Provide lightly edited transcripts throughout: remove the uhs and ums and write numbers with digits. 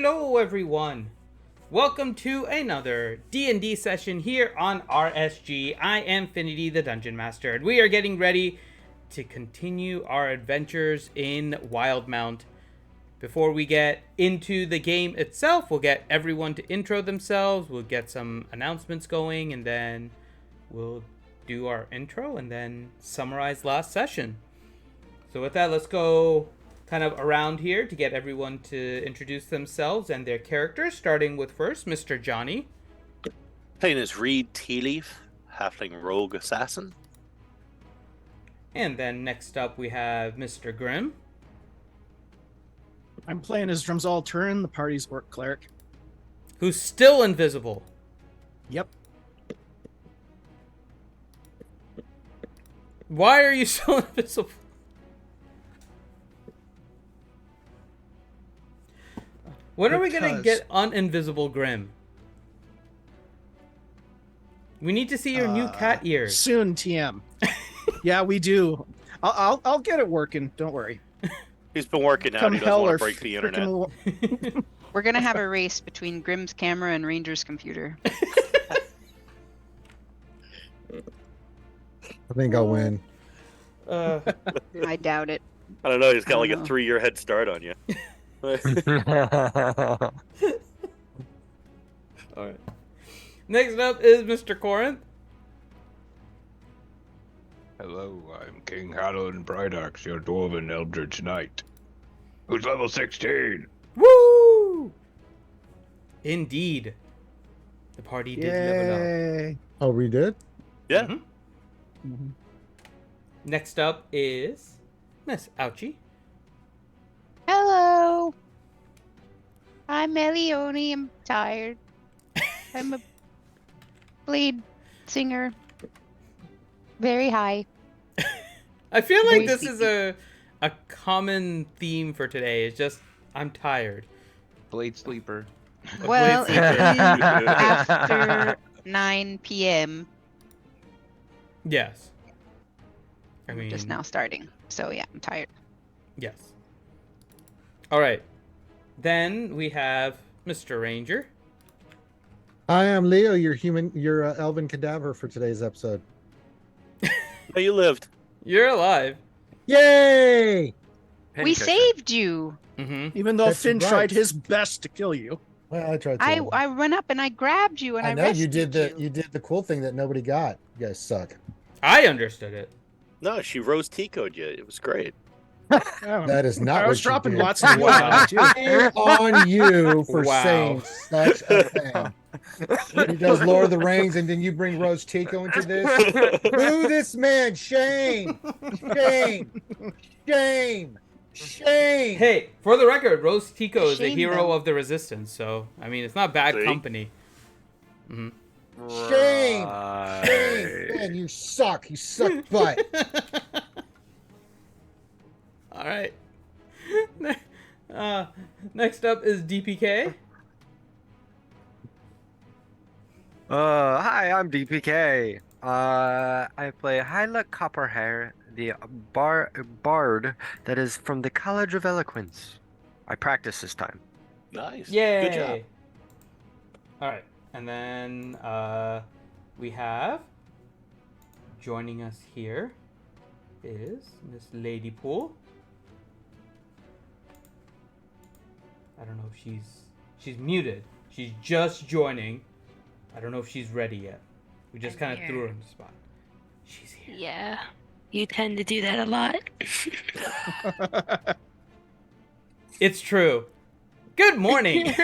Hello everyone! Welcome to another D&D session here on RSG. I am Finity the Dungeon Master, and we are getting ready to continue our adventures in Wildemount. Before we get into the game itself, we'll get everyone to intro themselves, we'll get some announcements going, and then we'll do our intro and then summarize last session. So with that, let's go kind of around here to get everyone to introduce themselves and their characters, starting with first, Mr. Johnny. Playing as Reed Tealeaf, halfling rogue assassin. And then next up we have Mr. Grimm. I'm playing as Drumsall Turin, the party's orc cleric. Who's still invisible. Yep. Why are you still invisible? When are we going to get uninvisible Grimm? We need to see your new cat ears. Soon, TM. Yeah, we do. I'll get it working. Don't worry. He's been working out. He doesn't want to break the internet. We're going to have a race between Grimm's camera and Ranger's computer. I think I'll win. I doubt it. I don't know. He's got like a 3-year head start on you. All right. Next up is Mr. Corinth. Hello, I'm King Hallowed Brightaxe, your dwarven eldritch knight. Who's level 16? Woo! Indeed. The party did level up. Oh, we did? Yeah. Mm-hmm. Next up is Miss Ouchie. Hello. I'm Elione. I'm tired. I'm a lead singer. Very high. I feel like this is a common theme for today. It's just, I'm tired. Blade sleeper. Well, it is after 9 p.m. Yes. I mean, Just now starting. So yeah, I'm tired. Yes. All right. Then we have Mr. Ranger. I am Leo, your elven cadaver for today's episode. Oh, you lived. You're alive. Yay! We saved you. Mm-hmm. Even though That's Finn right. tried his best to kill you. Well, I tried to. I went up and I grabbed you and I know you rescued did you did the cool thing that nobody got. You guys suck. I understood it. No, she rose Tico'd you. It was great. That is not I was what dropping you did. lots of wood on it, too. Shame on you for Wow. saying such a thing. He does Lord of the Rings, and then you bring Rose Tico into this. Boo this man! Shame! Shame! Shame! Shame! Hey, for the record, Rose Tico is the Shame hero them. of the Resistance, so, I mean, it's not bad See? company. Mm-hmm. Shame! Shame! Man, you suck! You suck butt! All right. Next up is DPK. Hi, I'm DPK. I play Hyla Copperhair, the bard that is from the College of Eloquence. I practice this time. Nice. Yay! Good job. All right, and then we have joining us here is Miss Lady Pool. I don't know if she's muted. She's just joining. I don't know if she's ready yet. We just kind of threw her in the spot. She's here. Yeah, you tend to do that a lot. It's true. Good morning.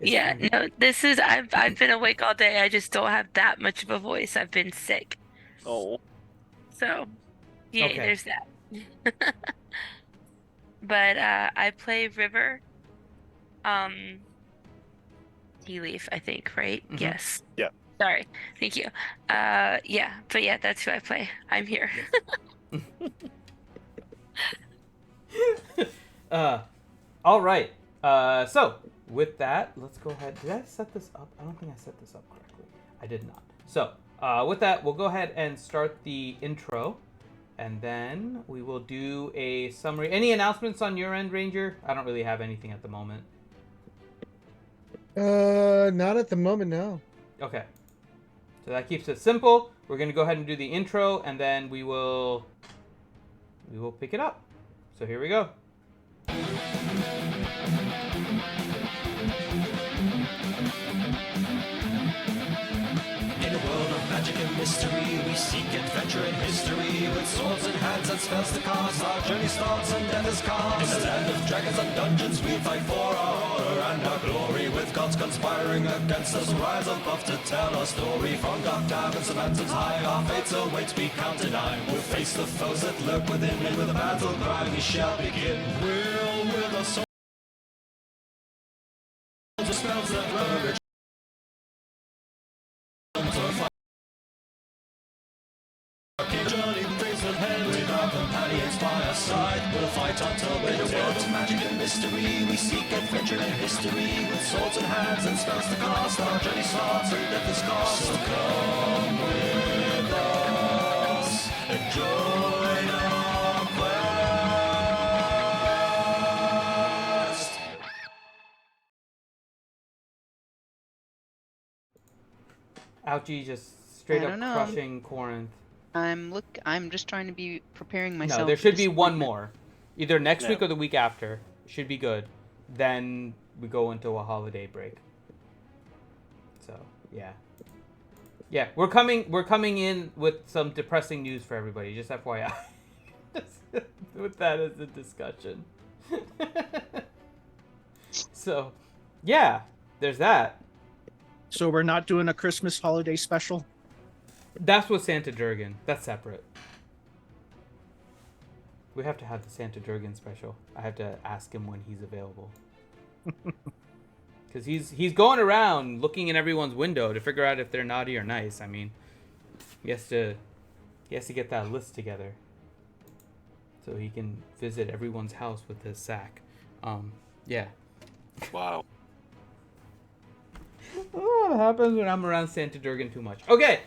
Yeah, no, this is I've been awake all day. I just don't have that much of a voice. I've been sick. Oh. So, yeah, Okay. there's that. But I play River. Tea Leaf, I think, right? Mhm. Yes. Yeah. Sorry. Thank you. Yeah, but yeah, that's who I play. I'm here. All right. So with that, let's go ahead. Did I set this up? I don't think I set this up correctly. I did not. So With that, we'll go ahead and start the intro, and then we will do a summary. Any announcements on your end, Ranger? I don't really have anything at the moment. Not at the moment, no. Okay. So that keeps it simple. We're going to go ahead and do the intro, and then we will pick it up. So here we go. Magic and mystery, we seek adventure in history. With swords in hands and spells to cast, our journey starts and death is cast. In the land of dragons and dungeons, we fight for our honor and our glory. With gods conspiring against us, rise above to tell our story. From dark caverns to mountains high, our fates await, we can't deny. We'll face the foes that lurk within, and with a battle cry we shall begin. We'll with our swords and spells that lurk. Journey face ahead with our companions by our side. We'll fight until we're in a world of magic and mystery. We seek adventure in history. With swords in hands and spells to cast, our journey starts and death is cast. So come with us and join our quest. Ouchie just straight I up don't know. crushing Corinth. I'm just trying to be preparing myself. No, there for should be one disappointment. more. Either next Yeah. week or the week after. Should be good. Then we go into a holiday break. So, yeah. Yeah, we're coming in with some depressing news for everybody, just FYI. Just with that as a discussion. So, yeah, there's that. So we're not doing a Christmas holiday special? That's with Santa Durgan. That's separate. We have to have the Santa Durgan special. I have to ask him when he's available. Because he's going around looking in everyone's window to figure out if they're naughty or nice. I mean, he has to get that list together so he can visit everyone's house with his sack. Yeah. Wow. Oh, what happens when I'm around Santa Durgan too much? Okay.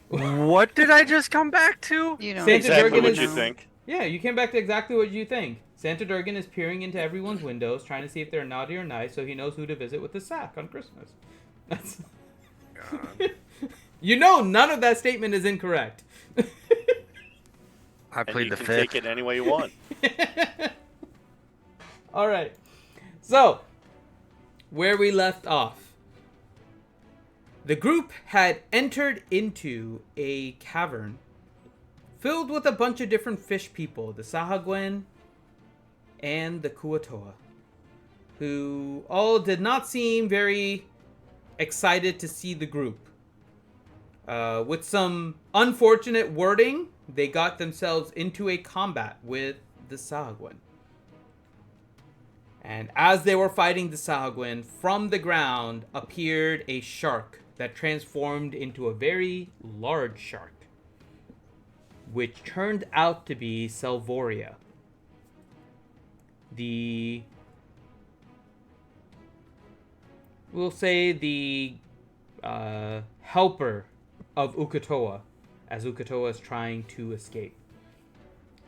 What did I just come back to? You know, Santa Exactly Durgan what is- you think. Yeah, you came back to exactly what you think. Santa Durgan is peering into everyone's windows, trying to see if they're naughty or nice, so he knows who to visit with the sack on Christmas. That's. You know, none of that statement is incorrect. I And played you the can fifth. take it any way you want. All right. So, where we left off. The group had entered into a cavern filled with a bunch of different fish people, the Sahagwen and the Kuatoa, who all did not seem very excited to see the group. With some unfortunate wording, they got themselves into a combat with the Sahagwen. And as they were fighting the Sahagwen, from the ground appeared a shark that transformed into a very large shark, which turned out to be Selvoria, we'll say the helper of Ukatoa, as Ukatoa is trying to escape.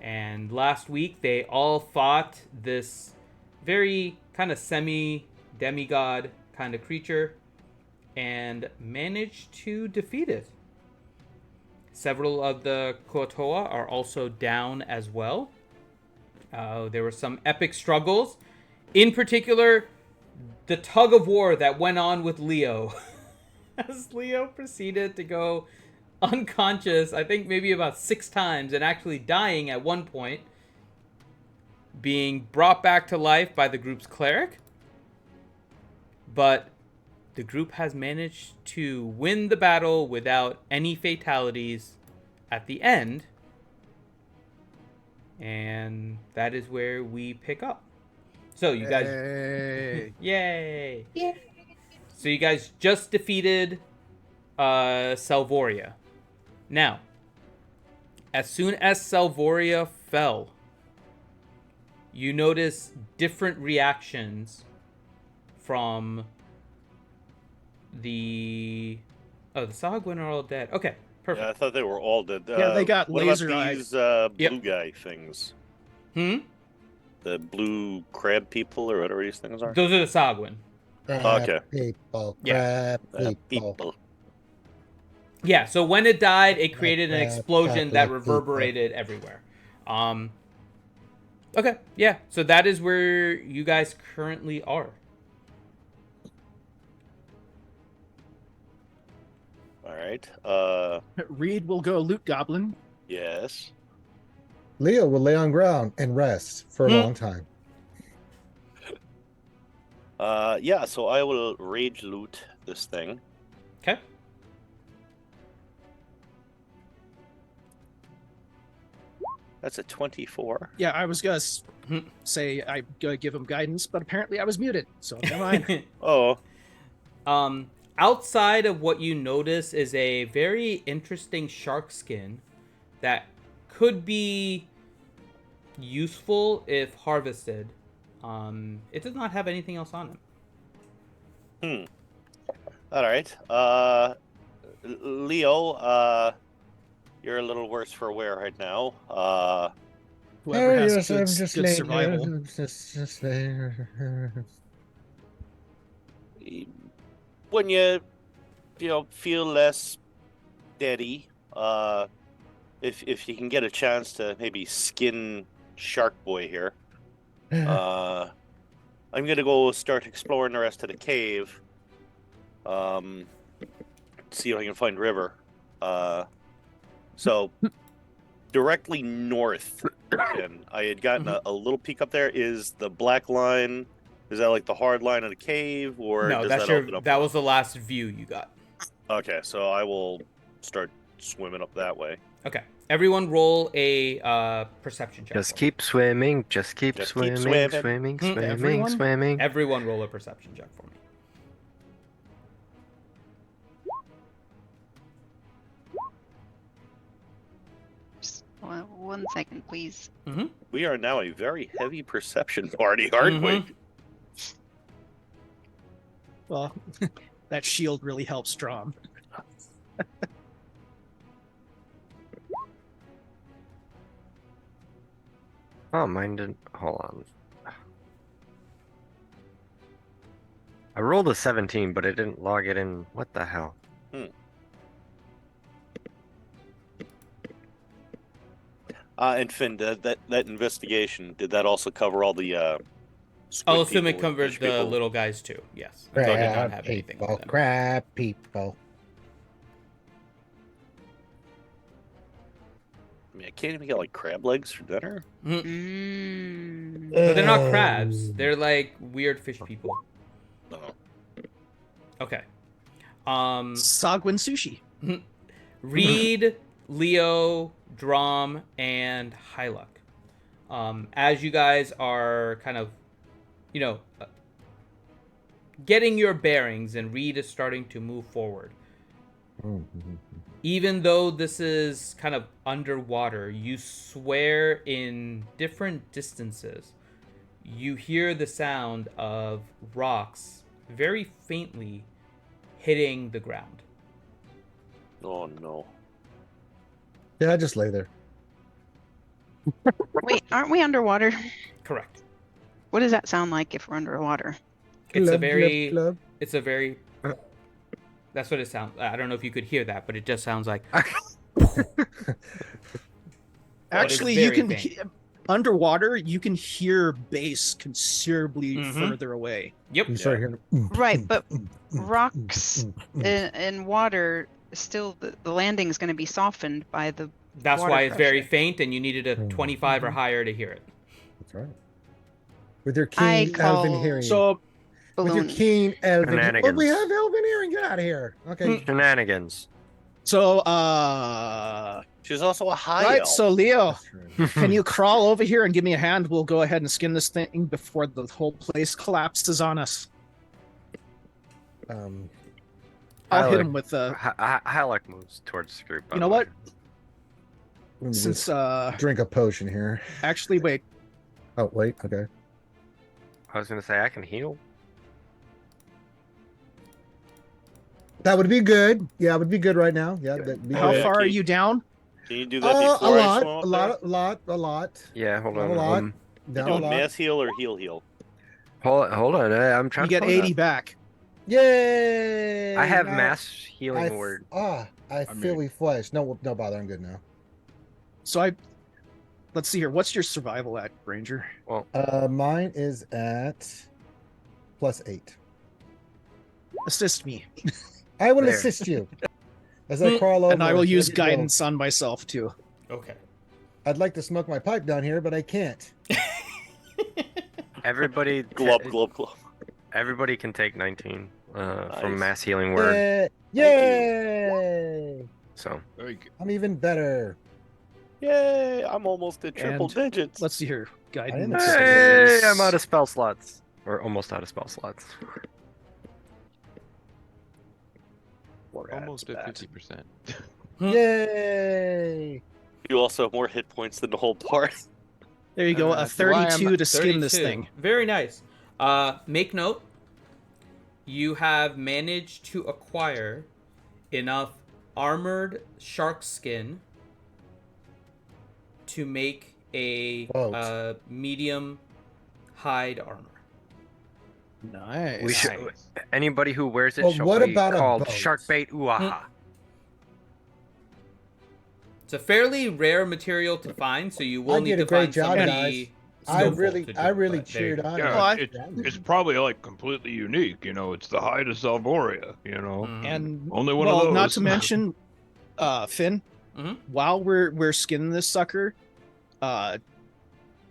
And last week they all fought this very kind of semi-demigod kind of creature and managed to defeat it. Several of the Kuatoa are also down as well. There were some epic struggles. In particular, the tug of war that went on with Leo. As Leo proceeded to go unconscious, I think maybe about 6 times, and actually dying at one point. Being brought back to life by the group's cleric. But the group has managed to win the battle without any fatalities at the end. And that is where we pick up. So you guys... Hey. Yay! So you guys just defeated Selvoria. Now, as soon as Selvoria fell, you notice different reactions from the Sahagwen are all dead. Okay, Perfect. Yeah, I thought they were all dead. Yeah, they got what laser about eyed. these Yep. blue guy things? Hmm. The blue crab people or whatever these things are? Those are the Sagwin. Crap Okay. people. Yeah. Crap people. People. Yeah. So when it died, it created an explosion that people. reverberated everywhere. Okay. Yeah. So that is where you guys currently are. All right. Reed will go loot goblin. Yes. Leo will lay on ground and rest for a long time. Yeah, so I will rage loot this thing. Okay. That's a 24. Yeah, I was gonna say I gonna give him guidance, but apparently I was muted, so never mind. Oh. Outside of what you notice is a very interesting shark skin that could be useful if harvested. It does not have anything else on it. All right. Leo, you're a little worse for wear right now. Whoever has yes, I'm just good laying survival. here. Just there. When you feel less deady, if you can get a chance to maybe skin Shark Boy here, I'm gonna go start exploring the rest of the cave. See if I can find river. So directly north, and I had gotten a little peek up there. Is the black line? Is that like the hard line of the cave, or No, does that's that open up? that was the last view you got. Okay, so I will start swimming up that way. Okay. Everyone roll a perception check. Just for me. keep swimming. Just keep Just keep swimming. swimming. Swimming. Swimming. Everyone? Swimming. Everyone roll a perception check for me. Just 1 second, please. We are now a very heavy perception party, aren't we? Well, that shield really helps Strom. Oh, mine didn't. Hold on. I rolled a 17, but it didn't log it in. What the hell? And Finn, that investigation, did that also cover all the I'll assume it people, covered fish the people? little guys too. Yes. So it did not Crap have anything people. with them. Crap people. I mean, I can't even get like crab legs for dinner. But they're not crabs. They're like weird fish people. No. Okay. Sagwin sushi. Reed, Leo, Drum, and Hyluck. As you guys are kind of, getting your bearings, and Reed is starting to move forward. Even though this is kind of underwater, you swear in different distances, you hear the sound of rocks very faintly hitting the ground. Oh no. Yeah, just lay there. Wait, aren't we underwater? Correct. What does that sound like if we're underwater? It's a Club, very, club, club. it's a very, that's what it sounds. I don't know if you could hear that, but it just sounds like. Actually, very you can faint. underwater. You can hear bass considerably further away. Yep. You start hearing. Right, but rocks in water, still the landing is going to be softened by the That's water why it's very pressure. faint, and you needed a 25 or higher to hear it. That's right. With your I keen elven call- hearing. So with your balloons. keen elven hearing. Oh, we Shenanigans. have elven hearing. Get out of here. Okay. Shenanigans. She's also a high right, elf. so Leo, That's right. can you crawl over here and give me a hand? We'll go ahead and skin this thing before the whole place collapses on us. I'll hit him with the. Halleck moves towards the group. by You the know way. what? Let me Since just drink a potion here. actually, wait. Oh wait. Okay. I was gonna say I can heal. That would be good. Yeah, it would be good right now. Yeah, that'd be How good. far are Keith. you down? Can you do that A before I lot, swim up a lot, a lot. Yeah, hold Not on. a lot. there? Down You a doing lot. mass heal or heal? Hold on. I'm trying You to get pull it 80 up. back. Yay! I have Now mass healing word. I feel refreshed. No bother. I'm good now. So let's see here. What's your survival at, Ranger? Well, Mine is at +8. Assist me. I will There. assist you as I crawl over. And I will as use you go. guidance on myself too. Okay. I'd like to smoke my pipe down here, but I can't. everybody, Glub. everybody can take 19 Nice. from mass healing word. Yay! So I'm even better. Yay! I'm almost at triple And digits. Let's see here. didn't Guidance. say hey, I'm out of spell slots, or almost out of spell slots. Almost at that. 50%. Yay! You also have more hit points than the whole party. There you go. A That's why I'm 32 to skin this 32. thing. Very nice. Make note. You have managed to acquire enough armored shark skin to make a Quote. medium hide armor. Nice. We should. Anybody who wears it Well, shall what be about a called boat? shark bait uaha. It's a fairly rare material to find, so you will I need did to a great find job, somebody I skillful really to do I it, really but there you cheered go. on. Yeah, it. it's probably like completely unique. You know, it's the hide of Salvoria. You know, Mhm. And only one of those. not to mention, Finn, Mhm. while we're skinning this sucker,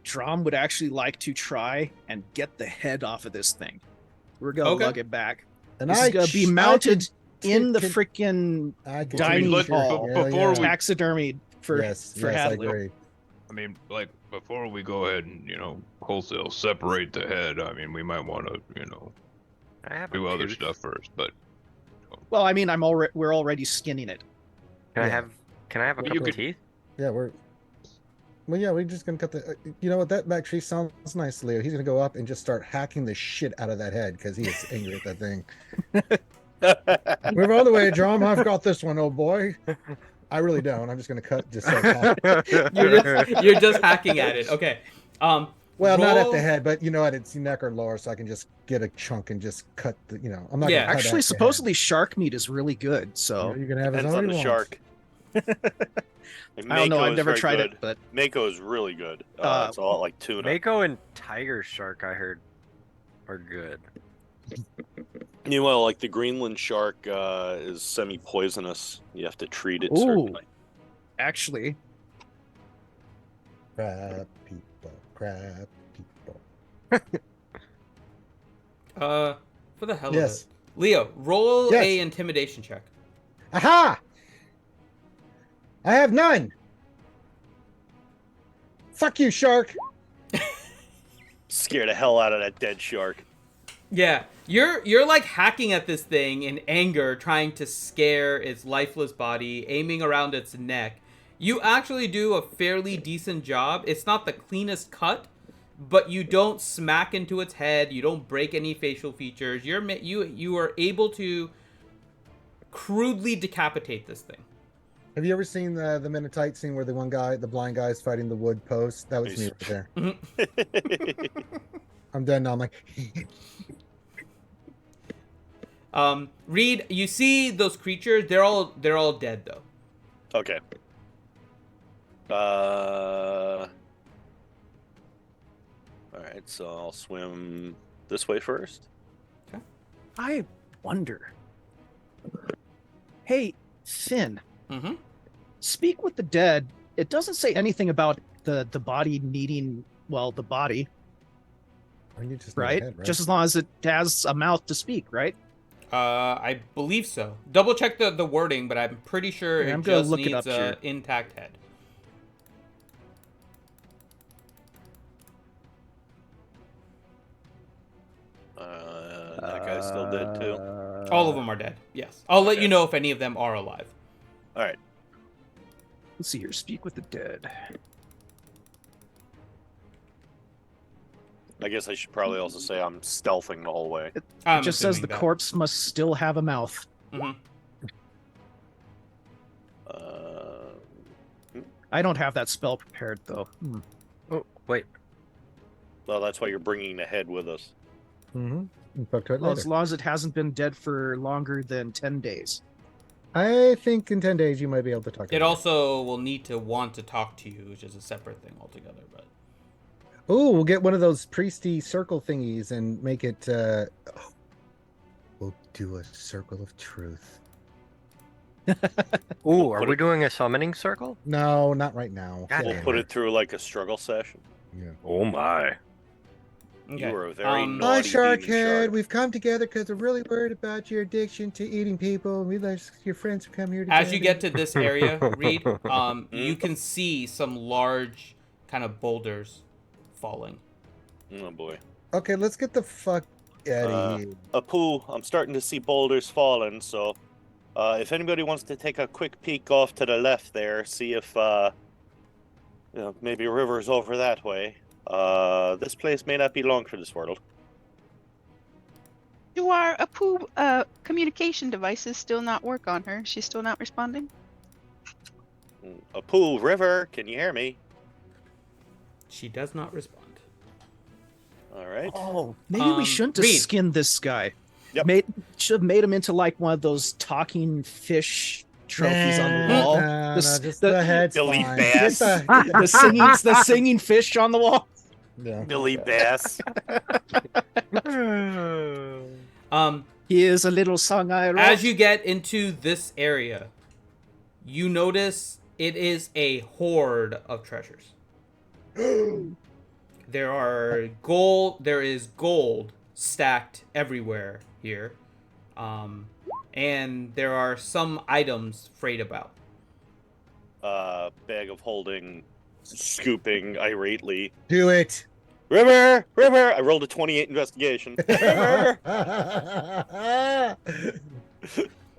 Drom would actually like to try and get the head off of this thing. We're gonna Okay. lug it back. And This is gonna be mounted in the can- freaking I could dining take a hall. picture. Before we- taxidermied for yes, for yes, I Hadley. agree. I mean, like before we go ahead and wholesale separate the head. I mean, we might want to I have do a other tooth. stuff first. But Well, I mean, we're already skinning it. Can I Yeah. have? Can I have a Well, couple you of could- teeth? Yeah, we're just gonna cut the. You know what? That actually sounds nice, Leo. He's gonna go up and just start hacking the shit out of that head because he is angry at that thing. Move out of the way, Drum. I've got this one, oh boy. I really don't. I'm just gonna just start hacking. You're just hacking at it. Okay. Well, not at the roll- head, but at its neck or lower, so I can just get a chunk and just cut the. I'm not. Yeah. gonna cut Actually, at the supposedly shark meat is really good. head. So You can have as Depends all on you the want. shark. I don't know. I've never tried it, but Mako is really good. It's a lot like tuna. Mako and tiger shark, I heard, are good. Like the Greenland shark is semi-poisonous. You have to treat it Ooh. certainly. actually, Crab people. Crab people. For the hell Yes. of it. Leo, roll Yes. a intimidation check. Aha! I have none. Fuck you, shark. Scare the hell out of that dead shark. Yeah, you're like hacking at this thing in anger, trying to scare its lifeless body, aiming around its neck. You actually do a fairly decent job. It's not the cleanest cut, but you don't smack into its head. You don't break any facial features. You are able to crudely decapitate this thing. Have you ever seen the Men in Tights scene where the blind guy is fighting the wood post? That was me right there. I'm done now. I'm like, Reed, you see those creatures? They're all dead though. Okay. All right, so I'll swim this way first. I wonder. Hey, Finn. Mm-hmm. Speak with the dead. It doesn't say anything about the body needing the body, you just right? Head, right? Just as long as it has a mouth to speak, right? I believe so. Double check the wording, but I'm pretty sure Yeah, it I'm gonna just look it needs up a here. intact head. That guy's still dead too. All of them are dead. Yes, I'll let you know if any of them are alive. All right. Let's see here. Speak with the dead. I guess I should probably also say I'm stealthing the whole way. I'm It just says assuming the that. corpse must still have a mouth. Mhm. I don't have that spell prepared though. Oh, wait. Well, that's why you're bringing the head with us. Mm-hmm. We'll talk to it Well, later. as long as it hasn't been dead for longer than 10 days. I think in 10 days you might be able to talk to It also will need to want to talk to you, which is a separate thing altogether. But Oh, we'll get one of those priesty circle thingies and make it. We'll do a circle of truth. Ooh, are we doing a summoning circle? No, not right now. God We'll damn put it through like a struggle session. Yeah. Oh my. You were a very Hi, naughty Sharkhead. demon shark. We've come together because we're really worried about your addiction to eating people. We like your friends to come here together. as you get to this area, Reed, you can see some large kind of boulders falling. Oh boy. Okay, let's get the fuck out of here. Apu, I'm starting to see boulders falling, so if anybody wants to take a quick peek off to the left there, see if maybe a river's over that way. This place may not be long for this world. Do our Apu communication devices still not work on her? She's still not responding? Apu, river, can you hear me? She does not respond. All right. Oh, maybe we shouldn't have Reed. skinned this guy. Yep. Should have made him into like one of those talking fish trophies on the wall. No, The- just the- the head's Billy fine. Bass. Get the- the singing fish on the wall. Yeah. Billy Bass. Here's a little song I wrote. As you get into this area, you notice it is a hoard of treasures. There is gold stacked everywhere here. And there are some items frayed about. Bag of holding, scooping irately. Do it. River! River! I rolled a 28 investigation. River!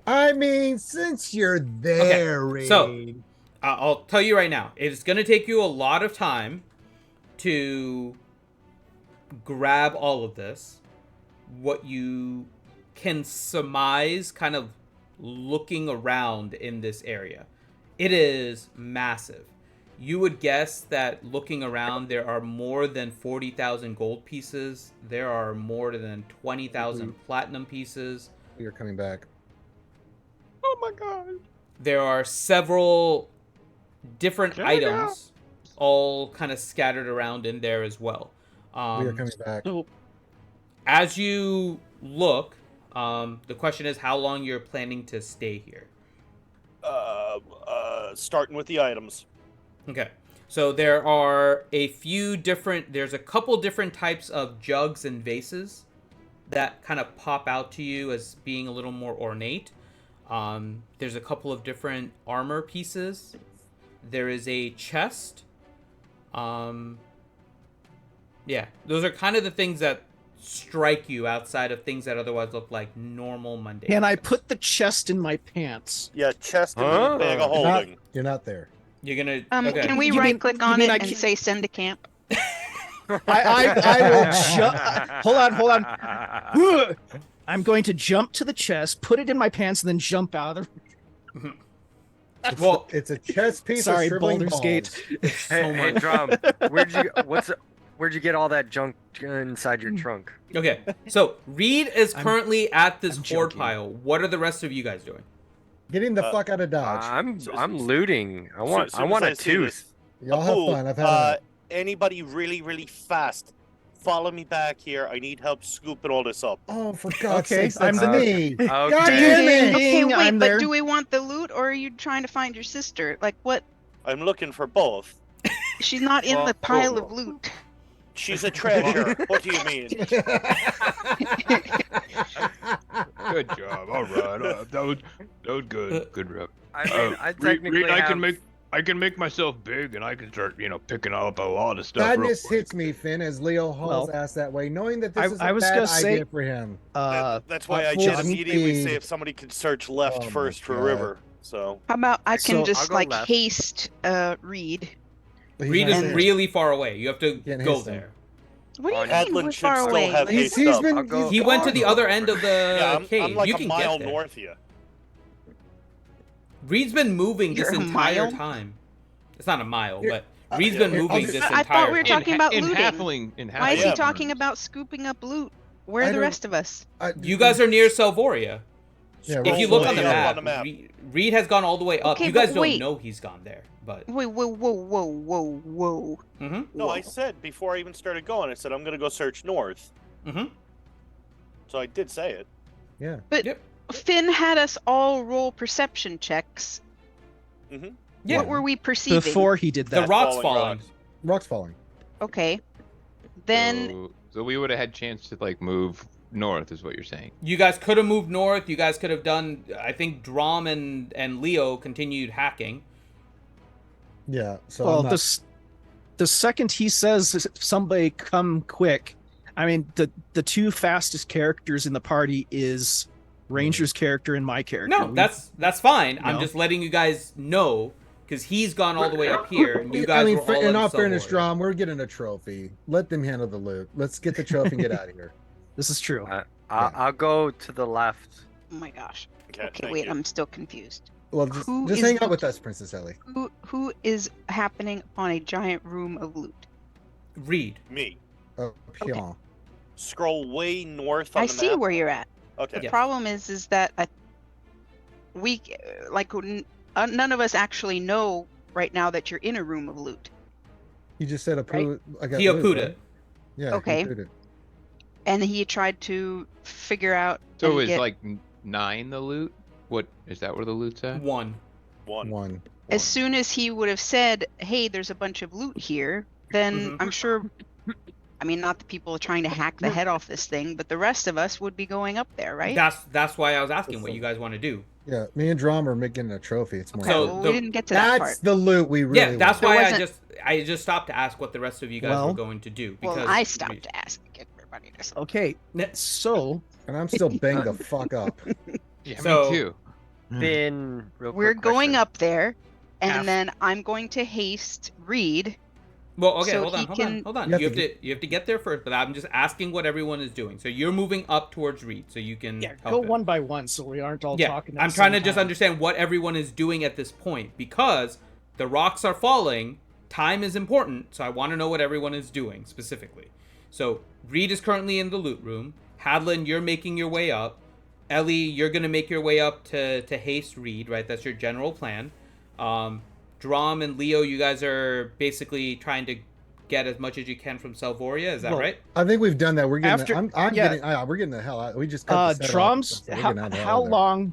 I mean, since you're there, Okay, so- Reed. I'll tell you right now, it's going to take you a lot of time to grab all of this. What you can surmise kind of looking around in this area. It is massive. You would guess that looking around, there are more than 40,000 gold pieces. There are more than 20,000 platinum pieces. You're coming back. Oh my god. There are several different items all kind of scattered around in there as well. We are coming back. As you look, the question is how long you're planning to stay here. Starting with the items. Okay. So there are there's a couple different types of jugs and vases that kind of pop out to you as being a little more ornate. There's a couple of different armor pieces. There is a chest. Yeah, those are kind of the things that strike you outside of things that otherwise look like normal mundane. Can I put the chest in my pants? Yeah, chest and Huh? bag of You're not, holding. you're not there. You're gonna. Okay. Can we You mean- right click you on mean it I and can't- say send to camp? I will jump. Hold on. I'm going to jump to the chest, put it in my pants, and then jump out of the. Well, It's a chest piece Sorry, of shriveling Baldur's balls. Gate. Hey, Drum, where'd you get all that junk inside your trunk? okay. So Reed is currently at this I'm hoard joking. pile. What are the rest of you guys doing? Getting the fuck out of Dodge. I'm looting. I want Soon as a see tooth. Y'all have Apu, fun. I've had enough. anybody really, really fast, follow me back here. I need help scooping all this up. Oh, for God's Okay, sakes, that's I'm the- me. Okay. God damn it! Okay, wait, I'm but there. do we want the loot or are you trying to find your sister? Like what? I'm looking for both. She's not in Well, the pile of loot. She's a treasure. What do you mean? Good job. All right. That was good. Good rep. I mean, I Reed, technically I have... can make myself big, and I can start, picking up a lot of stuff. real Sadness quick. hits me, Finn, as Leo hauls Well, ass that way, knowing that this is a I was bad gonna say- idea for him. That's why I full did speed. immediately say if somebody could search left Oh my first for God. river. So How about I can So- just I'll go like left. haste Reed? But he's Reed not is there. really far away. You have to Can't go haste him. there. What do you mean Hadlin we're should far still away? have Like, haste He's up. been. I'll go- he's He went to gone. the other end of the Yeah, I'm cave. like you a can mile get there. north of you. Reed's been moving this You're a entire mile? time. It's not a mile, Yeah, but Reed's been moving this entire I thought we were time. talking about in looting. halfling, Why is he Yeah. talking about scooping up loot? Where are the rest of us? You guys are near Salvoria. Yeah, If you Scroll look on way the up map, on the map. Reed has gone all the way up. Okay, You guys but don't wait. know he's gone there, but Wait, whoa. mm-hmm. No, I said before I even started going, I said I'm gonna go search north. Mm-hmm. So I did say it. Yeah. But Yep. Finn had us all roll perception checks. Yeah. What were we perceiving? Before he did The that. rock's Falling falling. rocks. Rock's falling. Okay. Then So we would have had chance to like move north, is what you're saying. You guys could have moved north. You guys could have done. I think Drom and Leo continued hacking. Yeah. So Well, I'm not- the second he says somebody come quick, I mean the two fastest characters in the party is Ranger's character and my character. No, that's fine. I'm No. just letting you guys know because he's gone all the way up here, and you guys I mean, were all in in all fairness, Salvoria. Drom, we're getting a trophy. Let them handle the loot. Let's get the trophy and get out of here. This is true. I'll go to the left. oh my gosh. Okay, Okay, thank wait, you. I'm still confused. Well, Who just is hang out with looking? us, Princess Ellie. Who is happening on a giant room of loot? Reed. Me. Oh, Pion. Scroll way north on I the see map. where you're at. Okay. The Yeah. problem is that we none of us actually know right now that you're in a room of loot. You just said Apu. I got He loot, Apu'd right? it. Yeah. Okay. he Apu'd it. And he tried to figure out. So and is get- like 9 the loot? What is that? Where the loot's at? One. One. as soon as he would have said, "Hey, there's a bunch of loot here," then Mhm. I'm sure. I mean, not the people trying to hack the head off this thing, but the rest of us would be going up there, right? That's why I was asking what you guys want to do. Yeah. Me and Drom are making a trophy. It's more. Okay, So well, the- we didn't get to that That's part. the loot we really. Yeah, that's want. why There I just stopped to ask what the rest of you guys were Well- going to do. Well, Because I stopped asking everybody to. Okay, so And I'm still banged the fuck up. Yeah, So- me too. Finn, real We're quick going question. up there, and Half. then I'm going to haste Reed. Well, okay, So hold on, he hold on, can- hold on. You have You to have to you have to get there first, but I'm just asking what everyone is doing. So you're moving up towards Reed, so you can yeah, help go him. one by one so we aren't all Yeah, talking. At I'm the trying to same just time. understand what everyone is doing at this point because the rocks are falling. Time is important, so I want to know what everyone is doing specifically. So Reed is currently in the loot room. Hadlin, you're making your way up. Ellie, you're gonna make your way up to haste Reed, right? That's your general plan. Drom and Leo, you guys are basically trying to get as much as you can from Salvoria. Is that Well, right? I think we've done that. We're getting. After- I'm yeah. getting. We're getting the hell out. We just cut the set off and Drums. stuff, so we're getting out the hell How of there. long?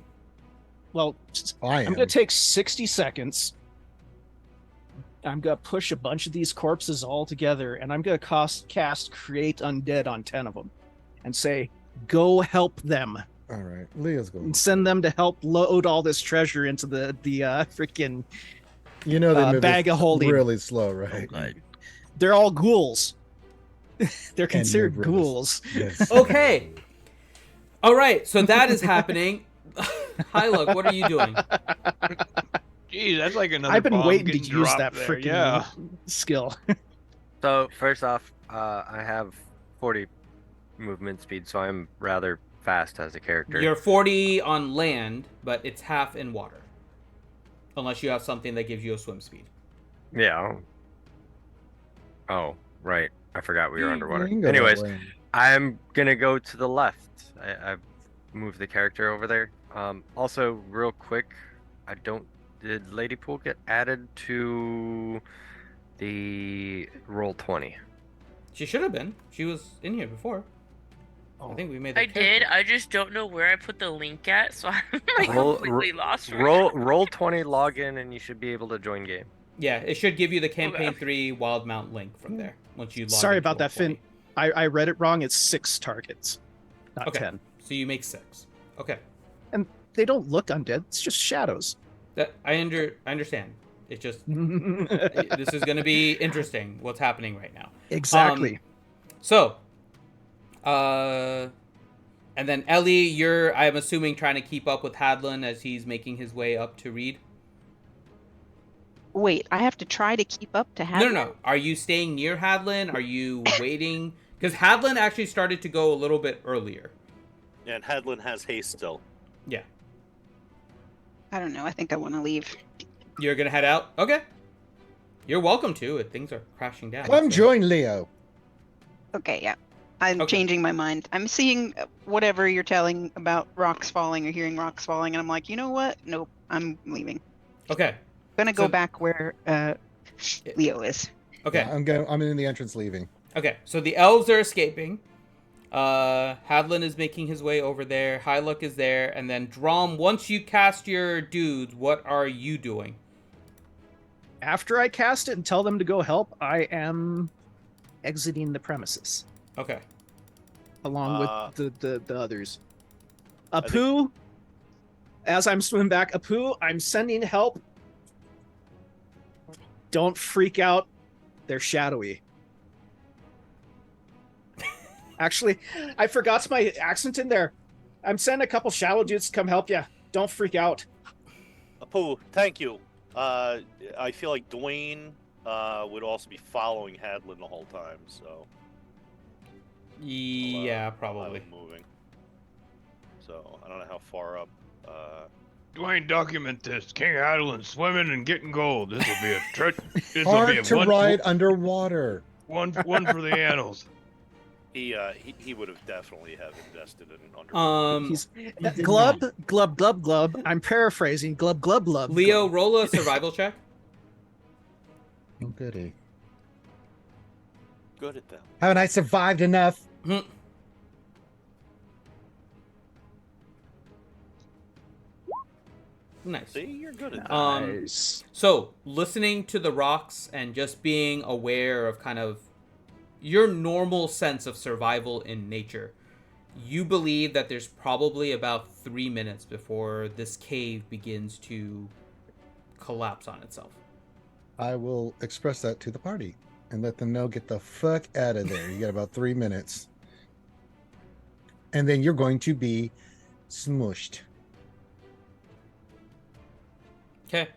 Well, I am. I'm gonna take 60 seconds. I'm gonna push a bunch of these corpses all together, and I'm gonna cast Create Undead on 10 of them, and say, "Go help them," All right. Leo's going. and send them to help load all this treasure into the freaking. You know they move bag of holding. really slow, right? They're all ghouls. They're considered brothers. ghouls. Yes. Okay. All right. So that is happening. Hi, look. What are you doing? Geez, that's like another I've been bomb waiting to getting use dropped that there. freaking Yeah. skill. So first off, I have 40 movement speed, so I'm rather fast as a character. You're 40 on land, but it's half in water. Unless you have something that gives you a swim speed. Yeah. Oh, right. I forgot we were You underwater. can go that Anyways, way. I'm gonna go to the left. I've moved the character over there. Also, real quick, did Lady Pool get added to the roll 20? She should have been. She was in here before. I think we made the I did. I just don't know where I put the link at, so I'm like Roll- completely lost. Right now. Roll 20, log in, and you should be able to join game. Yeah, it should give you the Campaign Okay. 3 Wildemount link from there. Once you log Sorry into about that, Finn. Roll20. I read it wrong. It's 6 targets, not Okay. 10. So you make 6. Okay. They don't look undead. It's just shadows. That I understand. It just this is going to be interesting what's happening right now. Exactly. So, and then Ellie, I'm assuming trying to keep up with Hadlin as he's making his way up to Reed. Wait, I have to try to keep up to have. No. Are you staying near Hadlin? Are you waiting? Because Hadlin actually started to go a little bit earlier. And Hadlin has haste still. Yeah. I don't know. I think I want to leave. You're gonna head out? Okay. You're welcome to. Things are crashing down. Come so- join Leo. Okay, yeah. I'm Okay. changing my mind. I'm seeing whatever you're telling about rocks falling or hearing rocks falling, and I'm like, you know what? Nope, I'm leaving. Okay. Gonna go So- back where Leo is. Okay. Yeah, I'm in the entrance leaving. Okay. So the elves are escaping. Hadlin is making his way over there. Hyluck is there, and then Drom. Once you cast your dudes, what are you doing? After I cast it and tell them to go help, I am exiting the premises Okay. along with the others. think- Apu, as I'm swimming back, Apu, I'm sending help. Don't freak out. They're shadowy. Actually, I forgot my accent in there. I'm sending a couple shadow dudes to come help you. Don't freak out. Apu, thank you. I feel like Dwayne would also be following Hadlin the whole time, so Yeah, I'll probably. have him moving. So I don't know how far up. Dwayne, document this. King Hadlin swimming and getting gold. This will be a This will be Hard a to ride underwater. one for the annals. He would have definitely have invested in under. He's glub, glub, glub, glub. I'm paraphrasing. Glub, glub, glub. Leo, glub. roll a survival check. Oh, goody. Good at that. Haven't I survived enough? Hmm. Nice. See, you're good at that. Nice. So, listening to the rocks and just being aware of kind of your normal sense of survival in nature, you believe that there's probably about 3 minutes before this cave begins to collapse on itself. I will express that to the party and let them know, get the fuck out of there. You got about 3 minutes. And then you're going to be smushed. Okay.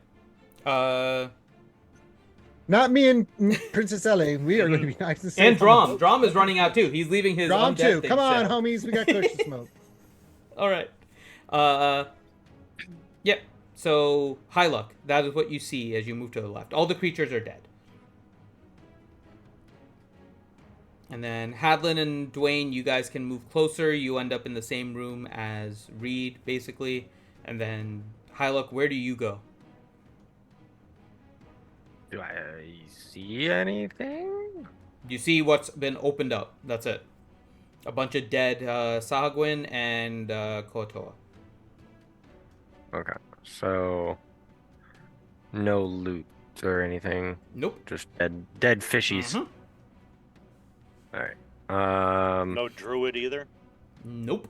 Not me and Princess Ellie. We are going to be nice and safe. And Drom. Drom is running out too. He's leaving his Drom undead too. thing Come on, set up. homies. We got kush to smoke. All right. Yeah. So, high luck. That is what you see as you move to the left. All the creatures are dead. And then Hadlin and Dwayne, you guys can move closer. You end up in the same room as Reed, basically. And then Hyluck, where do you go? Do I see anything? You see what's been opened up. That's it. A bunch of dead Sahagwin and Kotoa. Okay, so no loot or anything. Nope. Just dead fishies. Mhm. All right. No druid either. Nope.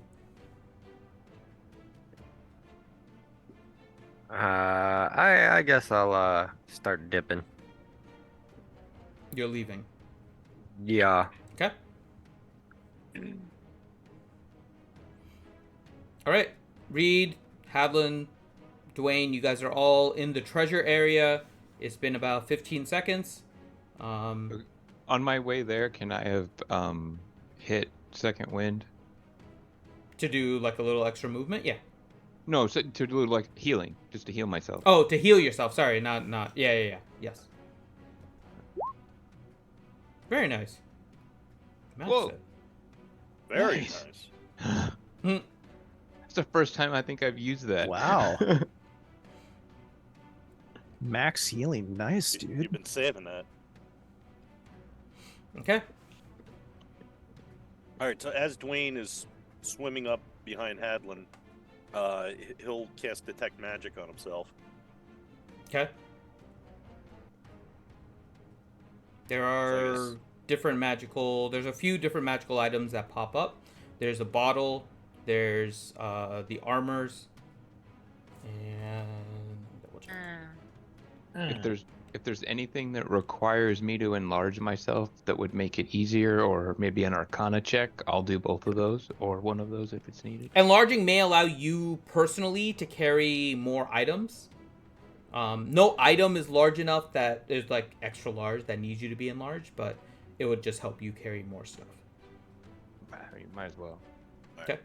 I guess I'll start dipping. You're leaving. Yeah. Okay. All right. Reed, Hadlin, Dwayne, you guys are all in the treasure area. It's been about 15 seconds. On my way there, can I have hit second wind? To do like a little extra movement? Yeah. No, to do like healing, just to heal myself. Oh, to heal yourself. Sorry, not. Yeah. Yes. Very nice. Whoa. Very Nice. nice. It's the first time I think I've used that. Wow. Max healing. Nice, You've dude. been saving that. Okay. All right. So as Dwayne is swimming up behind Hadlin, he'll cast detect magic on himself. Okay. There So I are guess- there's a few different magical items that pop up. There's a bottle, there's the armors, and double check. If there's anything that requires me to enlarge myself that would make it easier, or maybe an Arcana check, I'll do both of those, or one of those if it's needed. Enlarging may allow you personally to carry more items. No item is large enough that there's like extra large that needs you to be enlarged, but it would just help you carry more stuff. I mean, might as well. All right.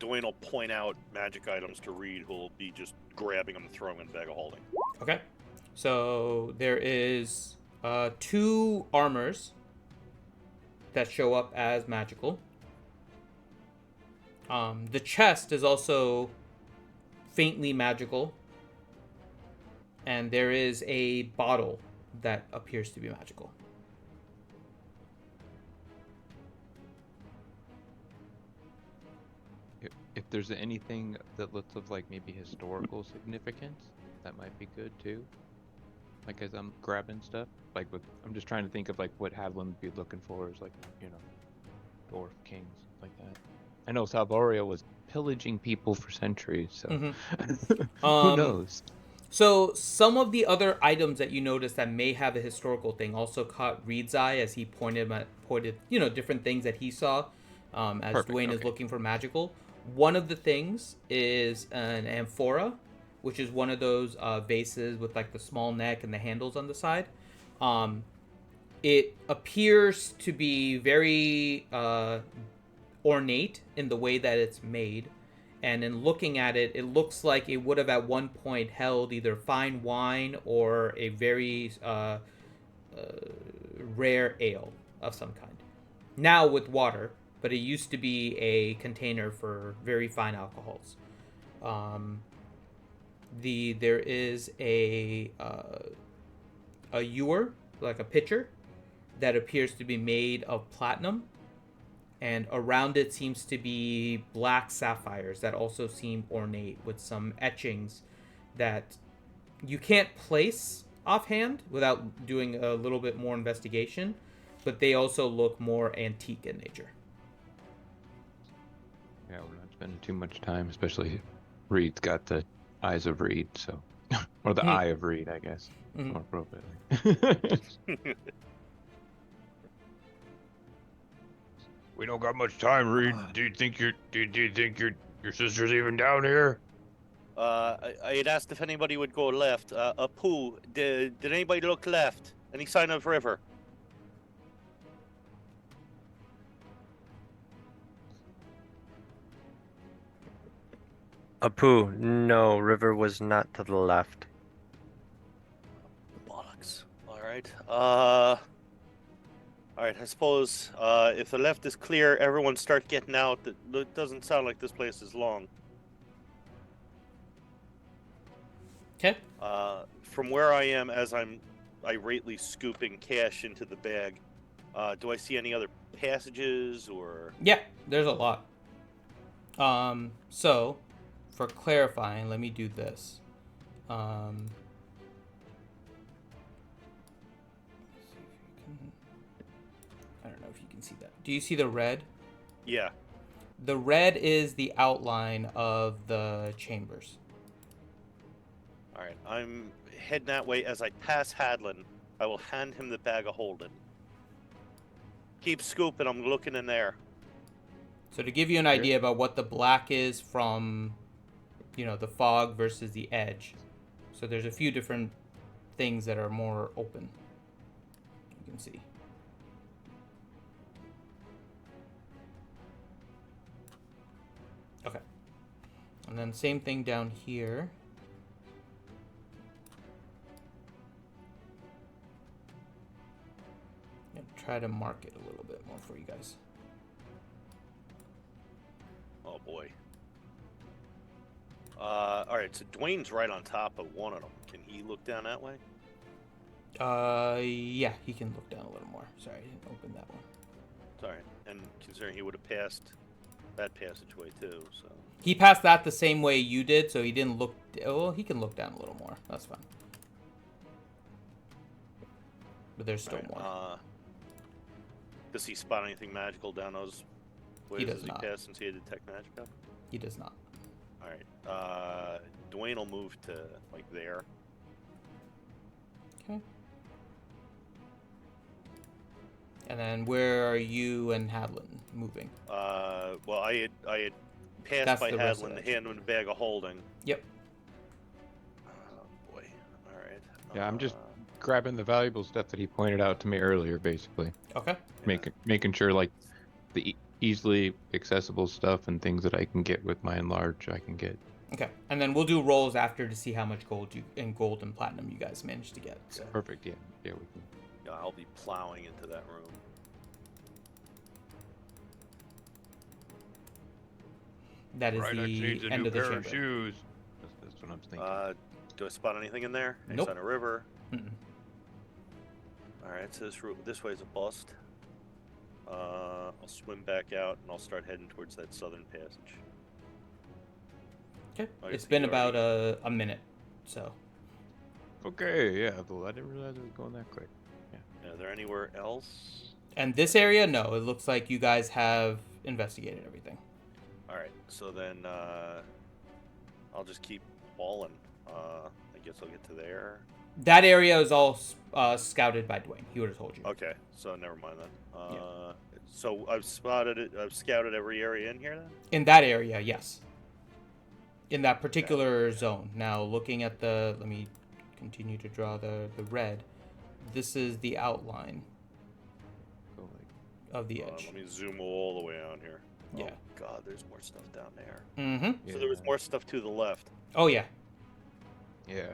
Dwayne will point out magic items to Reed, who'll be just grabbing him and throwing him in the bag of holding. Okay. So there is 2 armors that show up as magical. The chest is also faintly magical. And there is a bottle that appears to be magical. If there's anything that looks of like maybe historical significance, that might be good too. Like as I'm grabbing stuff, like I'm just trying to think of like what Hadlin would be looking for is like, dwarf kings, like that. I know Salvario was pillaging people for centuries, so who knows? So some of the other items that you notice that may have a historical thing also caught Reed's eye as he pointed different things that he saw as Perfect, Dwayne is okay. looking for magical. One of the things is an amphora, which is one of those vases with like the small neck and the handles on the side. It appears to be very ornate in the way that it's made. And in looking at it, it looks like it would have at one point held either fine wine or a very rare ale of some kind. Now with water, but it used to be a container for very fine alcohols. There is a ewer, like a pitcher, that appears to be made of platinum. And around it seems to be black sapphires that also seem ornate with some etchings that you can't place offhand without doing a little bit more investigation, but they also look more antique in nature. Yeah, we're not spending too much time, especially Reed's got the eyes of Reed, so or the eye of Reed, I guess, more appropriately. We don't got much time, Reed. Do you think your sister's even down here? I had asked if anybody would go left. Pooh, did anybody look left? Any sign of river? Apu, no, river was not to the left. Bollocks. All right. All right. I suppose if the left is clear, everyone start getting out. It doesn't sound like this place is long. Okay. From where I am, as I'm irately scooping cash into the bag, do I see any other passages or? Yeah, there's a lot. So, for clarifying, let me do this. I don't know if you can see that. Do you see the red? Yeah. The red is the outline of the chambers. All right. I'm heading that way. As I pass Hadlin, I will hand him the bag of holding. Keep scooping. I'm looking in there. So to give you an idea about what the black is from, the fog versus the edge. So there's a few different things that are more open. You can see. Okay. And then same thing down here. Try to mark it a little bit more for you guys. Oh boy. All right. So Dwayne's right on top of one of them. Can he look down that way? Yeah, he can look down a little more. Sorry, I didn't open that one. Sorry. And considering he would have passed that passageway too, so. He passed that the same way you did, so he didn't look. Well, he can look down a little more. That's fine. But there's still more. Does he spot anything magical down those ways He does as he not. passes since he had detect magic up? He does not. All right. Dwayne will move to like there. Okay. And then where are you and Hadlin moving? Well, I had passed That's by the rest of Hadlin that to hand him the bag of holding. Yep. Oh boy. All right. Yeah, I'm just grabbing the valuable stuff that he pointed out to me earlier, basically. Okay. Making sure like the easily accessible stuff and things that I can get with my enlarge, I can get. Okay, and then we'll do rolls after to see how much gold and platinum you guys managed to get. So. Perfect. Yeah. Yeah. We can. Yeah, I'll be plowing into that room. That is Brydox the needs a end new of the pair chamber. of shoes. That's what I'm thinking. Do I spot anything in there? Any Nope. sign of river? Mm-mm. All right, so this way is a bust. I'll swim back out and I'll start heading towards that southern passage. Okay, I it's think been you about already- a minute, so. Okay, yeah, though I didn't realize it was going that quick. Are there anywhere else? And this area, no, it looks like you guys have investigated everything. All right, so then I'll just keep hauling. I guess I'll get to there. That area is all scouted by Dwayne. He would have told you. Okay, so never mind then. Yeah. So I've spotted it. I've scouted every area in here then. In that area, yes. In that particular zone. Now, looking at the, let me continue to draw the red. This is the outline Go like. of the edge. Let me zoom all the way out here. Yeah. Oh God, there's more stuff down there. Mm-hmm. So there was more stuff to the left. Oh, yeah. Yeah.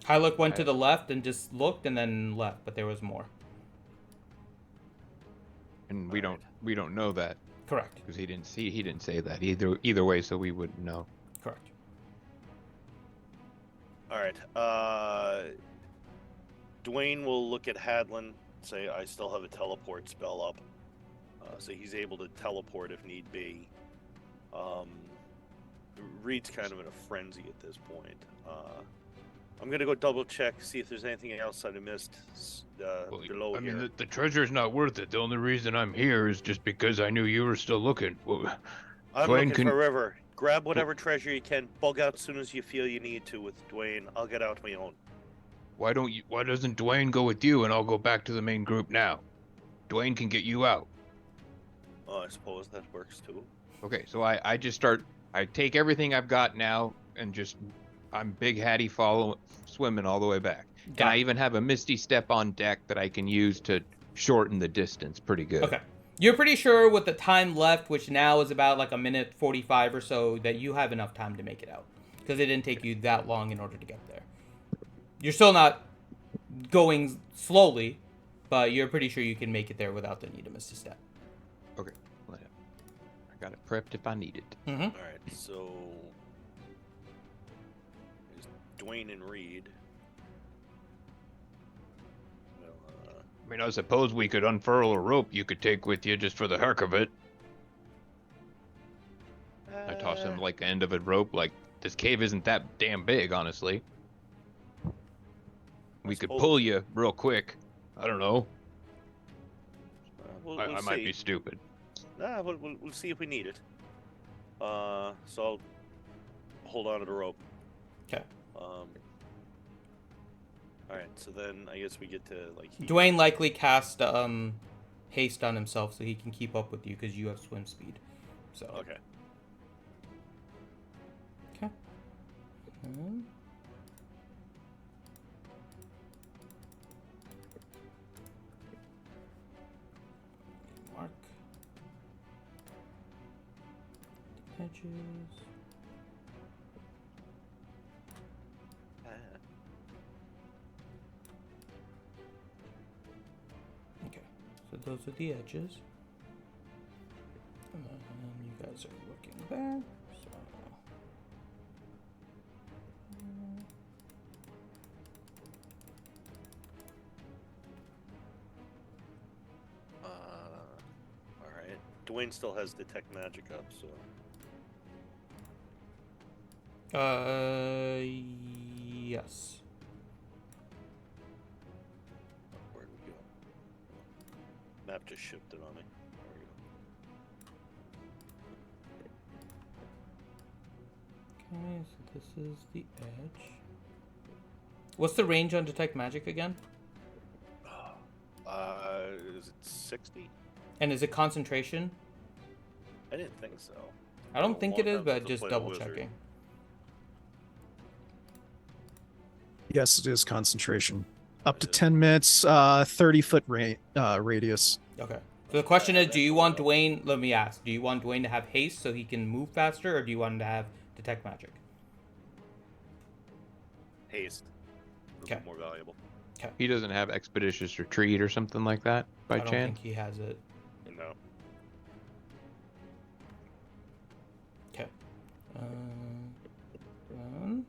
Hylic went to the left and just looked and then left, but there was more. And we don't know that Correct. because he didn't say that either way, so we wouldn't know. Correct. All right. Dwayne will look at Hadlin, say, I still have a teleport spell up. So he's able to teleport if need be. Reed's kind of in a frenzy at this point. I'm going to go double check, see if there's anything else I missed below I mean, here. the treasure's not worth it. The only reason I'm here is just because I knew you were still looking. Well, I'm Dwayne looking can- for River. Grab whatever treasure you can. Bug out as soon as you feel you need to with Dwayne. I'll get out my own. why doesn't Dwayne go with you and I'll go back to the main group now? Dwayne can get you out. Oh, I suppose that works too. Okay, so I take everything I've got now and I'm Big Hattie swimming all the way back. And Got I it. even have a Misty Step on deck that I can use to shorten the distance pretty good. Okay. You're pretty sure with the time left, which now is about like a minute 45 or so, that you have enough time to make it out. Because it didn't take you that long in order to get there. You're still not going slowly, but you're pretty sure you can make it there without the need of Misty Step. Okay. I got it prepped if I need it. Mm-hmm. All right, so there's Dwayne and Reed. Well, I mean, I suppose we could unfurl a rope you could take with you just for the heck of it. I toss him like the end of a rope. Like, this cave isn't that damn big, honestly. We could suppose- pull you real quick. I don't know. we'll I see. might be stupid. Nah, we'll see if we need it. So I'll hold on to the rope. Okay. All right, so then I guess we get to like. Dwayne likely cast haste on himself so he can keep up with you because you have swim speed. So. Okay. Okay. Mark the edges. Okay, so those are the edges. And then you guys are looking back. So. All right. Dwayne still has detect magic up, so. Yes. Where'd we go? Map just shifted on me. There we go. Okay, so this is the edge. What's the range on detect magic again? Is it 60? And is it concentration? I didn't think so. I don't Been a think long it is, time but since I just played a double wizard. checking. Yes, it is concentration. Up to 10 minutes, 30-foot radius. Okay. So the question is, do you want Dwayne? Let me ask. Do you want Dwayne to have haste so he can move faster, or do you want him to have detect magic. Haste. A Okay. little more valuable. He doesn't have expeditious retreat or something like that by I don't chance. think he has it. No. Okay. Done.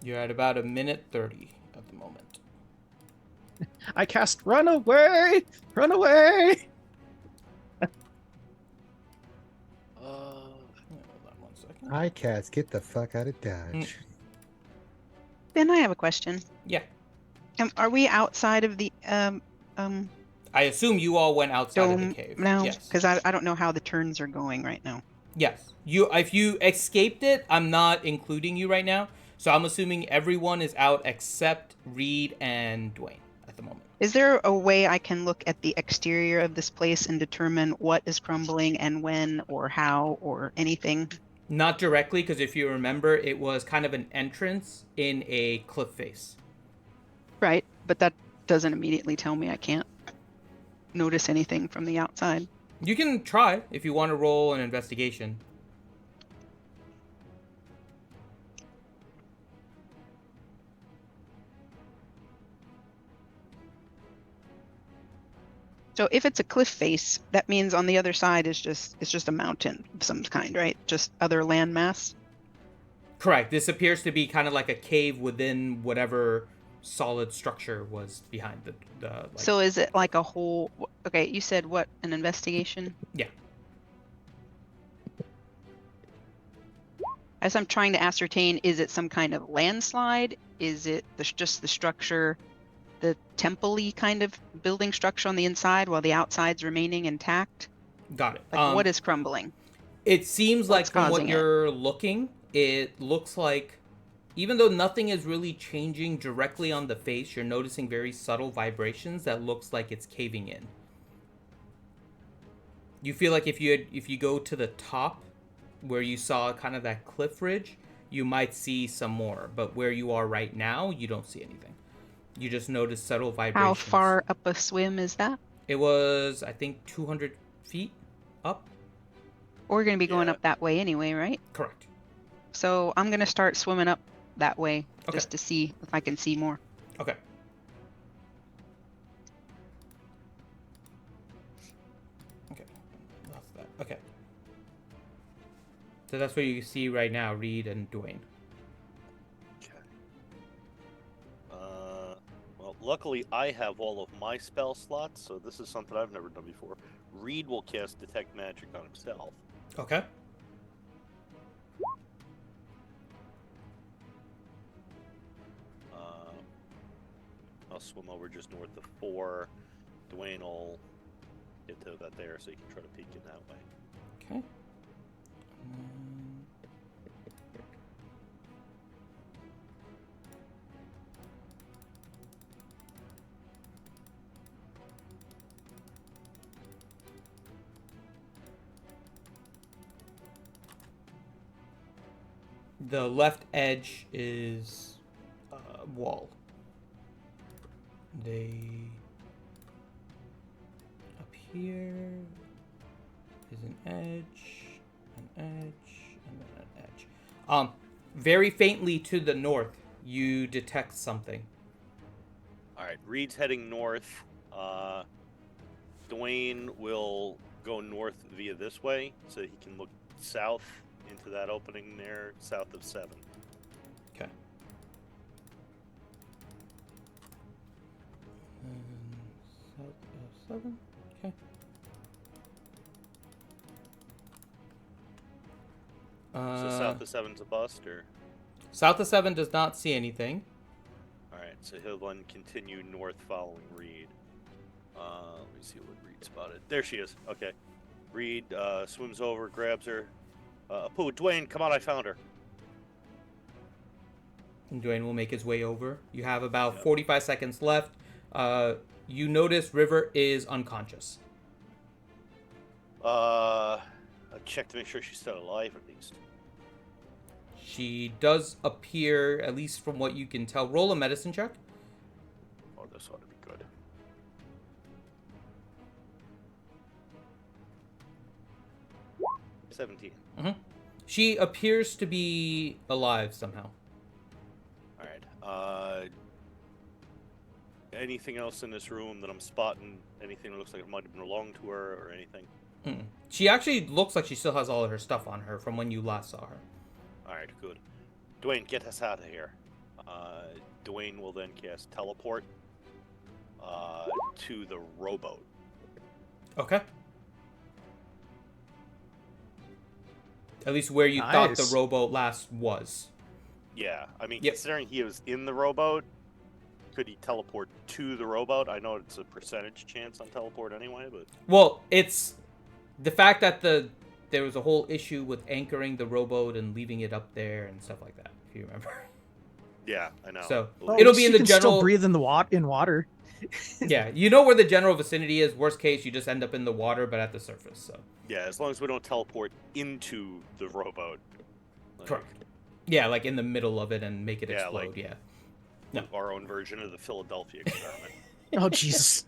You're at about a minute 30 at the moment. I cast Run Away! Run away! Hold on 1 second. Hi, cats. Get the fuck out of Dodge. Ben, I have a question. Yeah. Are we outside of the I assume you all went outside of dome the cave. now? Yes. Because I don't know how the turns are going right now. Yes. If you escaped it, I'm not including you right now. So I'm assuming everyone is out except Reed and Dwayne at the moment. Is there a way I can look at the exterior of this place and determine what is crumbling and when or how or anything? Not directly, because if you remember, it was kind of an entrance in a cliff face. Right, but that doesn't immediately tell me I can't notice anything from the outside. You can try if you want to roll an investigation. So if it's a cliff face, that means on the other side is just a mountain of some kind, right? Just other landmass. Correct. This appears to be kind of like a cave within whatever solid structure was behind the So is it like a whole? Okay, you said what? An investigation? Yeah. As I'm trying to ascertain, is it some kind of landslide? Is it just the structure, the temple-y kind of building structure on the inside while the outside's remaining intact? Got it. Like what is crumbling? It seems like What's from what causing it? you're looking, it looks like even though nothing is really changing directly on the face, you're noticing very subtle vibrations that looks like it's caving in. You feel like if you go to the top where you saw kind of that cliff ridge, you might see some more, but where you are right now, you don't see anything. You just notice subtle vibrations. How far up a swim is that? It was, I think, 200 feet up. We're going to be going Yeah. up that way anyway, right? Correct. So I'm going to start swimming up that way Okay. just to see if I can see more. Okay. Okay. Lost that. Okay. So that's what you see right now, Reed and Dwayne. Okay. Well, luckily I have all of my spell slots, so this is something I've never done before. Reed will cast Detect Magic on himself. Okay. I'll swim over just north of 4. Dwayne will get to about there, so you can try to peek in that way. Okay. The left edge is wall. They up here is an edge, and then an edge. Very faintly to the north, you detect something. All right, Reed's heading north. Dwayne will go north via this way, so he can look south into that opening there, south of 7. Okay. South of 7. Okay. So south of 7's a bust, or? South of 7 does not see anything. All right, so he'll then continue north following Reed. Let me see what Reed spotted. There she is. Okay. Reed swims over, grabs her. Pooh, Dwayne, come on, I found her. And Dwayne will make his way over. You have about 45 seconds left. You notice River is unconscious. I'll check to make sure she's still alive, at least. She does appear, at least from what you can tell. Roll a medicine check. Oh, this ought to be good. $17. She appears to be alive somehow. All right. Anything else in this room that I'm spotting? Anything that looks like it might have belonged to her or anything? She actually looks like she still has all of her stuff on her from when you last saw her. All right, good. Dwayne, get us out of here. Dwayne will then cast teleport to the rowboat. Okay. At least where you thought the Nice. rowboat last was. Yeah, I mean, Yep. considering he was in the rowboat, could he teleport to the rowboat? I know it's a percentage chance on teleport anyway, but Well, it's the fact that there was a whole issue with anchoring the rowboat and leaving it up there and stuff like that, if you remember. yeah, I know. So Oh, it'll be she in the can general. still breathe in the water. Yeah, you know where the general vicinity is. Worst case, you just end up in the water, but at the surface. So Yeah, as long as we don't teleport into the rowboat. Like, correct. Yeah, like in the middle of it and make it Yeah, explode. like- Yeah. No. Our own version of the Philadelphia experiment. Oh Jesus!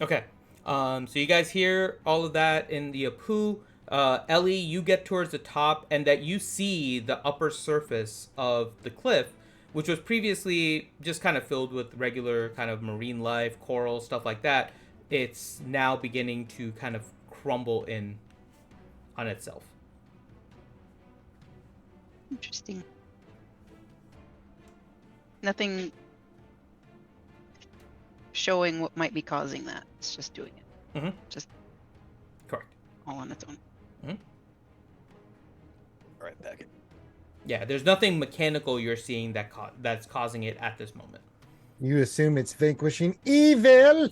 Okay. So you guys hear all of that in the Apu. Ellie, you get towards the top, and that you see the upper surface of the cliff, which was previously just kind of filled with regular kind of marine life, coral, stuff like that. It's now beginning to kind of crumble in on itself. Interesting. Nothing showing what might be causing that. It's just doing it. Mhm. Just Correct. all on its own. All right, back it. Yeah, there's nothing mechanical you're seeing that's causing it at this moment. You assume it's vanquishing evil.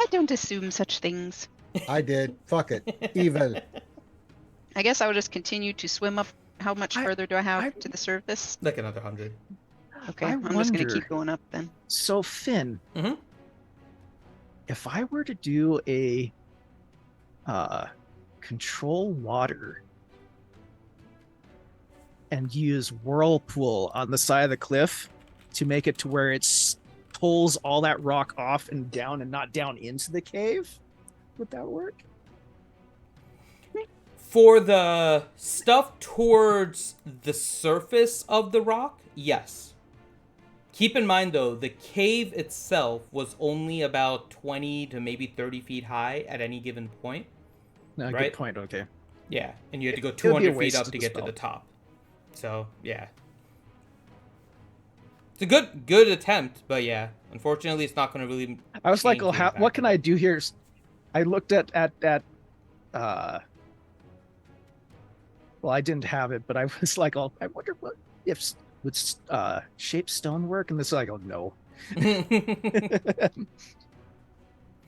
I don't assume such things. I did. Fuck it. Evil. I guess I will just continue to swim up. How much further do I have to the surface? Like another 100. Okay, I I'm just gonna wonder- keep going up then. So Finn, Mhm. if I were to do a control water and use whirlpool on the side of the cliff to make it to where it pulls all that rock off and down and not down into the cave, would that work? For the stuff towards the surface of the rock, yes. Keep in mind, though, the cave itself was only about 20 to maybe 30 feet high at any given point. No, Right. good point. Okay. Yeah, and you had to go It would be a 200 feet waste up of to the get to spell. the top. So, yeah. It's a good attempt, but yeah, unfortunately, it's not going to really. I was like, change well, the how, impact what can of it. I do here? I looked at well, I didn't have it, but I was like, oh, I wonder what if would shape stone work? And this is like, oh no. It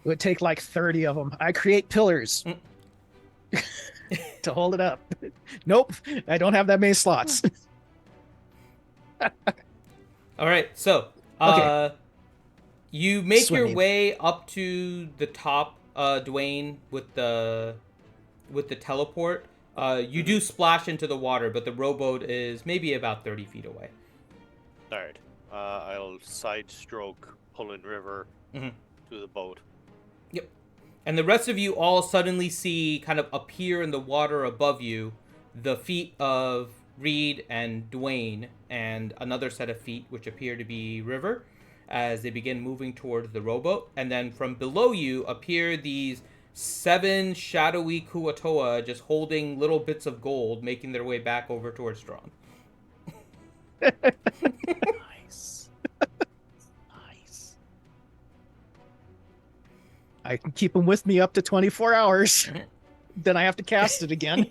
would take like 30 of them. I create pillars to hold it up. Nope, I don't have that many slots. All right, so Okay. you make your Swimming. way up to the top, Dwayne, with the teleport. You do splash into the water, but the rowboat is maybe about 30 feet away. All right. I'll side stroke Pullen River Mhm. to the boat. Yep. And the rest of you all suddenly see kind of appear in the water above you the feet of Reed and Dwayne and another set of feet which appear to be River as they begin moving towards the rowboat. And then from below you appear these 7 shadowy Kuatoa just holding little bits of gold making their way back over towards Strawn. Nice. Nice. I can keep them with me up to 24 hours. Then I have to cast it again.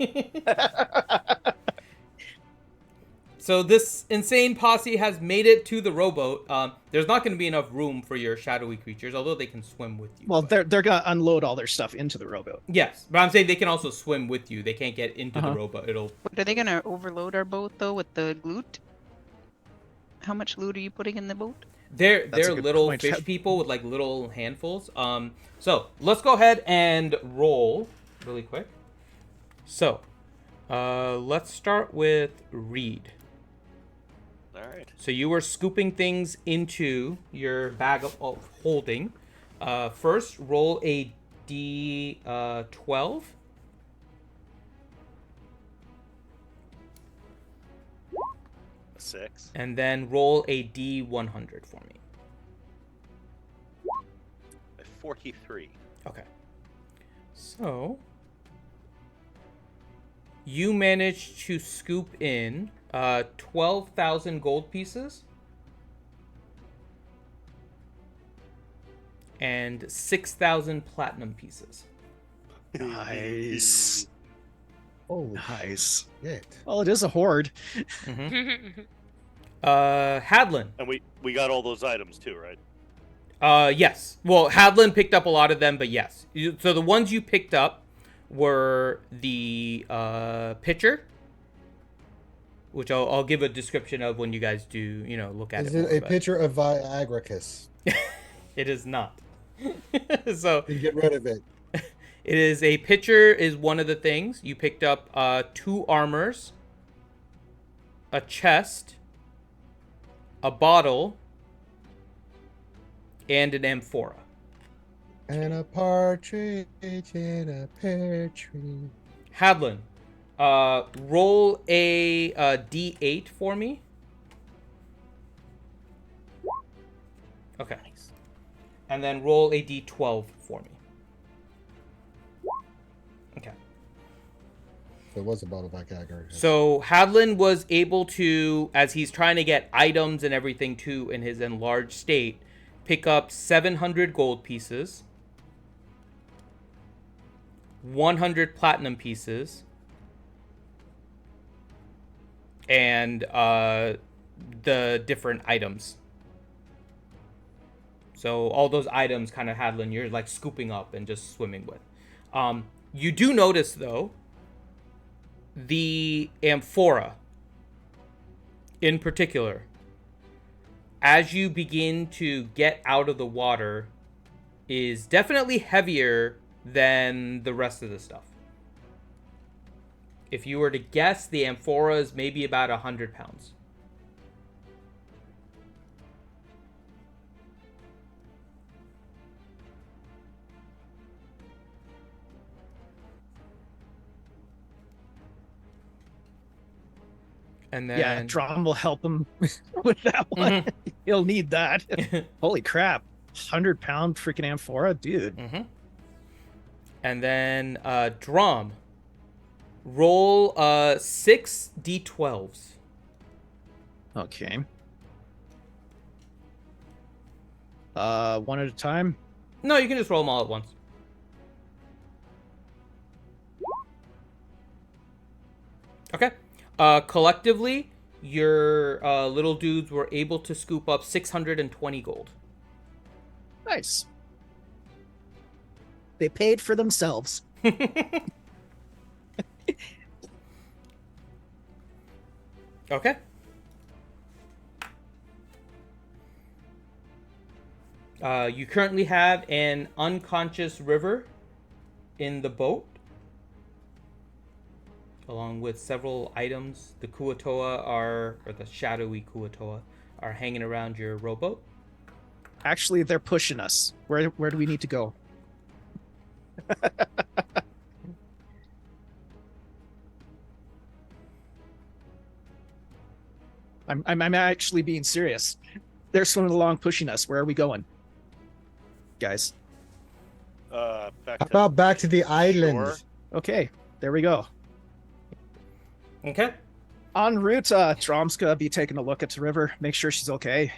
So this insane posse has made it to the rowboat. There's not going to be enough room for your shadowy creatures, although they can swim with you. Well, but- they're gonna unload all their stuff into the rowboat. Yes, but I'm saying they can also swim with you. They can't get into the Uh-huh. rowboat. It'll. But are they gonna overload our boat though with the loot? How much loot are you putting in the boat? They're That's a good little point. fish people with like little handfuls. So let's go ahead and roll really quick. So, let's start with Reed. All right. So you were scooping things into your bag of holding. First, roll a D12. A 6. And then roll a D100 for me. A 43. Okay. So you managed to scoop in 12,000 gold pieces and 6,000 platinum pieces. Nice. Holy Nice. shit. Well, it is a horde. Hadlin. And we got all those items too, right? Yes. Well, Hadlin picked up a lot of them, but yes. So the ones you picked up were the pitcher, which I'll give a description of when you guys do, look at Is it. it a picture of Viagricus? It is not. So You get rid of it. it is a pitcher is one of the things. You picked up 2 armors, a chest, a bottle, and an amphora. And a partridge in a pear tree. Hadlin, roll a D8 for me. Okay. And then roll a D12 for me. Okay. So it was a bottle of Viagra. So Hadlin was able to, as he's trying to get items and everything too in his enlarged state, pick up 700 gold pieces, 100 platinum pieces, and the different items. So all those items kind of Hadlin, you're like scooping up and just swimming with. You do notice though, the amphora in particular, as you begin to get out of the water, is definitely heavier than the rest of the stuff. If you were to guess, the amphora is maybe about 100 pounds. And then Yeah, Drum will help him with that one. He'll need that. Holy crap. 100-pound freaking amphora? Dude. And then Drum, roll 6 D12s. Okay. One at a time? No, you can just roll them all at once. Okay. Collectively, your little dudes were able to scoop up 620 gold. Nice. They paid for themselves. Okay. You currently have an unconscious river in the boat, along with several items. The Kuatoa or the shadowy Kuatoa, are hanging around your rowboat. Actually, they're pushing us. Where do we need to go? I'm actually being serious. They're swimming along, pushing us. Where are we going, guys? Back How to about back to the island? shore. Okay, there we go. Okay. En route, Drom's gonna be taking a look at the river, make sure she's okay.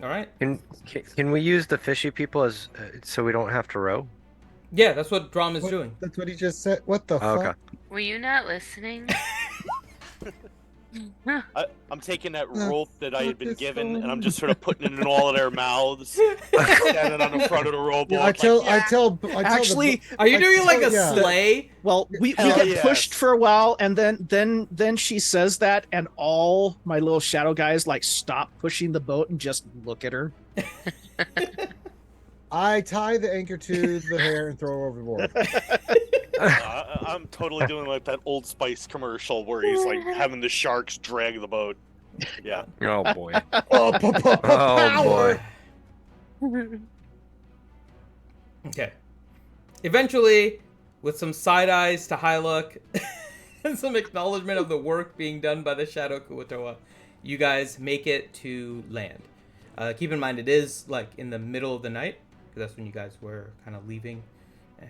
All right. Can we use the fishy people as so we don't have to row? Yeah, that's what Drum is What? doing. That's what he just said. What the Oh, fuck? okay. Were you not listening? I'm taking that No, rope that I had been fuck is given, going and I'm on? just sort of putting it in all of their mouths, standing on the front of the rowboat. Yeah, I like, tell Actually, Are you doing like a yeah. sleigh? well, we Hell get yes. pushed for a while, and then she says that, and all my little shadow guys like stop pushing the boat and just look at her. I tie the anchor to the hair and throw her overboard. I'm totally doing like that Old Spice commercial where he's like having the sharks drag the boat. Yeah. Oh boy. Oh, Oh boy. Okay. Eventually, with some side eyes to Hyluck and some acknowledgement of the work being done by the Shadow Kuatoa, you guys make it to land. Keep in mind, it is like in the middle of the night, because that's when you guys were kind of leaving.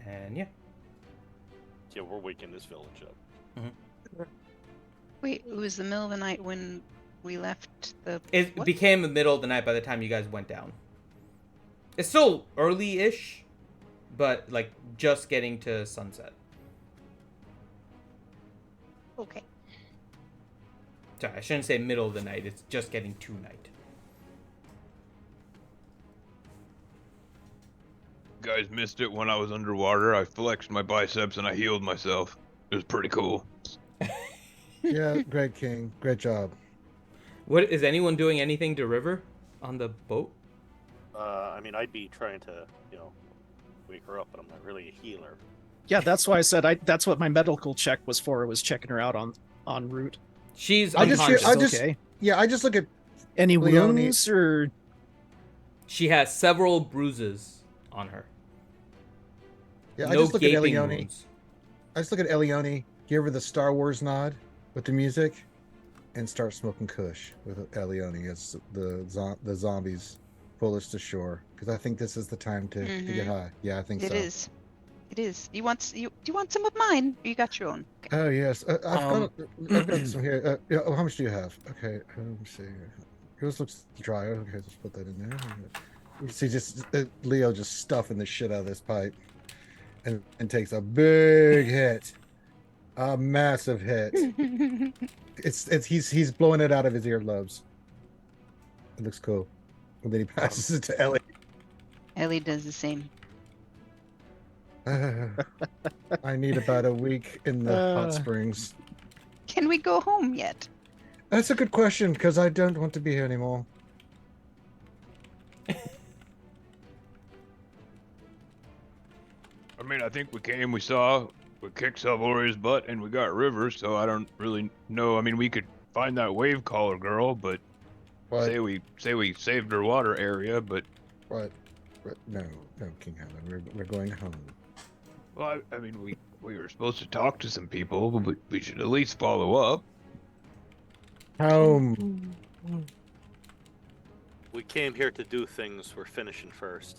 And yeah. Yeah, we're waking this village up. Wait, it was the middle of the night when we left the... It what? became the middle of the night by the time you guys went down. It's still early-ish, but like just getting to sunset. Okay. Sorry, I shouldn't say middle of the night. It's just getting to night. You guys missed it when I was underwater. I flexed my biceps and I healed myself. It was pretty cool. Yeah, great, King. Great job. What is anyone doing anything to River on the boat? I mean, I'd be trying to, wake her up, but I'm not really a healer. Yeah, that's why I said that's what my medical check was for. Was checking her out en route. She's I just unconscious. Okay. Yeah, I just look at Any Leone. wounds or She has several bruises on her. I No just look at gaping Elione. wounds. I just look at Elione, give her the Star Wars nod with the music, and start smoking Kush with Elione as the zombies pull us to shore. Because I think this is the time to get high. Yeah, I think so. It is. It is. You want some of mine? Or you got your own? Okay. Oh yes, I've got some here. How much do you have? Okay, let me see. Yours looks dry. Okay, let's put that in there. You see, just Leo just stuffing the shit out of this pipe, and takes a big hit, a massive hit. He's blowing it out of his earlobes. It looks cool. And then he passes it to Ellie. Ellie does the same. I need about a week in the hot springs. Can we go home yet? That's a good question, because I don't want to be here anymore. I mean, I think we came, we saw, we kicked Salvoria's butt, and we got River, so I don't really know. I mean, we could find that wave caller girl, but say we saved her water area, but... What? No, King Helen, we're going home. Well, I mean, we were supposed to talk to some people, but we should at least follow up. Home. We came here to do things. We're finishing first.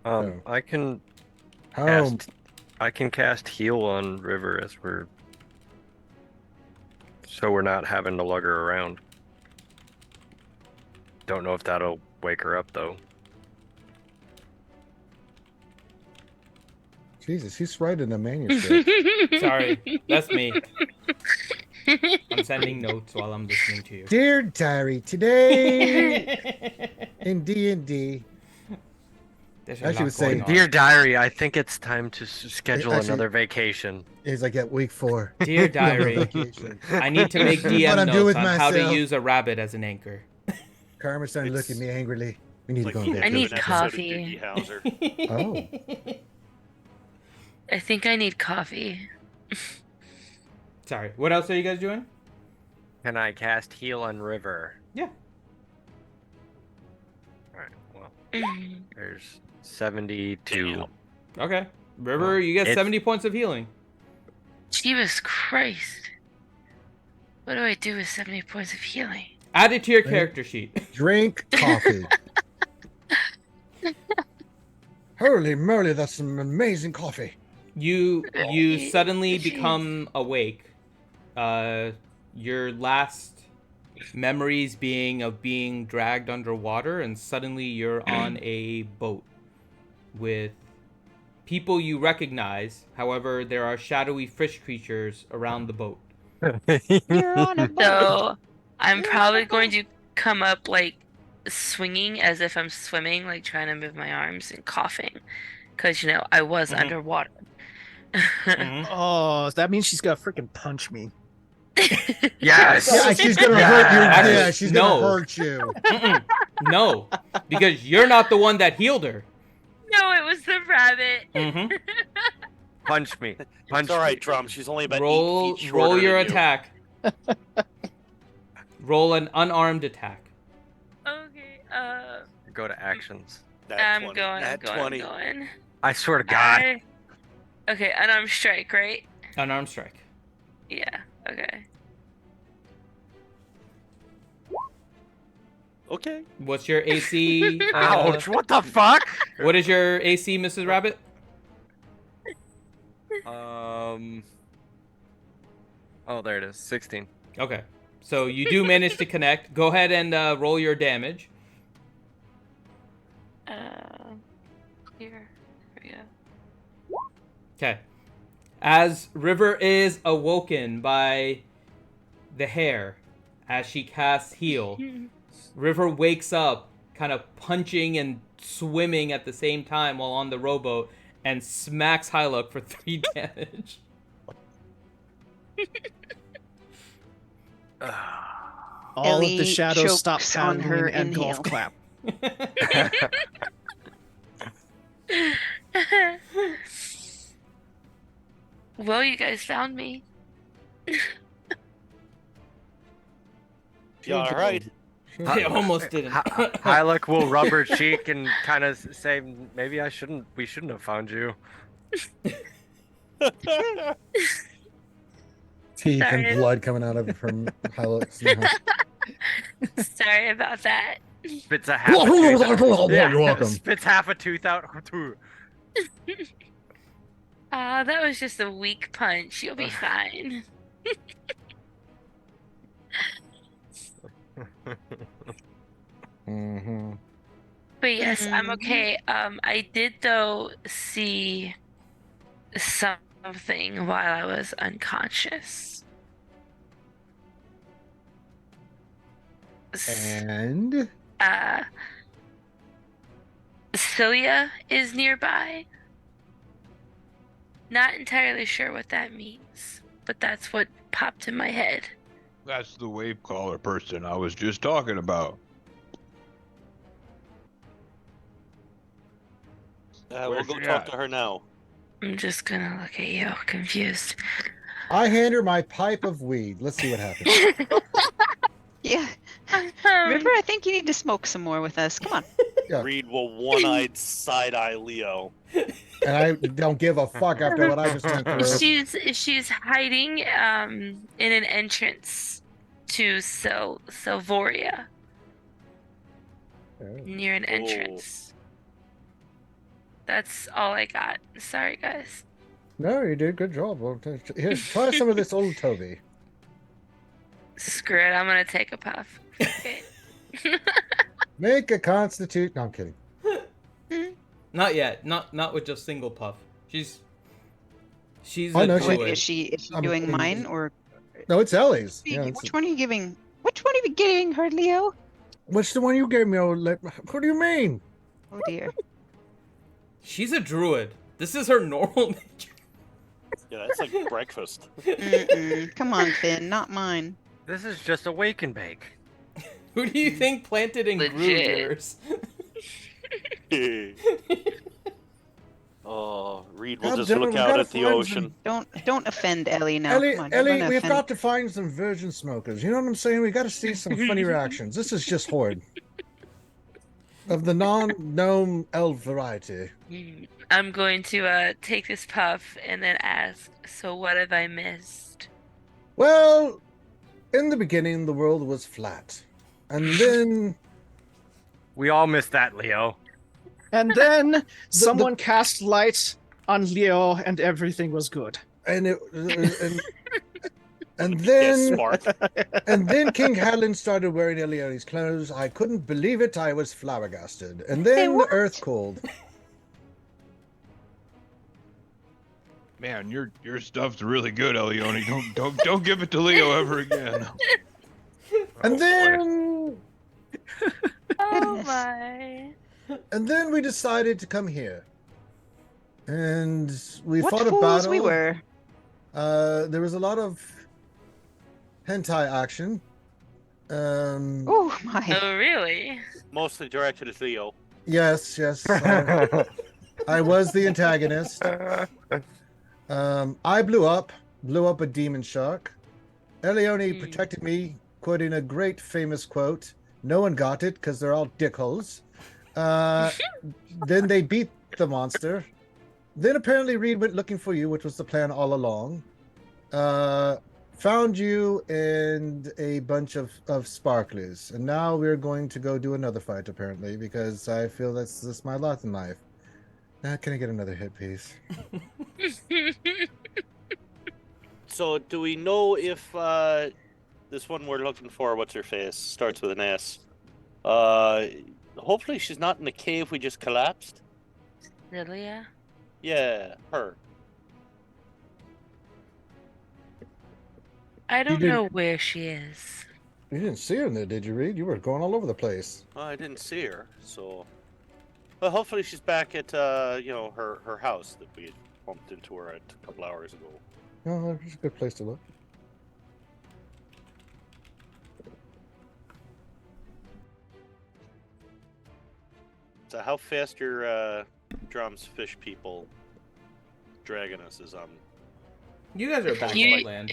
I can Home. cast heal on River as so we're not having to lug her around. Don't know if that'll wake her up though. Jesus, he's writing a manuscript. Sorry, that's me. I'm sending notes while I'm listening to you. Dear Diary, today in D&D. There's a Actually, lot would say, going on. Dear Diary, I think it's time to schedule Actually- another vacation. He's like at week 4. Dear Diary, Vacation. I need to make What DM I'm doing notes with on how to myself. use a rabbit as an anchor. Carmen's starting to look at me angrily. We need to go on the I end need of an episode of coffee. Doogie Howser. Oh, I think I need coffee. Sorry, what else are you guys doing? Can I cast heal on River? Yeah. Alright, well, there's 72. Okay. River, you get It's- 70 points of healing. Jesus Christ. What do I do with 70 points of healing? Add it to your Right. character sheet. drink coffee. Holy moly, that's some amazing coffee. You suddenly become awake. Your last memories being dragged underwater, and suddenly you're on a boat with people you recognize. However, there are shadowy fish creatures around the boat. You're on a boat. So I'm You're probably on a going boat. to come up like swinging as if I'm swimming, like trying to move my arms and coughing. Because, I was Mhm. underwater. Mhm. oh, that means she's got to freaking punch me. Yes! Yeah, she's gonna Yeah. hurt you. Actually, Yeah, she's gonna no. hurt you. Mm-mm. No, because you're not the one that healed her. No, it was the rabbit. Mm-hmm. Punch me. Punch It's all right, me. Drum. She's only about 8 Roll feet shorter your than you. attack. Roll an unarmed attack. Okay, Go to actions. Nat I'm 20. going, Nat I'm 20. going. I swear to God. Okay, unarmed strike, right? Unarmed strike. Yeah. Okay. Okay. What's your AC? Ouch! What the fuck? What is your AC, Mrs. Rabbit? Oh, there it is. 16. Okay. So you do manage to connect. Go ahead and roll your damage. Here we go. Okay. As River is awoken by the hair, as she casts heal, River wakes up, kind of punching and swimming at the same time while on the rowboat, and smacks Hyluck for 3 damage. All of Ellie the shadows stop chokes on paddling her and inhale. golf clap. Well, you guys found me. You all right? They almost didn't. Hyluck will rub her cheek and kind of say, "Maybe we shouldn't have found you." Teeth Sorry. and blood coming out of from Hyluck's mouth. Sorry about that. Spits a half a tooth out. You're welcome. Spits half a tooth out. That was just a weak punch. You'll be fine. Mm-hmm. But yes, I'm okay. I did though see something while I was unconscious. And Cilia is nearby. Not entirely sure what that means, but that's what popped in my head. That's the wave caller person I was just talking about. We'll Where's go she talk at? to her now. I'm just gonna look at you, confused. I hand her my pipe of weed. Let's see what happens. Yeah. River, I think you need to smoke some more with us. Come on. Yeah. Reed will one-eyed side-eye Leo. And I don't give a fuck after what I just went through. She's hiding in an entrance to Selvoria. Near an entrance. That's all I got. Sorry, guys. No, you did good job. Well, here, try some of this old Toby. Screw it, I'm gonna take a puff. Okay. Make a constitute. No, I'm kidding. Not yet. Not with just single puff. She's Oh, a no, druid. Wait, is she I'm- doing mine or No, it's Ellie's. Yeah, which one are you giving? Which one are you giving her, Leo? What's the one you gave me? What do you mean? Oh dear. She's a druid. This is her normal nature. Yeah, that's like breakfast. Come on, Finn, not mine. This is just a wake and bake. Who do you think planted and grew Legit. yours? Oh, Reed will God just damn it, look we out gotta at the find ocean. Don't offend Ellie now. Ellie, Come on, you're Ellie, gonna we've offend- got to find some virgin smokers. You know what I'm saying? We got to see some funny reactions. This is just horrid. Of the non-gnome elf variety. I'm going to take this puff and then ask, so what have I missed? Well, in the beginning, the world was flat. And then We all missed that, Leo. And then someone cast light on Leo, and everything was good. and Yes, then smart. and then King Hadlin started wearing Elioni's clothes. I couldn't believe it. I was flabbergasted. And then the what? earth cooled. Man, your stuff's really good, Elioni. Don't give it to Leo ever again. And then Oh my. and then we decided to come here. And we What fought a fools battle. we were. There was a lot of hentai action. Oh my. Oh really? Mostly directed at Leo. Yes. I was the antagonist. I blew up a demon shark. Elioni protected me, quoting a great famous quote. No one got it because they're all dickholes. Then they beat the monster. Then apparently Reed went looking for you, which was the plan all along. Found you and a bunch of sparklers, and now we're going to go do another fight apparently because I feel that's my lot in life. Can I get another hit, please? So, do we know if this one we're looking for, what's her face, starts with an S? Hopefully she's not in the cave we just collapsed. Lilia? Yeah, her. I don't didn't- know where she is. You didn't see her in there, did you, Reed? You were going all over the place. Well, I didn't see her, so. Well, hopefully she's back at her house that we had bumped into her at a couple hours ago. Oh, it's a good place to look. So, how fast your drums fish people dragging us is You guys are back You- in land.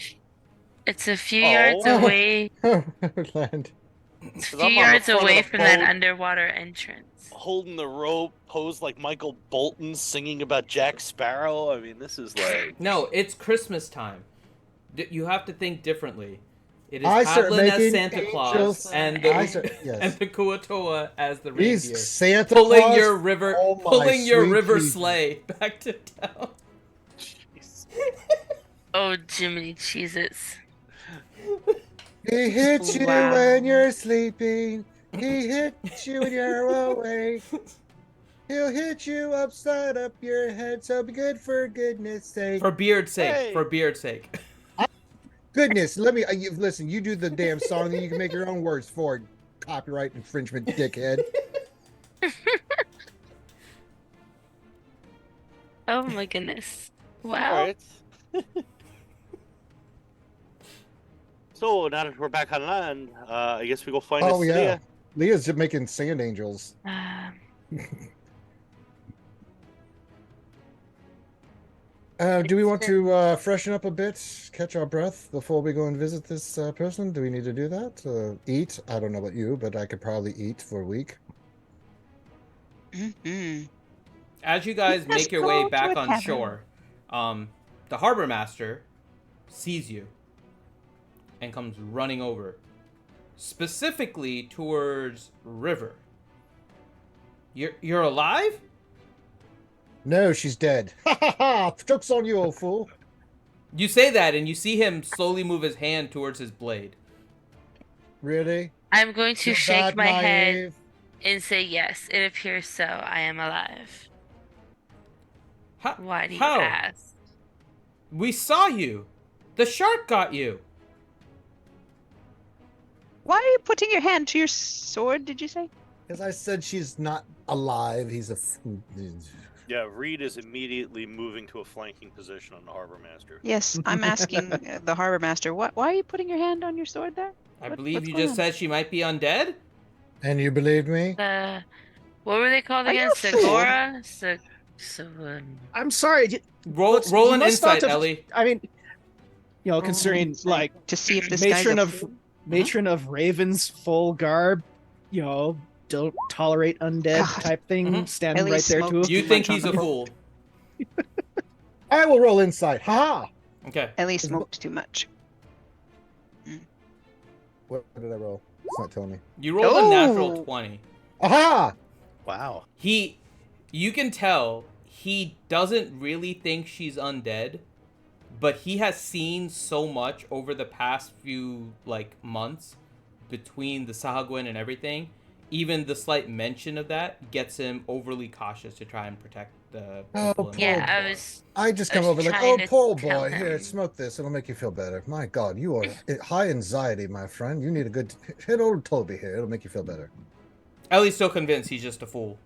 It's a few Oh. yards away. Land. It's a 'Cause few I'm on the yards front of away the from that boat. underwater entrance. holding the rope, posed like Michael Bolton, singing about Jack Sparrow. I mean, this is like No, it's Christmas time. You have to think differently. It is I start Hadlin as making Santa Claus angels. and I the start- yes. and the Kuatoa as the reindeer. He's Santa Pulling Claus. your river, Oh my pulling your sweet river Jesus. sleigh back to town. Oh, Jiminy Cheez-Its. He hits you Wow. when you're sleeping. He hits you when you're awake. He'll hit you upside up your head. So be good for goodness sake. For beard's sake. Hey. For beard's sake. Goodness, let me listen. You do the damn song, and you can make your own words for it. Copyright infringement, dickhead. Oh my goodness. Wow. all right. So now that we're back on land, I guess we go find Oh us yeah, Leah. Leah's just making sand angels. Do we want to freshen up a bit, catch our breath before we go and visit this person? Do we need to do that? Eat? I don't know about you, but I could probably eat for a week. Mhm. As you guys Let's make your go way to back a on tavern. shore, the harbor master sees you and comes running over, specifically towards River. You're alive? No, she's dead. Ha ha ha! Joke's on you, old fool. You say that, and you see him slowly move his hand towards his blade. Really? I'm going to You're shake that my head naive? and say yes. It appears so. I am alive. How? Why do you how? ask? We saw you. The shark got you. Why are you putting your hand to your sword, did you say? Because I said she's not alive. He's a. Yeah, Reed is immediately moving to a flanking position on the harbor master. Yes, I'm asking the harbor master, why are you putting your hand on your sword there? I What- believe what's you going just on? said she might be undead. And you believed me? What were they called Are you again? a fool? Segura? I'm sorry. Roll You an must not insight, have- Ellie. I mean, considering like To see if this matron guy's a of fool? matron of Raven's full garb, don't tolerate undead God. type thing, Mhm. standing Ellie right there smoked too. You too think much on he's the a boat. fool. I will roll insight. Ha Okay. Ellie smoked too much. What did I roll? It's not telling me. You rolled a natural Oh. 20. Aha! Wow. You can tell he doesn't really think she's undead, but he has seen so much over the past few months between the Sahagwin and everything. Even the slight mention of that gets him overly cautious to try and protect the Oh, people in the poor Yeah, boat. I was. I just I come was over like, trying oh, to poor tell boy. Here, him. smoke this. It'll make you feel better. My God, you are high anxiety, my friend. You need a good hit old Toby here. It'll make you feel better. Ellie's still convinced he's just a fool.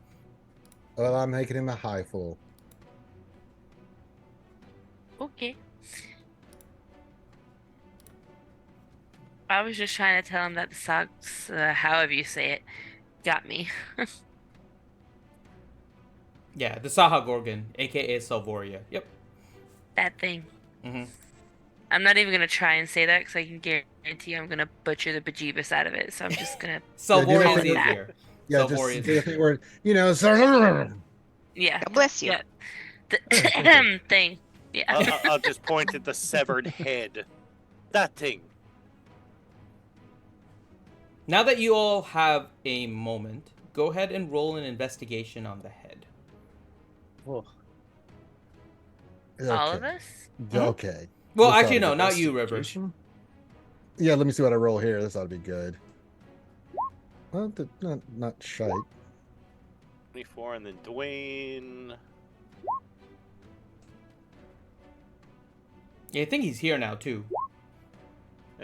Well, I'm making him a high fool. Okay. I was just trying to tell him that the socks, however you say it, got me. Yeah, the Sahagorgon, aka Salvoria. Yep. That thing. hmm I'm not even gonna try and say that because I can guarantee I'm gonna butcher the bejeebus out of it. So I'm just gonna. Salvoria is do that. easier. Yeah, Salvoria just is the thing where, Yeah. God bless you. Yeah. The thing. Yeah. I'll just point at the severed head. That thing. Now that you all have a moment, go ahead and roll an investigation on the head. Oh, All of us? Okay. Well, This actually, ought to no, be not you, River. investigation? Yeah, let me see what I roll here. This ought to be good. Well, not shite. 24, and then Dwayne. Yeah, I think he's here now, too.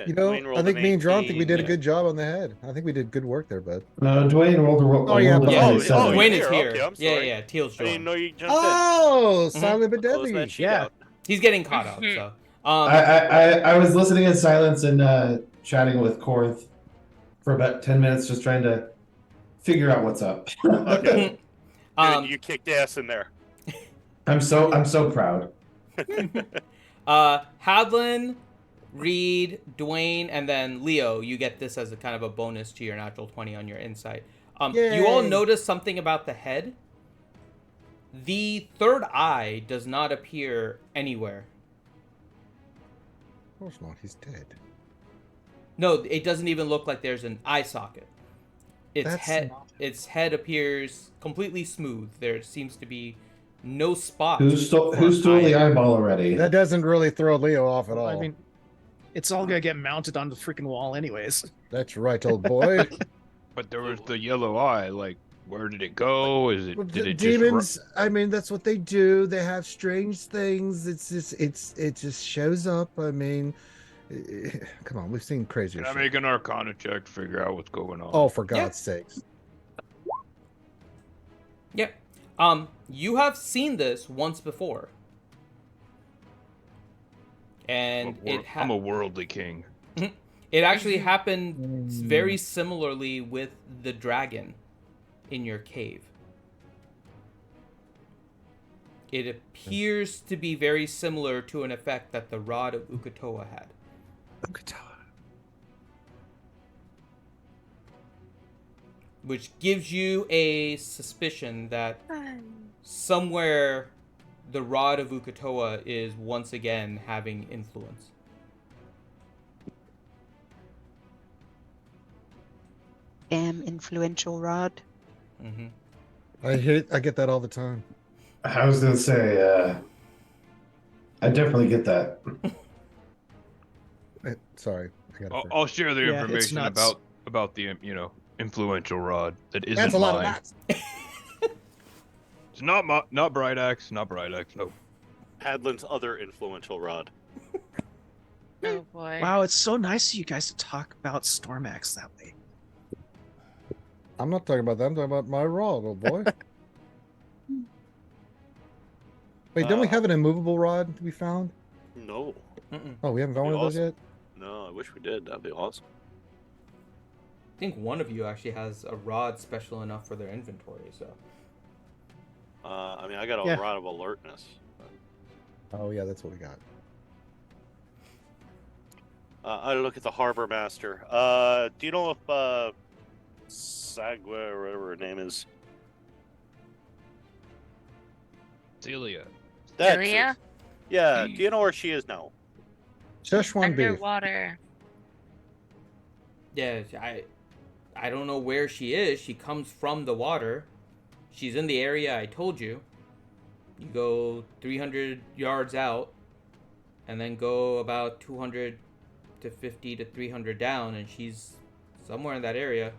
You know, Dwayne rolled I think an me and John think we 18. did a good job on the head. I think we did good work there, bud. Dwayne rolled a roll. Oh, yeah, rolled a but- Yeah, 27. Dwayne you're is here. here. Okay, I'm Yeah, sorry. yeah, Teal's I didn't joined. know you jumped Oh, Mhm. silent but in. Close deadly. that sheet Yeah. out. He's getting caught up, so. I was listening in silence and chatting with Korth for about 10 minutes, just trying to figure out what's up. Okay. Um, Good, you kicked ass in there. I'm so proud. Hadlin, Reed, Dwayne, and then Leo, you get this as a kind of a bonus to your natural 20 on your insight. You all Yay. notice something about the head. The third eye does not appear anywhere. Of course not. He's dead. No, it doesn't even look like there's an eye socket. That's not- Its head appears completely smooth. There seems to be no spot. Who stole for an the eye. eyeball already? That doesn't really throw Leo off at all. I mean, it's all gonna get mounted on the freaking wall, anyways. That's right, old boy. But there was the yellow eye. Like, where did it go? Is it? Well, Did it demons, I mean, that's what they do. They have strange things. It just shows up. I mean, come on, we've seen crazier Can I shit. make an Arcana check to figure out what's going on? Oh, for God's sakes. Yep. You have seen this once before. And I'm a worldly king. it actually happened very similarly with the dragon in your cave. It appears to be very similar to an effect that the rod of Ukatoa had. Which gives you a suspicion that somewhere the rod of Ukatoa is once again having influence. Damn influential rod. Mm-hmm. I get that all the time. I was gonna say, I definitely get that. Sorry, I got I'll share the Yeah, it's information nuts. about the influential rod that isn't That's a lot of mine. nuts. It's not Bright Axe, not Bright Axe. No. Hadlin's other influential rod. Oh boy. Wow, it's so nice of you guys to talk about Stormax that way. I'm not talking about that. I'm talking about my rod, old boy. Wait, don't we have an immovable rod we found? No. Mm-mm. Oh, we haven't found Be one of those awesome. yet? No, I wish we did. That'd be awesome. I think one of you actually has a rod special enough for their inventory, so. I mean, I got a Yeah. rod of alertness. Oh, yeah, that's what we got. I look at the harbor master. Do you know if Sagwa or whatever her name is? Celia. That's Celia? it. Yeah. Do you know where she is now? Szechuan beef. Underwater. Yeah, I don't know where she is. She comes from the water. She's in the area I told you. You go 300 yards out, and then go about 200 to 50 to 300 down, and she's somewhere in that area.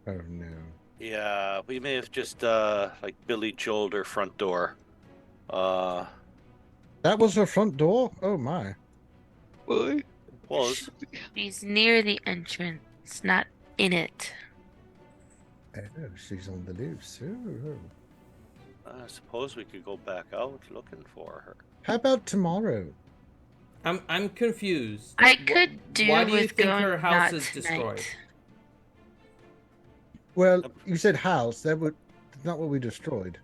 Oh, no. Yeah, we may have just like Billy Joel'd her front door. That was her front door? Oh, my. What? Was She's near the entrance, not in it. Oh, she's on the loose. Oh. I suppose we could go back out looking for her. How about tomorrow? I'm confused. I could do Why do you with think going her house not is destroyed? tonight. Well, you said house. That's not what we destroyed.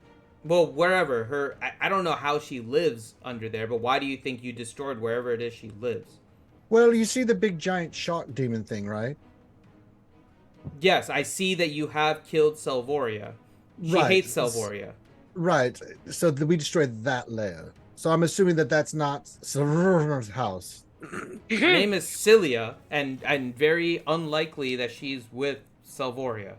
Well, wherever I don't know how she lives under there, but why do you think you destroyed wherever it is she lives? Well, you see the big giant shark demon thing, right? Yes, I see that you have killed Selvoria. She Right. hates Selvoria. Right. So we destroyed that layer. So I'm assuming that that's not Silver's house. Her name is Cilia, and very unlikely that she's with Salvoria.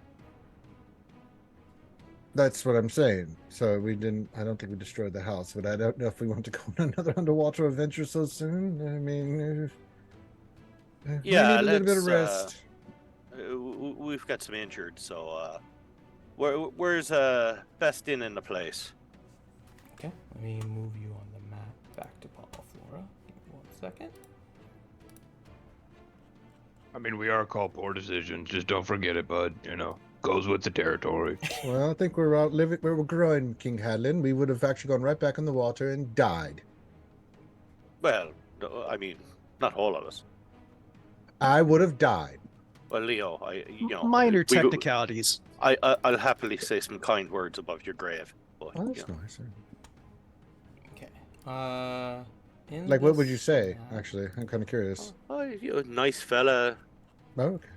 That's what I'm saying. So we didn't. I don't think we destroyed the house, but I don't know if we want to go on another underwater adventure so soon. I mean, Yeah, we need a little bit of rest. We've got some injured, so where's best inn in the place? Okay, let me move you on the map back to Flora. Give me 1 second. I mean, we are called Poor Decisions. Just don't forget it, bud. Goes with the territory. Well, I think we're out living where we're growing, King Hadlin. We would have actually gone right back in the water and died. Well, I mean, not all of us. I would have died. Well, Leo, Minor technicalities. I'll happily say some kind words above your grave. But, Oh, that's nice. Okay. Like, what would you say? Actually, I'm kind of curious. Nice fella. Oh, okay.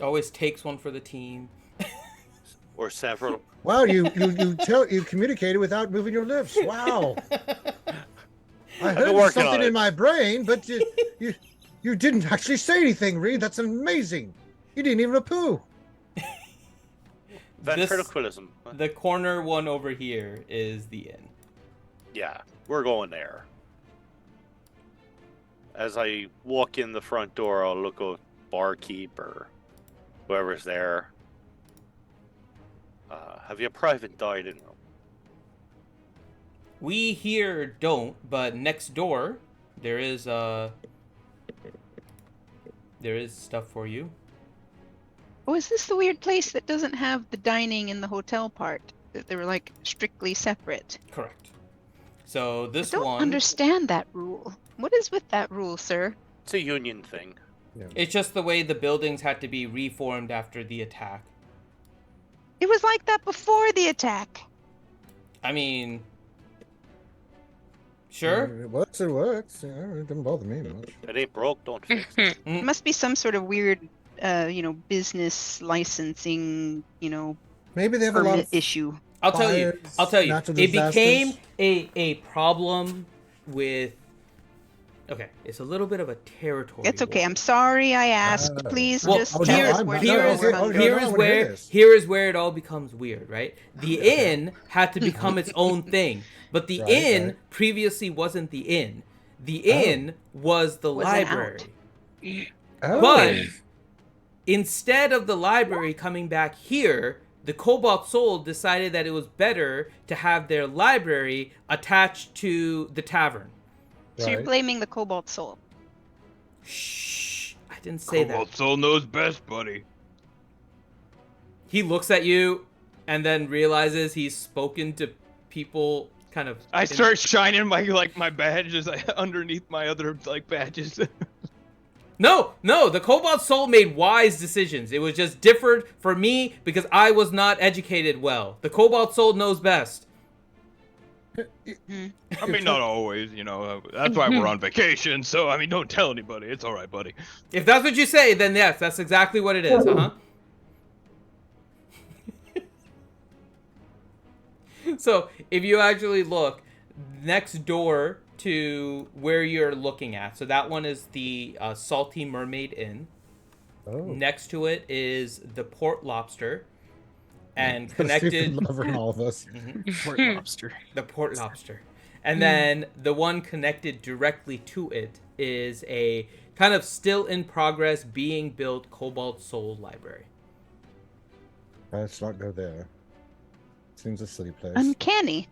Always takes one for the team. Or several. Wow, you communicated without moving your lips. Wow. I heard something in my brain, but you didn't actually say anything, Reed. That's amazing. You didn't even poo. Ventriloquism. The corner one over here is the inn. Yeah, we're going there. As I walk in the front door, I'll look at barkeep or whoever's there. Have you a private dining room? We here don't, but next door there is stuff for you. Oh, is this the weird place that doesn't have the dining in the hotel part? That they were like strictly separate. Correct. So this I don't one understand that rule. What is with that rule, sir? It's a union thing. Yeah. It's just the way the buildings had to be reformed after the attack. It was like that before the attack. I mean, sure. It works. It works. Yeah, it doesn't bother me much. It ain't broke, don't fix it. It must be some sort of weird, business licensing, Maybe they have a lot permit of issue. I'll tell you. natural It became disasters. a problem with. Okay, it's a little bit of a territory. It's okay. war. I'm sorry I asked. Please just tell us where here is where it all becomes weird, right? The inn had to become its own thing, but the inn previously wasn't the inn. The inn was the library. But instead of the library coming back here, the Cobalt Soul decided that it was better to have their library attached to the tavern. So you're blaming the Cobalt Soul. Shh, I didn't say that. Cobalt Soul knows best, buddy. He looks at you and then realizes he's spoken to people kind of... I start shining my badges underneath my other badges. No, the Cobalt Soul made wise decisions. It was just different for me because I was not educated well. The Cobalt Soul knows best. I mean, not always, that's why we're on vacation, so, don't tell anybody. It's alright, buddy. If that's what you say, then yes, that's exactly what it is, So, if you actually look next door to where you're looking at, so that one is the Salty Mermaid Inn. Oh. Next to it is the Port Lobster. And connected lover in all of us. Port Lobster. The Port Lobster. And then the one connected directly to it is a kind of still in progress being built Cobalt Soul library. Let's not go there. Seems a silly place. Uncanny.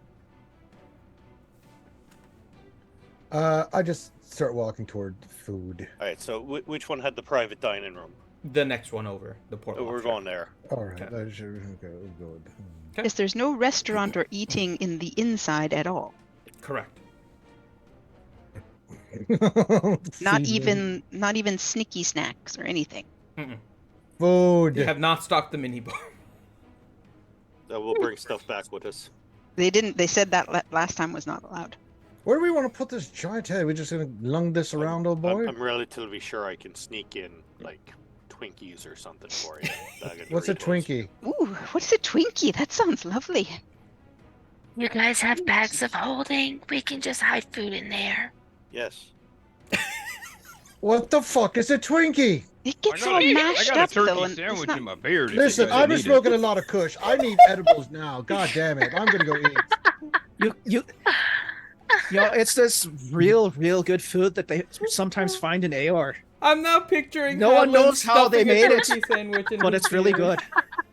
I just start walking toward food. All right, so which one had the private dining room? The next one over, the Port Lobster. We're going there. All right, I should go good. Yes, there's no restaurant or eating in the inside at all. Correct. Not even sneaky snacks or anything. Food. They have not stocked the minibar. We'll bring stuff back with us. They didn't. They said that last time was not allowed. Where do we want to put this giant head? We just gonna lung this around, old boy? I'm relatively sure I can sneak in 20 Twinkies or something for you. Bag of What's a Doritos. Twinkie? Ooh, what's a Twinkie? That sounds lovely. You guys have bags of holding. We can just hide food in there. Yes. What the fuck is a Twinkie? It gets I all got mashed a up turkey though, and it's sandwich not... in my beard. if Listen, you guys I've been need it. smoking a lot of Kush. I need edibles now. God damn it. I'm gonna go eat. You know, it's this real good food that they sometimes find in AR, I'm now picturing No one Hadlin knows how they stuffing a made it, turkey sandwich in but his it's really beard.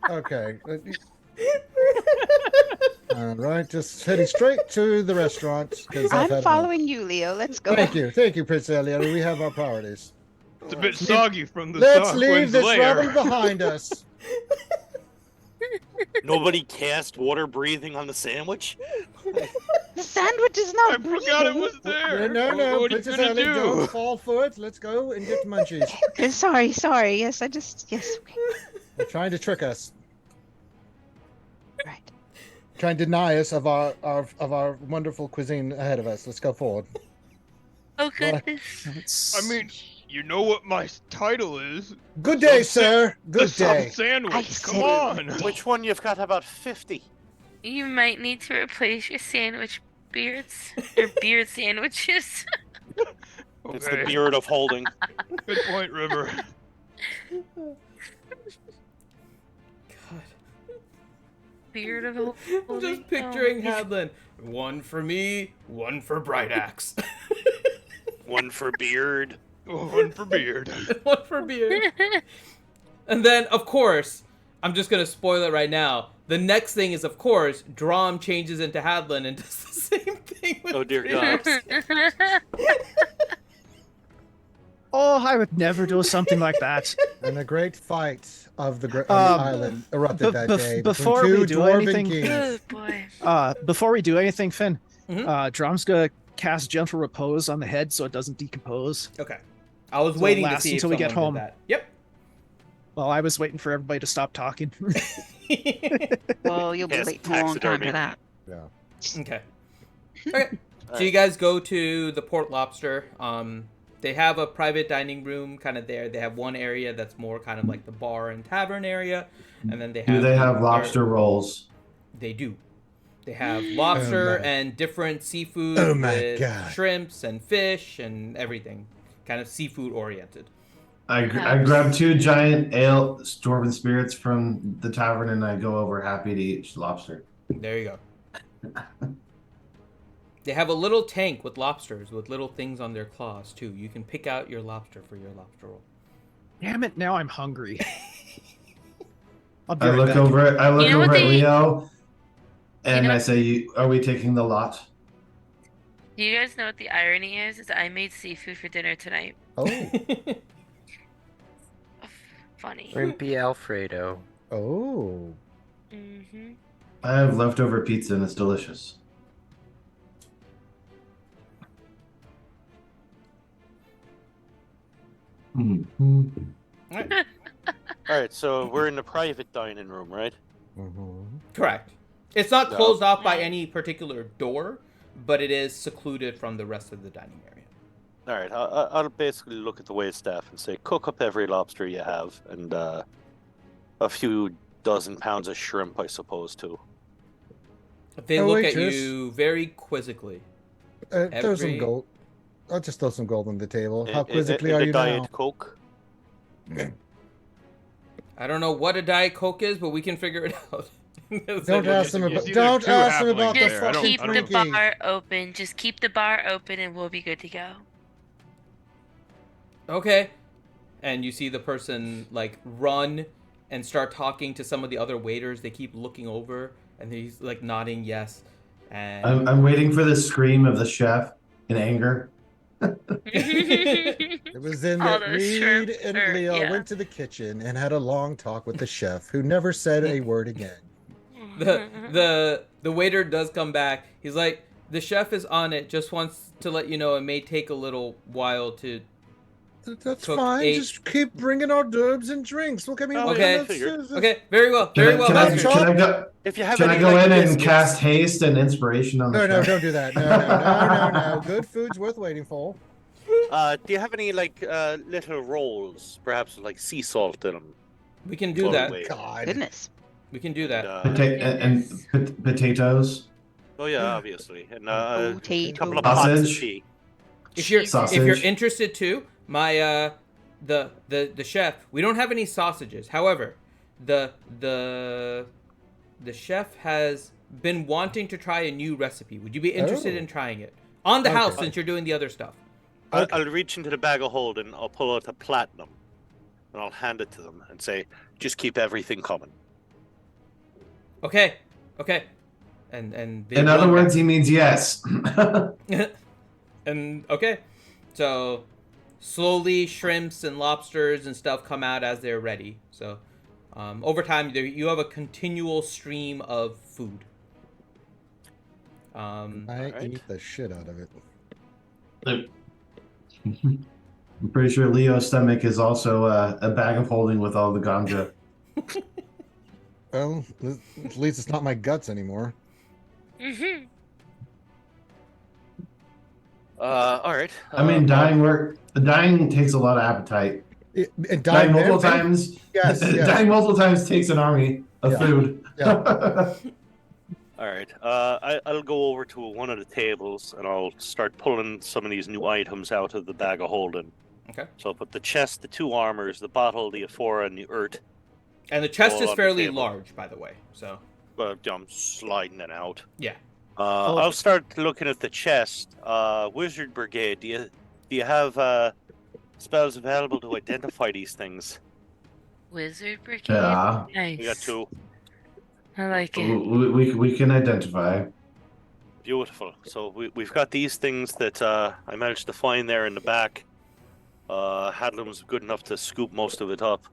good. Okay. All right, just heading straight to the restaurant. 'cause I've I'm had enough. following you, Leo. Let's go. Thank you, Prince Elliot. We have our priorities. It's a bit soggy from the Let's leave Starwind's this lair. rubble behind us. Nobody cast water breathing on the sandwich? The sandwich is not I forgot it breathing. was there. No, What are you Princess gonna Elliot, do? don't fall for it. Let's go and get the munchies. Sorry. Yes, yes. Okay. They're trying to trick us. Right. Trying to deny us of our wonderful cuisine ahead of us. Let's go forward. Oh What? goodness. I mean, you know what my title is? Good day, Some sir. Good the day. sandwich. I Come said- on. Which one? You've got about 50. You might need to replace your sandwich beards or beard sandwiches. It's the Okay. beard of holding. Good point, River. Beard of I'm holding. just picturing Oh, Hadlin. One for me, one for Bright Axe. One for beard. One for beard. One for beer. And then, of course, I'm just gonna spoil it right now. The next thing is, of course, Drom changes into Hadlin and does the same thing with Oh, dear Bright God. Axe. Oh, I would never do something like that. And a great fight of the on the Um, island erupted that day. between before we two do dwarven anything- kings. Oh boy. Before we do anything, Finn, Mhm. Drom's gonna cast gentle repose on the head so it doesn't decompose. Okay. I was So waiting to last see if until we get someone did home. that. Yep. Well, I was waiting for everybody to stop talking. Well, you'll be Yes, late for a long time taxidermy. for that. Yeah. Okay. Okay. So you guys go to the Port Lobster. They have a private dining room kind of there. They have one area that's more kind of like the bar and tavern area, and then they have. Do they have or- lobster rolls? They do. They have lobster my- and different seafood Oh my with God. shrimps and fish and everything, kind of seafood oriented. I grab 2 giant ale dwarven spirits from the tavern and I go over happy to eat lobster. There you go. They have a little tank with lobsters with little things on their claws too. You can pick out your lobster for your lobster roll. Damn it! Now I'm hungry. I'll be I right look back. over. I look You know what over at they- Leo, and know- I say, "Are we taking the lot?" Do you guys know what the irony is? Is I made seafood for dinner tonight. Oh. Funny. Wimpy Alfredo. Oh. Mm-hmm. I have leftover pizza and it's delicious. Mhm. All right, so we're in the private dining room, right? Mhm. Correct. It's not No. closed off by Right. any particular door, but it is secluded from the rest of the dining area. All right, I'll basically look at the waitstaff and say, cook up every lobster you have, and a few dozen pounds of shrimp, I suppose, too. They Oh, look waitress. at you very quizzically. Throw Every- some gold. I'll just throw some gold on the table. How And- quizzically and are the you Diet now? Coke. I don't know what a Diet Coke is, but we can figure it out. Don't ask them You about. see there Don't two ask them halflings about the there. I Just don't- fucking keep I the don't- Twinkie. bar open. Just keep the bar open, and we'll be good to go. Okay. And you see the person like run and start talking to some of the other waiters. They keep looking over, and he's like nodding yes. And I'm waiting for the scream of the chef in anger. It was then All that those Reed shrimp, and or- Leo yeah. went to the kitchen and had a long talk with the chef, who never said a word again. the waiter does come back. He's like, the chef is on it. Just wants to let you know it may take a little while to. That's Cook fine. 8. Just keep bringing hors d'oeuvres and drinks. Look, I mean, Okay. Okay, very well, Can very I, well. can I, Master. can I go? If you have Can any I go like in and biscuits- cast haste and inspiration on the No, chef? don't do that. No. Good food's worth waiting for. Do you have any like little rolls, perhaps with like sea salt in them? We can do Float that. away. God. Goodness. We can do that. Potatoes. Oh yeah, obviously, and a couple of Potato. pots of Sausage. tea. If you're Sausage. interested too, my the chef. We don't have any sausages. However, the chef has been wanting to try a new recipe. Would you be interested in trying it on the house since you're doing the other stuff? I'll reach into the bag of holding. I'll pull out a platinum, and I'll hand it to them and say, "Just keep everything coming." Okay. And In other words, he means yes. and okay, so slowly shrimps and lobsters and stuff come out as they're ready. So over time, you have a continual stream of food. I eat the shit out of it. I'm pretty sure Leo's stomach is also a bag of holding with all the ganja. Well, at least it's not my guts anymore. Mm-hmm. All right. I mean, dying takes a lot of appetite. Dying multiple times. Yes. Dying multiple times takes an army of food. Yeah. All right. I'll go over to one of the tables and I'll start pulling some of these new items out of the bag of holding. Okay. So I'll put the chest, the 2 armors, the bottle, the aphora, and the urt. And the chest all is on the fairly table. large, by the way. So But I'm sliding it out. yeah. I'll start looking at the chest. Wizard Brigade, do you have spells available to identify these things? Wizard Brigade. Yeah. Nice. We got 2. I like it. We can identify. Beautiful. So we've got these things that I managed to find there in the back. Hadlin was good enough to scoop most of it up.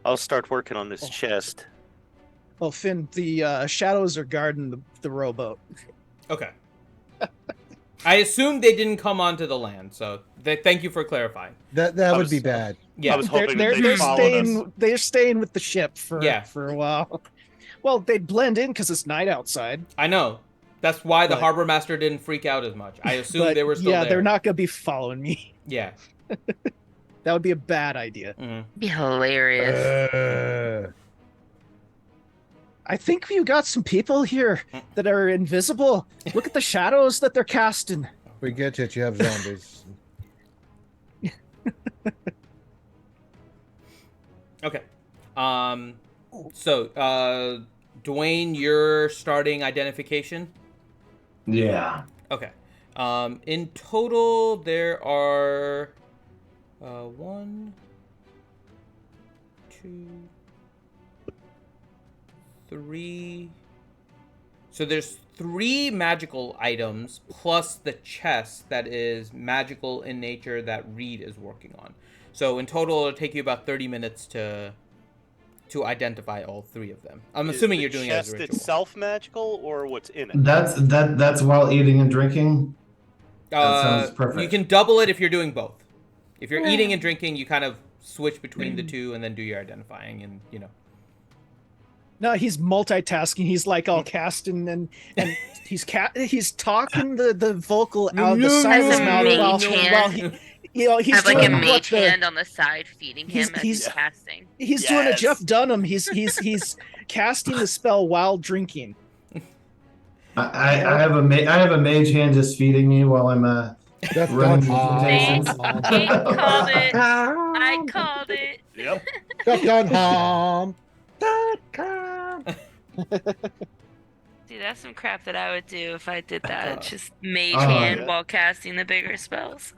I'll start working on this chest. Well, Finn, the shadows are guarding the rowboat. Okay. I assume they didn't come onto the land, so thank you for clarifying. That would be bad. Yeah. I was hoping They're that they followed us. staying. They're staying with the ship for a while. Well, they'd blend in because it's night outside. I know. That's why the But- harbor master didn't freak out as much. I assumed But they were still yeah, there. they're not gonna be following me. Yeah. That would be a bad idea. Mhm. Be hilarious. I think we've got some people here that are invisible. Look at the shadows that they're casting. We get it. You have zombies. Okay. So, Dwayne, you're starting identification? Yeah. Okay. In total, there are 1, 2, 3. So there's 3 magical items plus the chest that is magical in nature that Reed is working on. So in total, it'll take you about 30 minutes to identify all 3 of them. I'm assuming you're doing it as a chest ritual. itself magical or what's in it? That's while eating and drinking. That sounds perfect. You can double it if you're doing both. If you're eating and drinking, you kind of switch between the 2 and then do your identifying, and No, he's multitasking. He's like all casting and he's talking the vocal out the side of his mouth while he he's have like doing a what mage the- hand on the side feeding him as he's he's- casting. He's doing a Yes. Jeff Dunham. He's casting the spell while drinking. I have a mage hand just feeding me while I'm That's running done. presentations. He called it. I called it. Yep. Dude, that's some crap that I would do if I did that. Just mage Oh, hand yeah. while casting the bigger spells.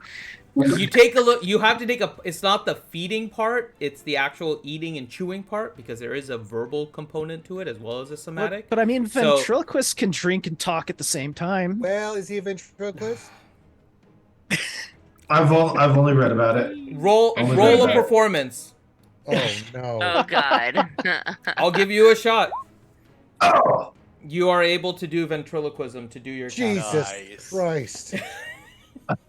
you take a look. You have to take a. It's not the feeding part. It's the actual eating and chewing part because there is a verbal component to it as well as a somatic. But I mean, So- ventriloquist can drink and talk at the same time. Well, is he a ventriloquist? I've only read about it. Roll Only roll a that. performance. Oh no. Oh God. I'll give you a shot. Oh, You are able to do ventriloquism to do your task. Jesus Nice. Christ. So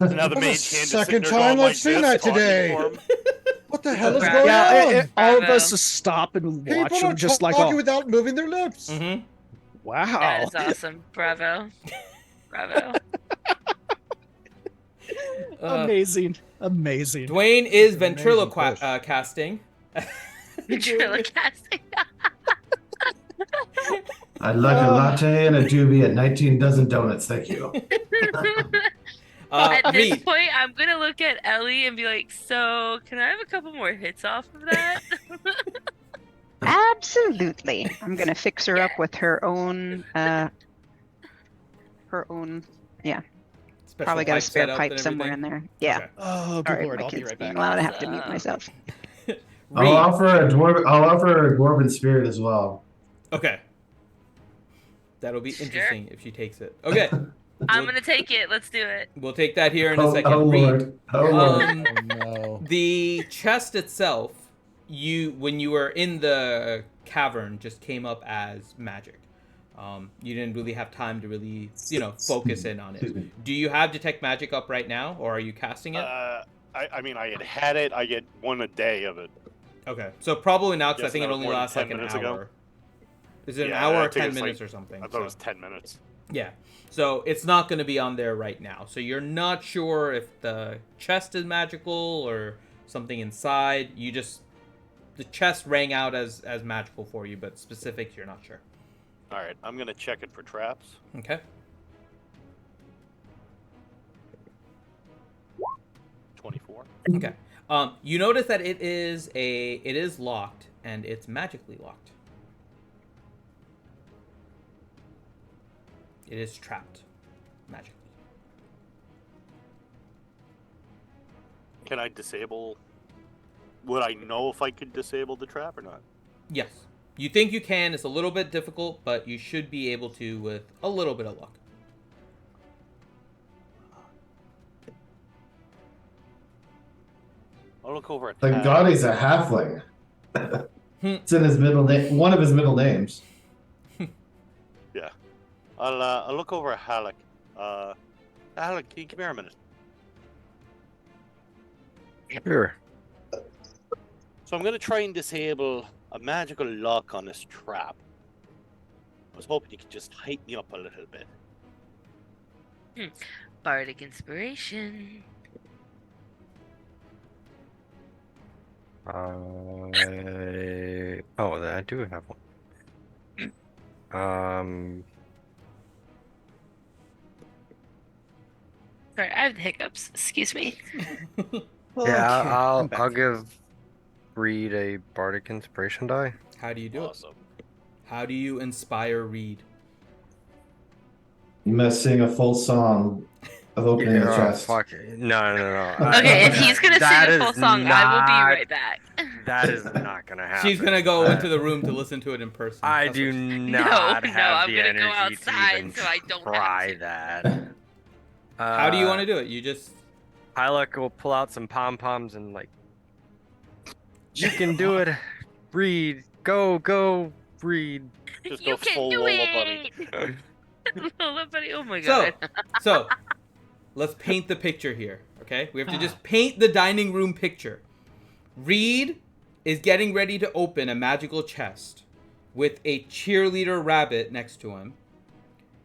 now the That's the mage hand is second sitting there time going I've like seen this, that today. talking for him. What the hell is Bravo. going Yeah, on? all of Bravo. us just stop and watch People are him, just like, talking oh, without moving their lips. Mm-hmm. wow. That is awesome. Bravo. Bravo. Amazing. Dwayne is ventriloquisting. Ventriloquisting. I'd like a latte and a doobie at 19 dozen donuts, thank you. At this Reed. point, I'm gonna look at Ellie and be like, "So, can I have a couple more hits off of that?" Absolutely. I'm gonna fix her up with her own. Yeah. Special Probably got a pipe spare setup pipe and somewhere in everything? there. Yeah. Okay. Oh, good Sorry, lord! my I'll be kid's right being back. loud. I have to mute myself. I'll Reed. offer a dwarven spirit as well. Okay. That'll be interesting if she takes it. Okay. I'm gonna take it. Let's do it. We'll take that here in a second. Oh Reed. lord. Oh lord. Oh no. The chest itself, when you were in the cavern, just came up as magic. You didn't really have time to really, focus in on Excuse me. it. Do you have detect magic up right now, or are you casting it? I mean, I had it. I get one a day of it. Okay, so probably not, because I Yes, think that it was only more than lasts 10 like an minutes hour. ago. Is it an Yeah, hour I or think 10 it's minutes like- or something? I thought it was 10 minutes. Yeah, so it's not going to be on there right now. So you're not sure if the chest is magical or something inside. The chest rang out as magical for you, but specifics you're not sure. All right, I'm gonna check it for traps. Okay. 24. Okay. You notice that it is locked, and it's magically locked. It is trapped magically. Can I disable? Would I know if I could disable the trap or not? Yes. You think you can. It's a little bit difficult, but you should be able to with a little bit of luck. I'll look over at. Thank God he's a halfling. It's in his middle name. One of his middle names. Yeah, I'll look over at Halleck. Halleck, can you come here a minute? Sure. So I'm gonna try and disable a magical lock on this trap. I was hoping you could just hype me up a little bit. Bardic inspiration. Oh, I do have one. Sorry, I have the hiccups. Excuse me. Yeah, I'll give Reed a bardic inspiration die. How do you do Awesome. it? How do you inspire Reed? You must sing a full song of opening the Oh, chest. fuck. No. Okay, if he's gonna That sing a full is song, I will be not- right back. That is not gonna happen. She's gonna go into the room to listen to it in person. I That's do what she- not No, have I'm the gonna go energy outside to even so I don't have try to. that. How do you want to do it? You just Hyluck will pull out some pom poms and like, you can do it, Reed. Go, Reed. Just You go can full do Lola Bunny. it. Lola Bunny. Oh my so god. let's paint the picture here. Okay, we have to just paint the dining room picture. Reed is getting ready to open a magical chest with a cheerleader rabbit next to him.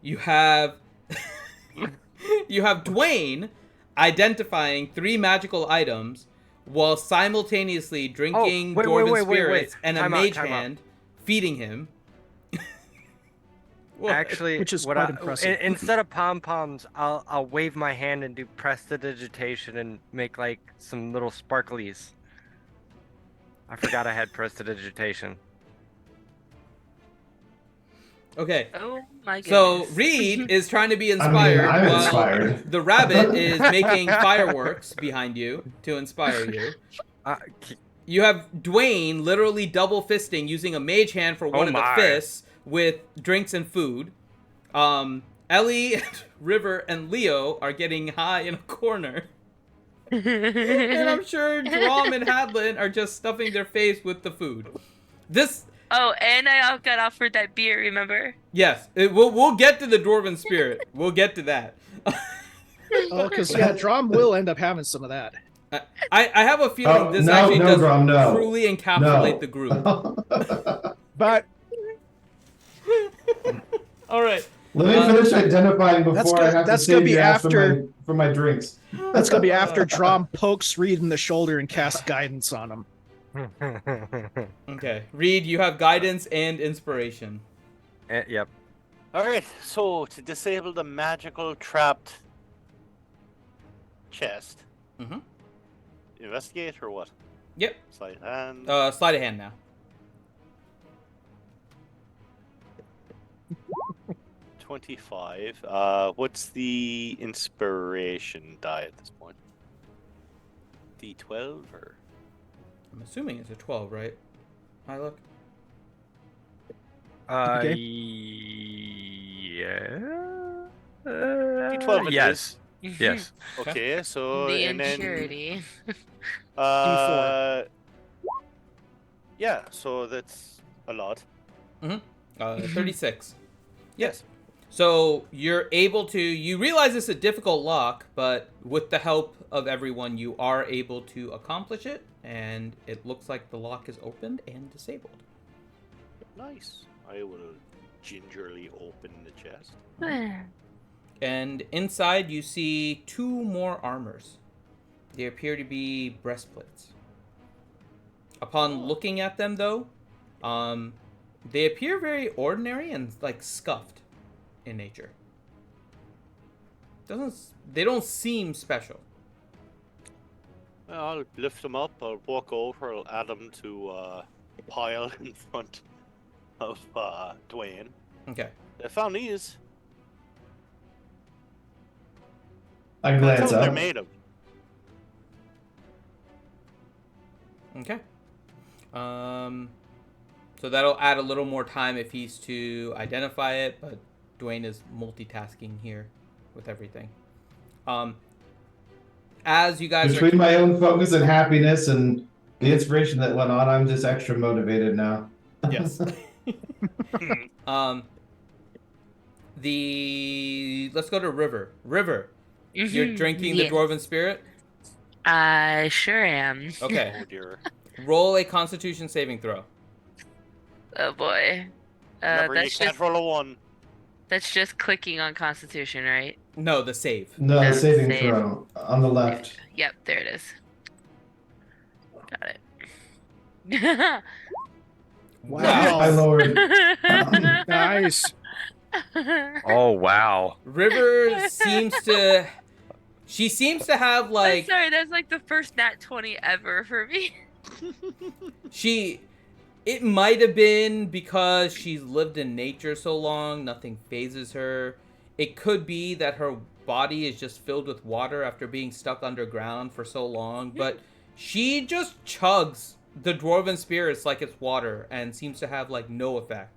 You have Dwayne identifying 3 magical items while simultaneously drinking wait, dwarven wait, spirits and a Time out, mage time out. hand feeding him. What? Actually, Which is what quite impressive. Instead of pom poms, I'll wave my hand and do prestidigitation and make like some little sparklies. I forgot I had prestidigitation. Okay. Oh my So goodness. Reed is trying to be inspired I'm while inspired. the rabbit is making fireworks behind you to inspire you. You have Dwayne literally double fisting using a mage hand for one of the my. fists with drinks and food. Ellie, River, and Leo are getting high in a corner. And I'm sure Drom and Hadlin are just stuffing their face with the food. Oh, and I got offered that beer, remember? Yes, we'll get to the dwarven spirit. We'll get to that. Oh, because Drom will end up having some of that. I have a feeling this no, actually no, does Drom, no. truly encapsulate No. the group. But All right. Let me finish identifying before I have to that's gonna save be your ass after- for my drinks. That's gonna be after Drom pokes Reed in the shoulder and casts guidance on him. Okay, Reed, you have guidance and inspiration. Yep. All right, so to disable the magical trapped chest, Mm-hmm. investigate or what? Yep. Sleight of hand. Sleight of hand now. 25. What's the inspiration die at this point? D12 or? I'm assuming it's a 12, right? Hi, look. Okay. Yeah. D12 it yes. is. Yes. Okay, so The and then impurity. yeah, so that's a lot. 36. Yes. So you're able to, you realize it's a difficult lock, but with the help of everyone, you are able to accomplish it, and it looks like the lock is opened and disabled. Nice. I will gingerly open the chest. And inside you see 2 more armors. They appear to be breastplates. Upon looking at them, though, they appear very ordinary and like scuffed in nature. They don't seem special. Well, I'll lift them up. I'll walk over. I'll add them to a pile in front of Dwayne. Okay. I found these. I That's glance what they're up. made of. Okay. So that'll add a little more time if he's to identify it, but Dwayne is multitasking here with everything. As you guys Between my own focus and happiness and the inspiration that went on, I'm just extra motivated now. Yes. Let's go to River. River, you're drinking the Yes. Dwarven Spirit? I sure am. Okay. Oh dear. Roll a Constitution saving throw. Oh boy. Remember, you can't roll a 1. That's just clicking on Constitution, right? No, the save. No, the saving save. throw on the left. Yep, there it is. Got it. Wow. My lord. Nice. Oh wow. River seems to... She seems to have, I'm like... sorry, that's like the first nat 20 ever for me. It might have been because she's lived in nature so long, nothing phases her. It could be that her body is just filled with water after being stuck underground for so long, but she just chugs the Dwarven spirits like it's water and seems to have, like, no effect.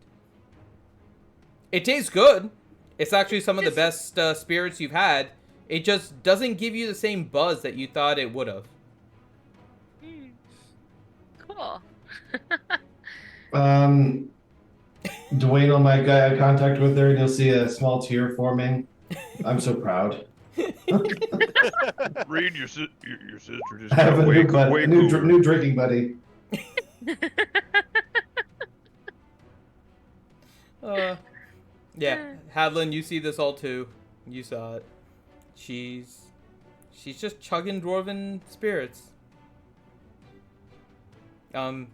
It tastes good. It's actually some of the best spirits you've had. It just doesn't give you the same buzz that you thought it would have. Cool. Dwayne will make eye contact with her, and you'll see a small tear forming. I'm so proud. Reed, your sister just I have got a way, new, bud- way new, cooler. new drinking buddy. Yeah, Hadlin, you see this all too. You saw it. She's just chugging Dwarven spirits. Drum,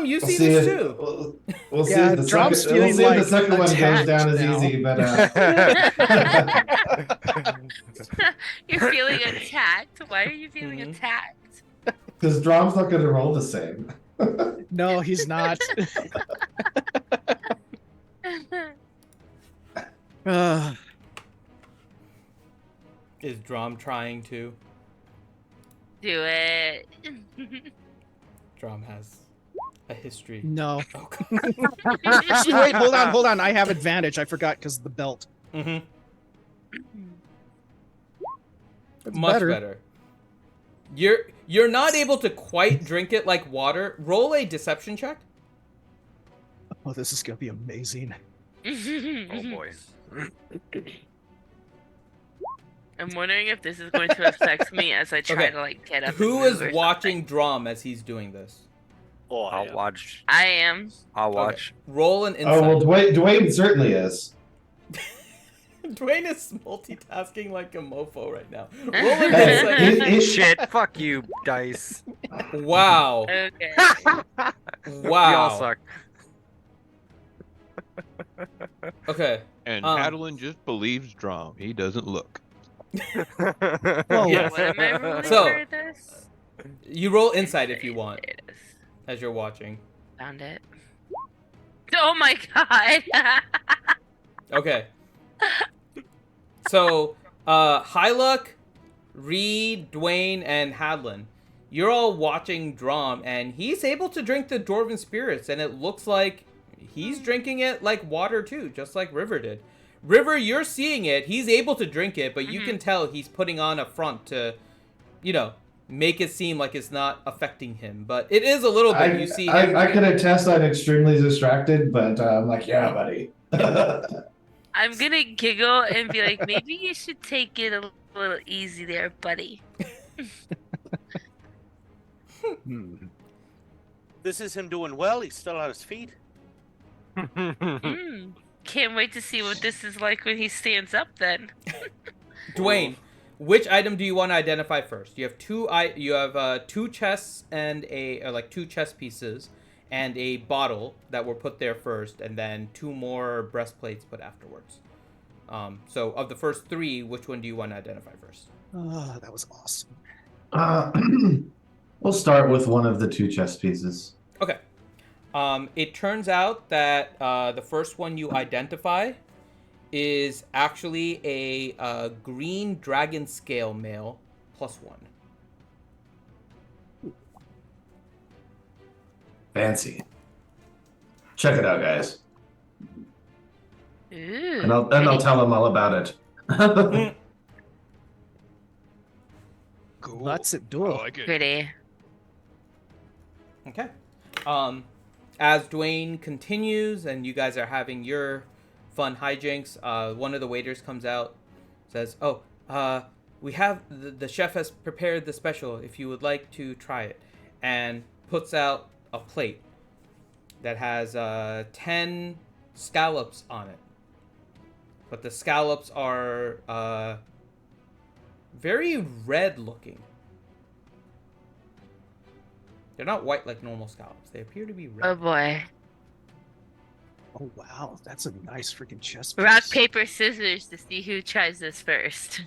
you see this too. We'll see Yeah, if the Drum's second, we'll feeling see if the like second one goes attacked down as now. easy, but You're feeling attacked? Why are you feeling attacked? because Drom's not going to roll the same. No, he's not. Is Drum trying to? Do it. Drum has a history. No. Oh, Actually, wait, hold on. I have advantage. I forgot because of the belt. mm-hmm. That's Much better. You're not able to quite drink it like water. Roll a deception check. Oh, this is gonna be amazing. Oh boy. I'm wondering if this is going to affect me as I try Okay. to like get up. Who and is move or watching Drum as he's doing this? Oh, I'll watch. something. I am. I'll Okay. watch. Roll an insight. Oh well, Dwayne certainly is. Dwayne is multitasking like a mofo right now. Roll an insight. Shit, fuck you, dice. Wow. Okay. We all Wow. suck. Okay. And Um, Adeline just believes Drum. He doesn't look. Well, Yes. What am I rolling So- for this? You roll insight if you want There it is. as you're watching. Found it. Oh my god. Okay. So, Hyluck, Reed, Dwayne, and Hadlin, you're all watching Drom, and he's able to drink the Dwarven spirits, and it looks like he's drinking it like water too, just like River did. River, you're seeing it. He's able to drink it, but you can tell he's putting on a front to, make it seem like it's not affecting him. But it is a little bit. You see him. I can attest I'm extremely distracted, but I'm like, yeah, buddy. I'm gonna giggle and be like, maybe you should take it a little easy there, buddy. This is him doing well. He's still on his feet. Can't wait to see what this is like when he stands up then. Dwayne, which item do you want to identify first? You have two chests and two chest pieces and a bottle that were put there first, and then 2 more breastplates put afterwards. So of the first 3, which one do you want to identify first? Oh, that was awesome. We'll start with one of the 2 chess pieces. Okay. It turns out that the first one you identify is actually a green dragon scale mail +1. Fancy. Check it out, guys. Ooh. And I'll tell them all about it. Cool. Let's I do it. like it. Pretty. Okay. As Dwayne continues and you guys are having your fun hijinks, one of the waiters comes out, says, we have the chef has prepared the special if you would like to try it, and puts out a plate that has 10 scallops on it. But the scallops are very red looking. They're not white like normal scallops. They appear to be red. Oh boy. Oh wow, that's a nice freaking chest piece. Rock, paper, scissors to see who tries this first.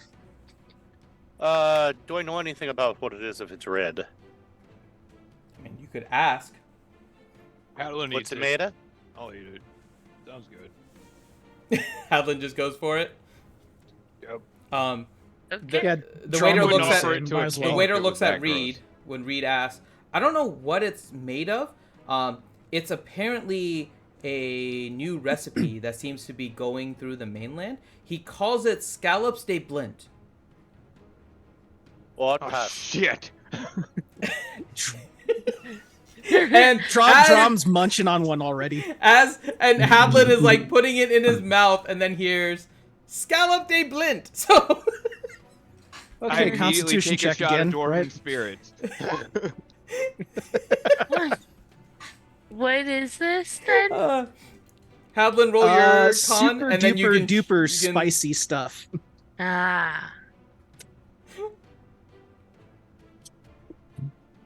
Do I know anything about what it is if it's red? I mean, you could ask. Adeline What's eats it made of? I'll eat it. Sounds good. Hadlin just goes for it. Yep. Okay. Yeah, The Drum waiter would looks not at say it, might as the well. waiter It was looks at that gross. Reed when Reed asks, "I don't know what it's made of. It's apparently a new recipe that seems to be going through the mainland. He calls it scallops de blint." What? Oh, Pass. shit. And Drum's munching on one already. and Hadlin is like putting it in his mouth, and then hears scallop de blint. So I Okay, immediately Constitution take check a shot again, of Dwarven right? spirits. What is this then? Hadlin, roll your con, super and then you duper can duper you can- spicy stuff. Ah.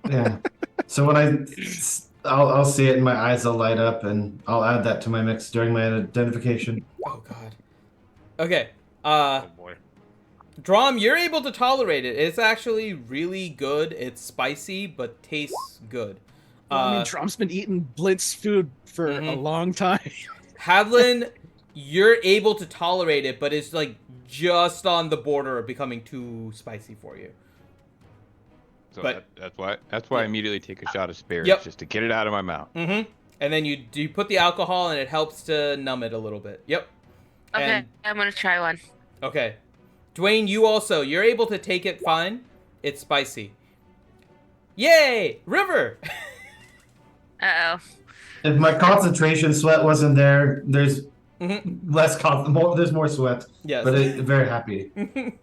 Yeah. So when I'll see it and my eyes will light up, and I'll add that to my mix during my identification. Oh god. Okay. Oh boy. Drom, you're able to tolerate it. It's actually really good. It's spicy, but tastes good. I mean, Drum's been eating Blint's food for a long time. Hadlin, you're able to tolerate it, but it's like just on the border of becoming too spicy for you. So But- that's why I immediately take a shot of spirits, Yep. just to get it out of my mouth. And then you put the alcohol, and it helps to numb it a little bit. Yep. Okay, And- I'm gonna try one. Okay. Dwayne, you're able to take it fine. It's spicy. Yay! River! Uh-oh. If my concentration sweat wasn't there, there's there's more sweat. Yes. But very happy. The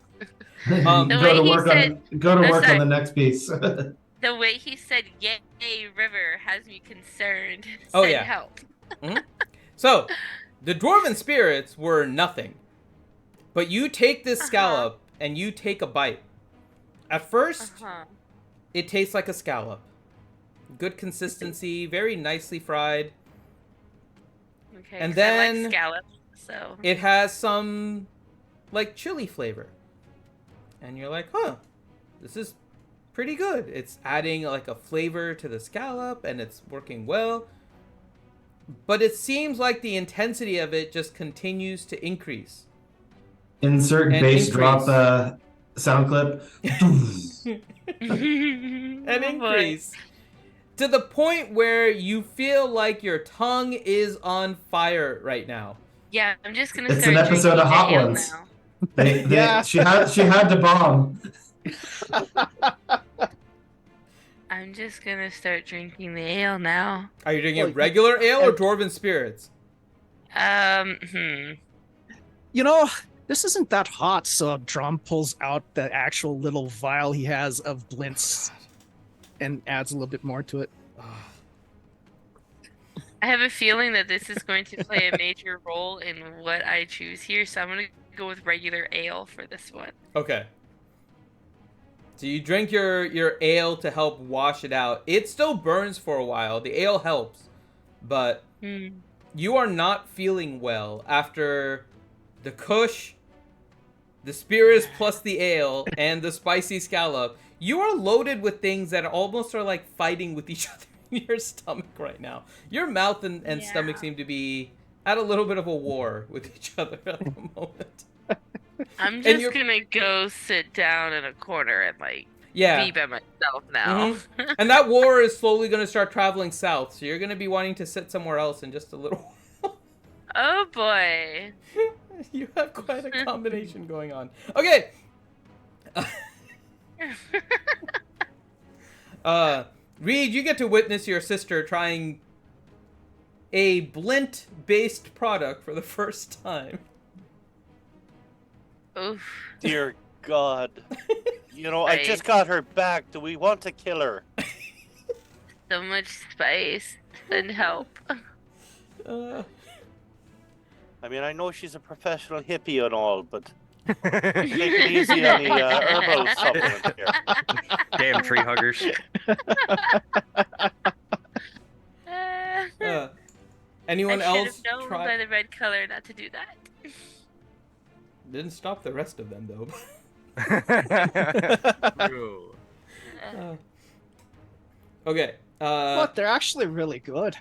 go way to he work said- on go to No, work sorry. on the next piece. The way he said "yay, river" has me concerned. Oh, Send yeah. help. So, The dwarven spirits were nothing. But you take this scallop and you take a bite. At first, it tastes like a scallop. Good consistency, very nicely fried. Okay, And 'cause I then like scallops, so it has some like chili flavor. And you're like, huh, this is pretty good. It's adding like a flavor to the scallop and it's working well. But it seems like the intensity of it just continues to increase. Insert And bass increase. drop sound clip. And Oh, boy. increase. To the point where you feel like your tongue is on fire right now. Yeah, I'm just gonna It's start an episode drinking of Hot the ale Ones. now. Yeah. She had to bomb. I'm just gonna start drinking the ale now. Are you drinking Well, regular ale or dwarven spirits? You know, this isn't that hot, so Drum pulls out the actual little vial he has of Blintz and adds a little bit more to it. I have a feeling that this is going to play a major role in what I choose here, so I'm gonna go with regular ale for this one. Okay. So you drink your ale to help wash it out. It still burns for a while. The ale helps. But you are not feeling well after the kush, the spirits plus the ale, and the spicy scallop. You are loaded with things that almost are like fighting with each other in your stomach right now. Your mouth and stomach seem to be at a little bit of a war with each other at the moment. I'm just gonna go sit down in a corner and be by myself now. Mm-hmm. And that war is slowly going to start traveling south, so you're going to be wanting to sit somewhere else in just a little while. Oh boy. You have quite a combination going on. Okay. Reed, you get to witness your sister trying a Blint-based product for the first time. Oof. Dear God. I just got her back. Do we want to kill her? So much spice and help. I mean, I know she's a professional hippie and all, but take it easy on the herbal supplement here. Damn tree huggers. Anyone I else should have known try? by the red color not to do that. Didn't stop the rest of them though. Okay. Look, they're actually really good.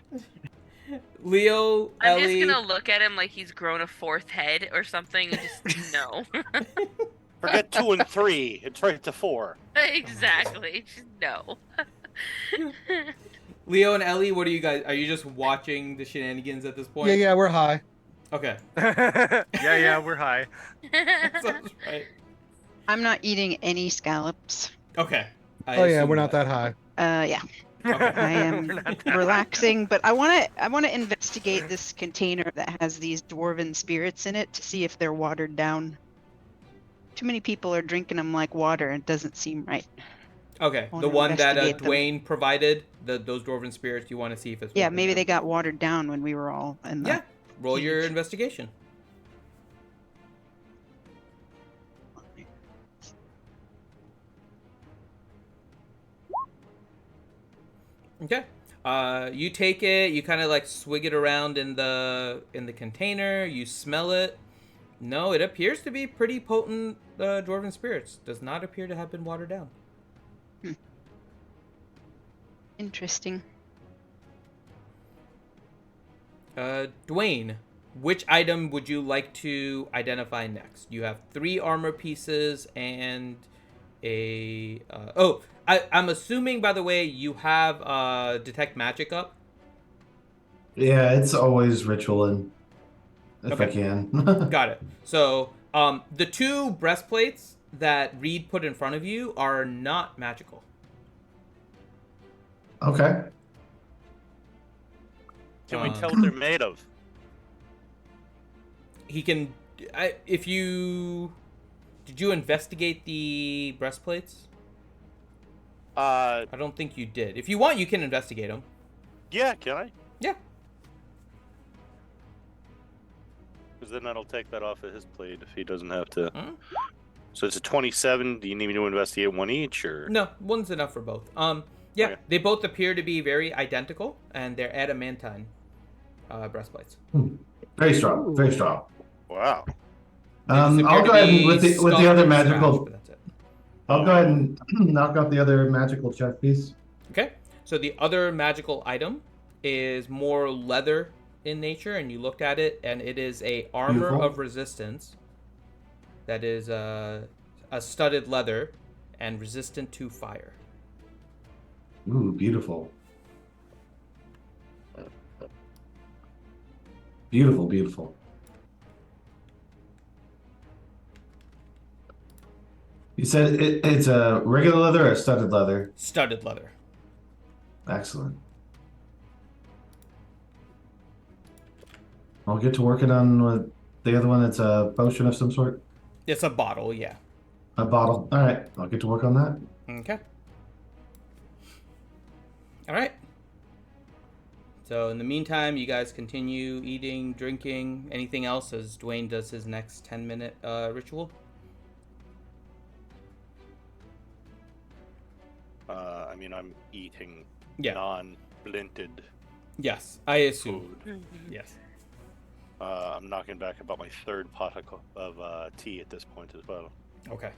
Leo, I'm Ellie. just gonna look at him like he's grown a fourth head or something and just no. Forget 2 and 3. It's right to 4. Exactly. Just no. Leo and Ellie, what are you guys? Are you just watching the shenanigans at this point? Yeah, we're high. Okay. yeah, we're high. Sounds right. I'm not eating any scallops. Okay. We're not that high. Yeah. Okay. I am relaxing, but I want to investigate this container that has these dwarven spirits in it to see if they're watered down. Too many people are drinking them like water. It doesn't seem right. Okay. I The wanna one that investigate them. Dwayne provided, those dwarven spirits, you want to see if it's Yeah, watered maybe down. they got watered down when we were all in the... Yeah. Roll your cage. investigation. Okay. You take it. You kind of like swig it around in the container. You smell it. No, it appears to be pretty potent dwarven spirits. Does not appear to have been watered down. Interesting. Dwayne, which item would you like to identify next? You have 3 armor pieces and a... I'm assuming, by the way, you have detect magic up. Yeah, it's always ritualing. If I Okay. can. Got it. So, the 2 breastplates that Reed put in front of you are not magical. Okay. Can we tell what they're made of? He can... Did you investigate the breastplates? I don't think you did. If you want, you can investigate them. Yeah, can I? Yeah. Because then that'll take that off of his plate if he doesn't have to. Hmm? So it's a 27. Do you need me to investigate one each, or? No, one's enough for both. Yeah, Okay. they both appear to be very identical, and they're adamantine breastplates. Very strong. Very strong. Wow. They just appear I'll to go ahead be and with the scuffed other and magical. scratched, but that's it. I'll go ahead and knock out the other magical chest piece. Okay, so the other magical item is more leather in nature, and you looked at it, and it is a armor Beautiful. of resistance that is a studded leather and resistant to fire. Ooh, beautiful. Beautiful, beautiful. You said it's a regular leather or a studded leather? Studded leather. Excellent. I'll get to working on the other one. It's a potion of some sort. It's a bottle, yeah. A bottle. All right, I'll get to work on that. Okay. All right. So in the meantime, you guys continue eating, drinking, anything else as Dwayne does his next 10-minute ritual? I mean, I'm eating Yeah. non-blinted Yes, I assume. food. Yes. I'm knocking back about my third pot of tea at this point as well. Okay.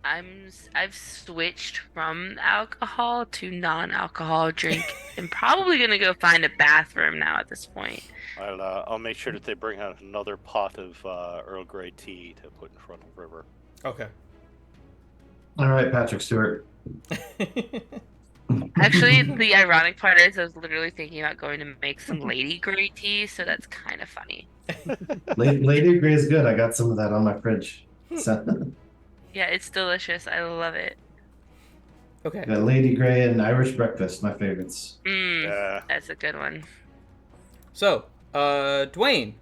I've switched from alcohol to non-alcohol drink. I'm probably gonna go find a bathroom now at this point. I'll make sure that they bring out another pot of Earl Grey tea to put in front of River. Okay. All right, Patrick Stewart. Actually, the ironic part is I was literally thinking about going to make some Lady Grey tea, so that's kind of funny. Lady Grey is good. I got some of that on my fridge. So, Yeah, it's delicious. I love it. Okay. got Lady Grey and Irish breakfast, my favorites. Yeah. That's a good one. So, Dwayne,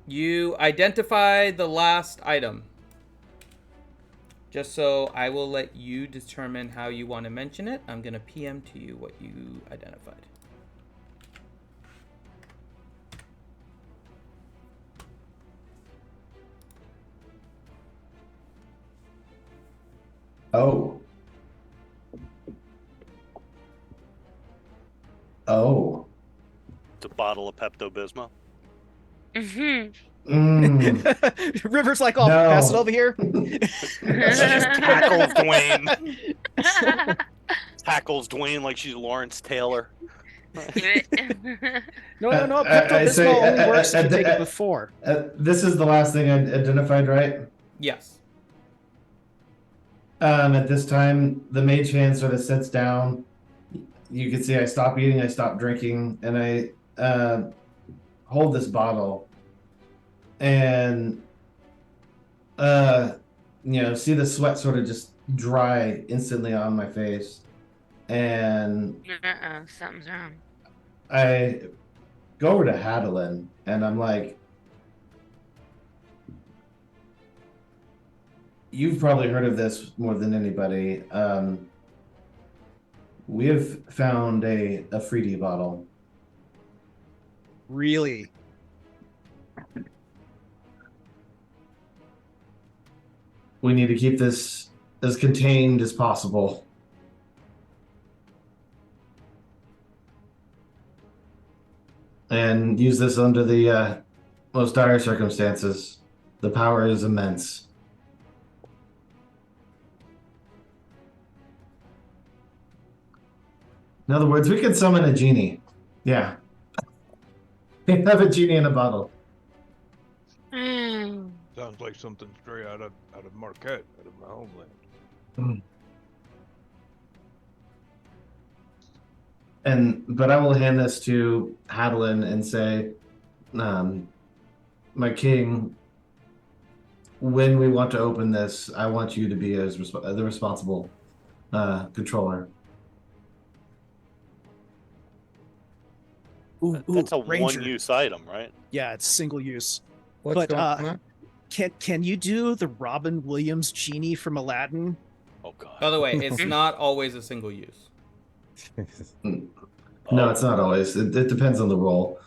you identify the last item. Just so I will let you determine how you want to mention it, I'm going to PM to you what you identified. Oh. Oh. It's a bottle of Pepto-Bismol. Mm-hmm. River's like, oh, No. pass it over here. She just tackles Dwayne. Tackles Dwayne like she's Lawrence Taylor. No, I say, Pepto-Bismol only works if you take it before. This is the last thing I identified, right? Yes. At this time, the mage hand sort of sits down. You can see I stop eating, I stop drinking, and I hold this bottle and see the sweat sort of just dry instantly on my face. And something's wrong. I go over to Hadelin and I'm like, you've probably heard of this more than anybody. We have found a Freedy bottle. Really? We need to keep this as contained as possible. And use this under the most dire circumstances. The power is immense. In other words, we could summon a genie. Yeah. We have a genie in a bottle. Sounds like something straight out of Marquette, out of my homeland. But I will hand this to Hadelin and say, my king, when we want to open this, I want you to be the responsible controller. That's a Ranger. one-use item, right? Yeah, it's single use. What's But, going on? Can you do the Robin Williams genie from Aladdin? Oh god. By the way, it's not always a single use. No, it's not always. It depends on the role.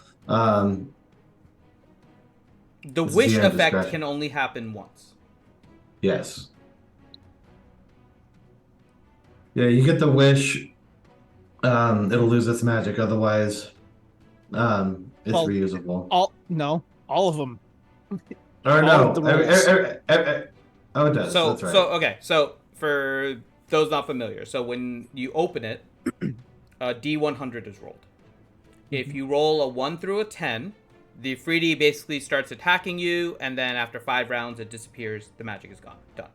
The It's wish GM effect discretion. can only happen once. Yes. Yeah, you get the wish. It'll lose its magic. Otherwise, it's Well, reusable. all of them. Or all no, of the rolls. oh, it does. That's right. Okay. So for those not familiar, so when you open it, a D100 is rolled. If you roll a 1 through a 10, the 3D basically starts attacking you, and then after 5 rounds, it disappears. The magic is gone. Done.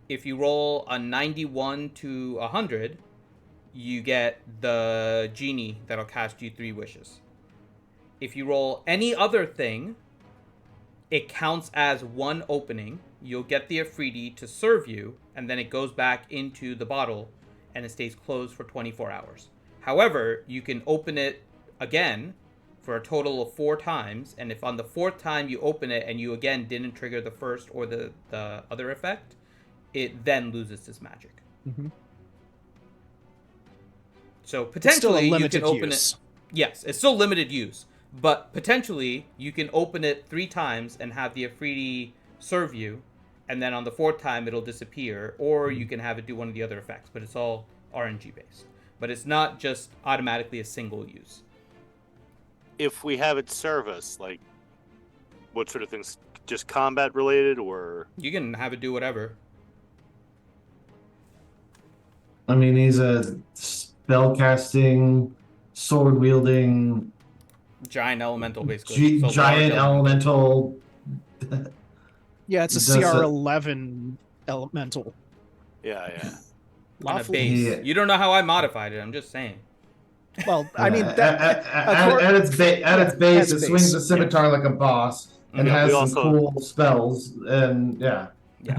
If you roll a 91 to 100, you get the genie that'll cast you 3 wishes. If you roll any other thing, it counts as 1 opening. You'll get the Afridi to serve you, and then it goes back into the bottle, and it stays closed for 24 hours. However, you can open it again for a total of 4 times, and if on the 4th time you open it and you again didn't trigger the first or the other effect, it then loses its magic. Mm-hmm. So potentially you can open use. it. Yes, it's still limited use, but potentially you can open it 3 times and have the Afridi serve you, and then on the 4th time it'll disappear, or you can have it do one of the other effects, but it's all RNG based. But it's not just automatically a single use. If we have it serve us, like, what sort of things? Just combat related, or You can have it do whatever. I mean, he's a spellcasting, sword wielding, Giant elemental, basically. So large giant elemental. Yeah, it's a Does it- CR11 elemental. yeah. On a Lawfully. base. Yeah. You don't know how I modified it. I'm just saying. Well, I mean, at its base, at it its swings base, the scimitar like a boss and Yeah, has we some also- cool spells. And yeah,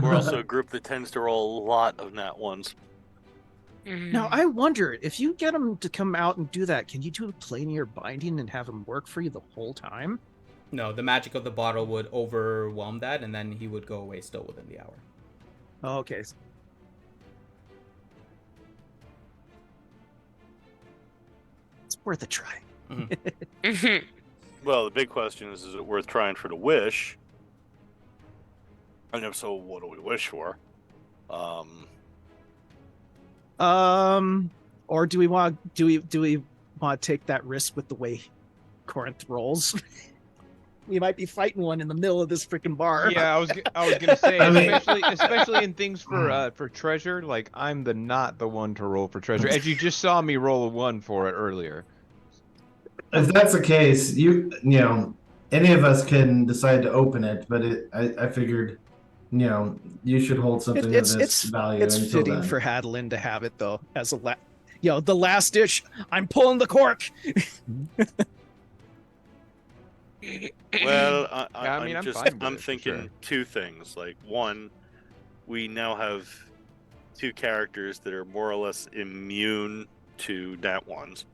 We're also a group that tends to roll a lot of nat ones. Now, I wonder if you get him to come out and do that, can you do a planar binding and have him work for you the whole time? No, the magic of the bottle would overwhelm that, and then he would go away still within the hour. Oh, okay. It's worth a try. Well, the big question is it worth trying for the wish? And if so, what do we wish for? Or do we want to take that risk with the way Corinth rolls? We might be fighting one in the middle of this freaking bar. Yeah, I was gonna say, I mean- especially in things for treasure. Like I'm not the one to roll for treasure, as you just saw me roll a 1 for it earlier. if that's the case, you know, any of us can decide to open it. But I figured, you should hold something of this value It's until fitting then. for Hadlin to have it though, as a the last dish. I'm pulling the cork. Well, I'm I'm fine with I'm it, for thinking sure. 2 things. Like, one, we now have 2 characters that are more or less immune to nat ones,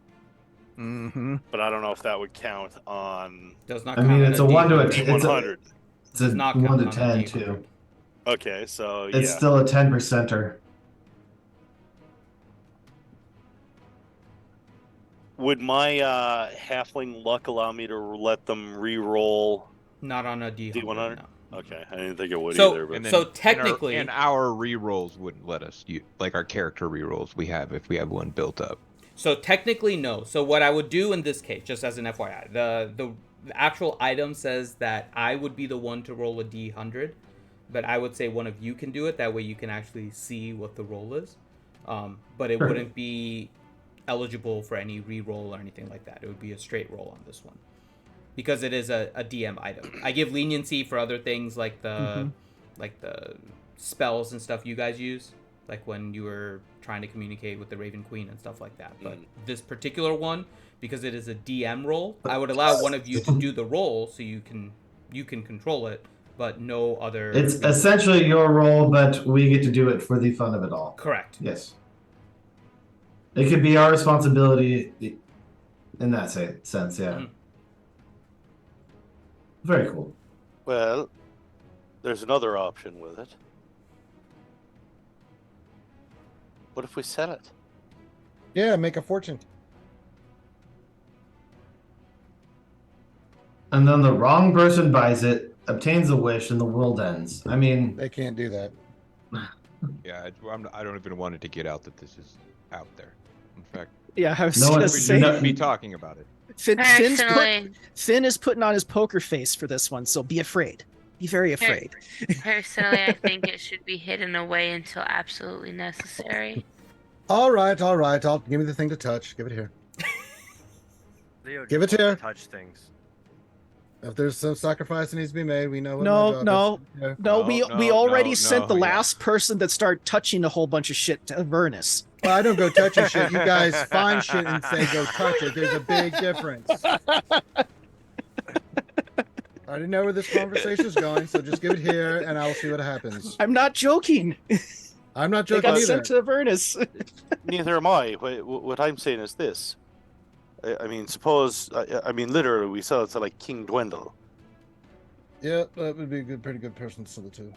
Mm-hmm. but I don't know if that would count on Does not I count mean, on it's a 1 to a D100. 100. It's a Does not 1 count to on a 10 D100. too. Okay, so It's yeah. still a 10%er. Would my halfling luck allow me to let them re-roll? Not on a D100. D100? No. Okay, I didn't think it would So- either. But And then, So technically- and our re-rolls wouldn't let us like our character re-rolls we have if we have one built up. So technically, no. So what I would do in this case, just as an FYI, the actual item says that I would be the one to roll a D100, but I would say one of you can do it. That way you can actually see what the roll is. But it Sure. wouldn't be eligible for any re-roll or anything like that. It would be a straight roll on this one. Because it is a DM item. I give leniency for other things like the spells and stuff you guys use. Like when you were trying to communicate with the Raven Queen and stuff like that. But this particular one, because it is a DM roll, I would allow one of you to do the roll so you can control it, but no other. It's essentially your role, but we get to do it for the fun of it all. Correct. Yes. It could be our responsibility in that sense, yeah. Mhm. Very cool. well, there's another option with it. What if we sell it? Yeah, make a fortune. And then the wrong person buys it, obtains a wish and the world ends. I mean, They can't do that. Yeah, I don't even want it to get out that this is out there. In fact, Yeah, I was No gonna one- we say shouldn't be talking about it. Personally, Finn is putting on his poker face for this one, so be afraid. Be very afraid. personally, I think it should be hidden away until absolutely necessary. All right. I'll give me the thing to touch. Give it here. Leo Give just it wants here. to touch things. If there's some sacrifice that needs to be made, we know what No, my job no. is. Yeah. No, we already sent the yeah. last person that started touching a whole bunch of shit to Avernus. Well, I don't go touching shit. You guys find shit and say go touch it. There's a big difference. I didn't know where this conversation is going, so just give it here and I'll see what happens. I'm not joking. I'm not They joking got either. sent to Avernus. Neither am I. What I'm saying is this. I mean, suppose, I mean, literally, we sell it to like King Dwendal. Yeah, that would be a pretty good person to sell it to.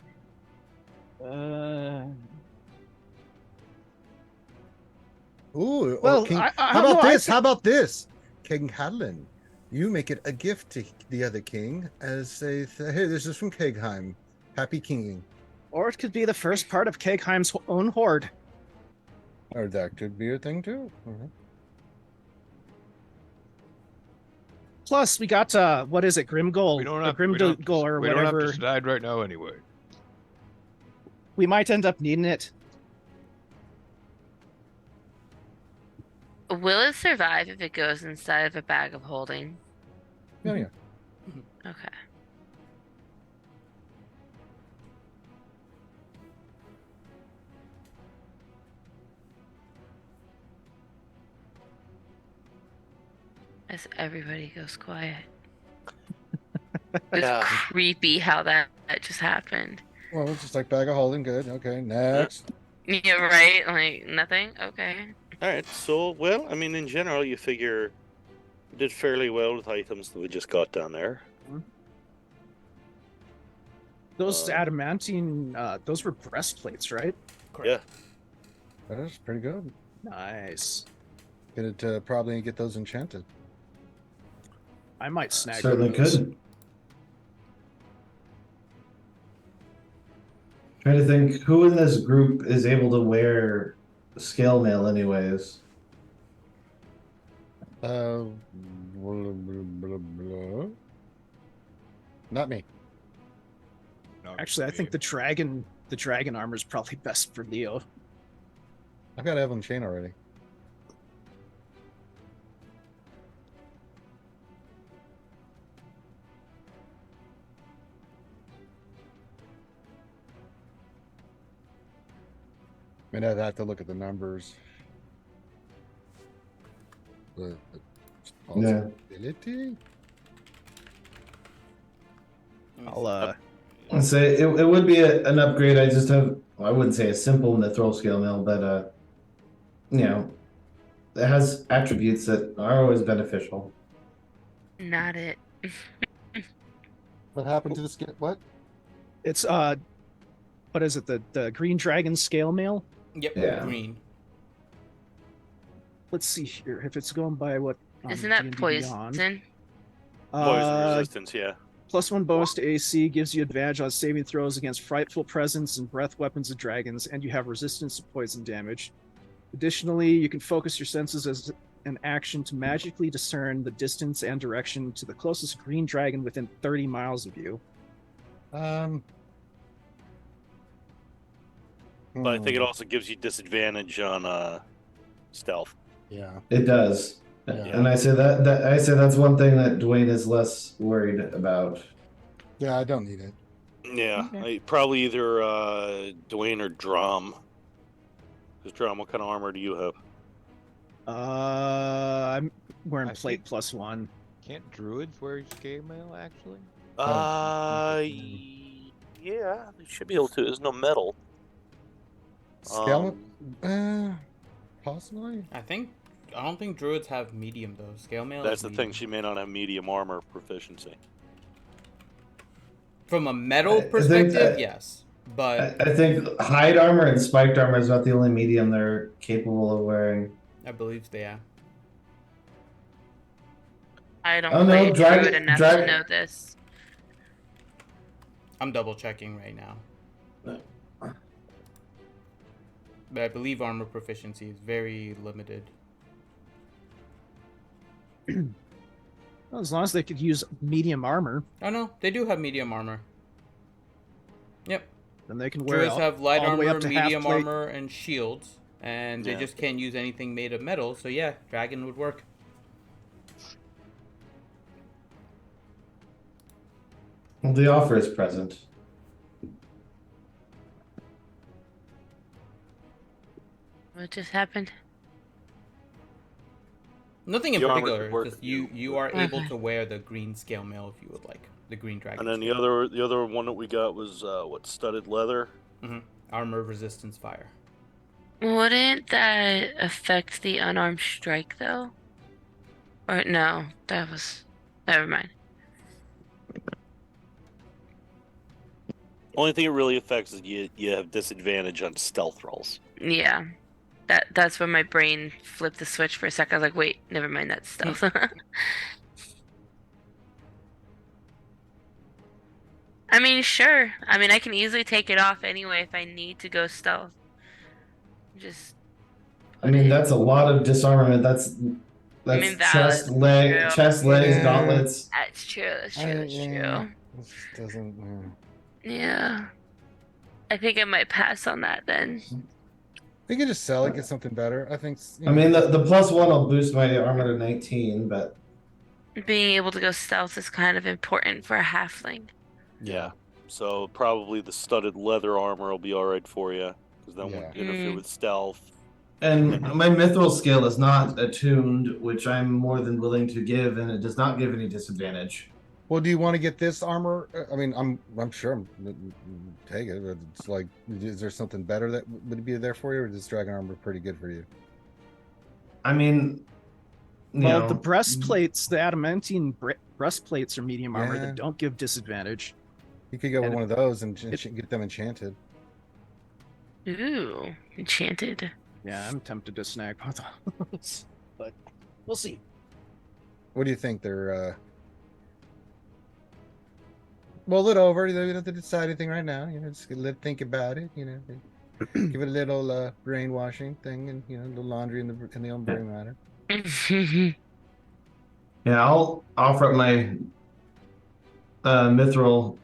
Ooh, well, King, I how don't about know, this? How about this? King Hadlin, you make it a gift to the other king as a hey, this is from Kegheim. Happy kinging. Or it could be the first part of Kegheim's own horde. Or that could be a thing too. Plus, we got what is it, Grimgol? We don't or have Grimgol or we don't have whatever. to decide right now anyway. We might end up needing it. Will it survive if it goes inside of a bag of holding? Yeah. Okay. As everybody goes quiet. It's Yeah. creepy how that just happened. Well, it's just like bag of holding. Good. Okay. Next. Yeah, right? Like, nothing? Okay. All right. So, well, I mean, in general, you figure we did fairly well with items that we just got down there. Those adamantine, those were breastplates, right? Yeah. That's pretty good. Nice. Could probably get those enchanted. I might snag certainly those. could. Trying to think who in this group is able to wear scale mail, anyways. Blah, blah, blah, blah. Not me. No, Actually, I think the dragon armor is probably best for Leo. I've got Evelyn Chain already. I mean, I'd have to look at the numbers. The Yeah. possibility? I'll I'd say it would be an upgrade. I just have, well, I wouldn't say a simple mithril scale mail, but you know, it has attributes that are always beneficial. Not it. What happened to the skin? What? it's what is it? The green dragon scale mail? Yep, Yeah. green. Let's see here. If it's going by what Isn't that D&D poison? Beyond. Poison resistance, yeah. +1 bonus to AC gives you advantage on saving throws against frightful presence and breath weapons of dragons, and you have resistance to poison damage. Additionally, you can focus your senses as an action to magically discern the distance and direction to the closest green dragon within 30 miles of you. But I think it also gives you disadvantage on stealth. Yeah. It does. Yeah. And I say that's one thing that Dwayne is less worried about. Yeah, I don't need it. Yeah, Okay. probably either Dwayne or Drum. Because Drum, what kind of armor do you have? I'm wearing I plate think- +1. Can't druids wear scale mail actually? Yeah, they should be able to. There's no metal. Scale? Possibly. I don't think druids have medium though. Scale mail. That's is the thing. medium. She may not have medium armor proficiency. From a metal I think perspective, that- yes, but I think hide armor and spiked armor is about the only medium they're capable of wearing. I believe they are. I don't Oh, no, play dragon- druid enough dragon- to know this. I'm double checking right now. But I believe armor proficiency is very limited. Well, as long as they could use medium armor, Oh no, they do have medium armor. Yep. then they can wear Druids have light all the way armor, up to medium half plate. armor, and shields. And they Yeah. just can't use anything made of metal, so yeah, dragon would work. Well, the offer is present. What just happened? Nothing in The armor particular. could work Just with you are able Okay. to wear the green scale mail if you would like. The green dragon. And then the other one that we got was studded leather. Armor resistance fire. Wouldn't that affect the unarmed strike though? Or no, that was. Never mind. Only thing it really affects is you have disadvantage on stealth rolls. Yeah. That's when my brain flipped the switch for a second. I was like, wait, never mind that stuff. I mean, sure. I mean, I can easily take it off anyway if I need to go stealth. Just. I mean, that's a lot of disarmament. That's mean, chest, valid. chest, legs, Yeah. gauntlets. That's true. That's true. That's Yeah. true. This doesn't. Yeah. I think I might pass on that then. We can just sell it, get something better. I think. I mean, the +1 will boost my armor to 19, but Being able to go stealth is kind of important for a halfling. Yeah. So probably the studded leather armor will be all right for you, because that won't interfere with stealth. and my mithril skill is not attuned, which I'm more than willing to give, and it does not give any disadvantage. Well, do you want to get this armor? I mean, I'm sure I'm take it, but it's like, is there something better that would be there for you, or is this dragon armor pretty good for you? I mean, Well, the breastplates, the adamantine breastplates are medium armor Yeah. that don't give disadvantage. You could go with And one of those and get them enchanted. Ooh, enchanted. Yeah, I'm tempted to snag both of those, but we'll see. What do you think? They're mull it over. You don't have to decide anything right now. Just think about it. Give it a little brainwashing thing, and a little laundry in the own brain matter. Yeah, I'll offer up my mithril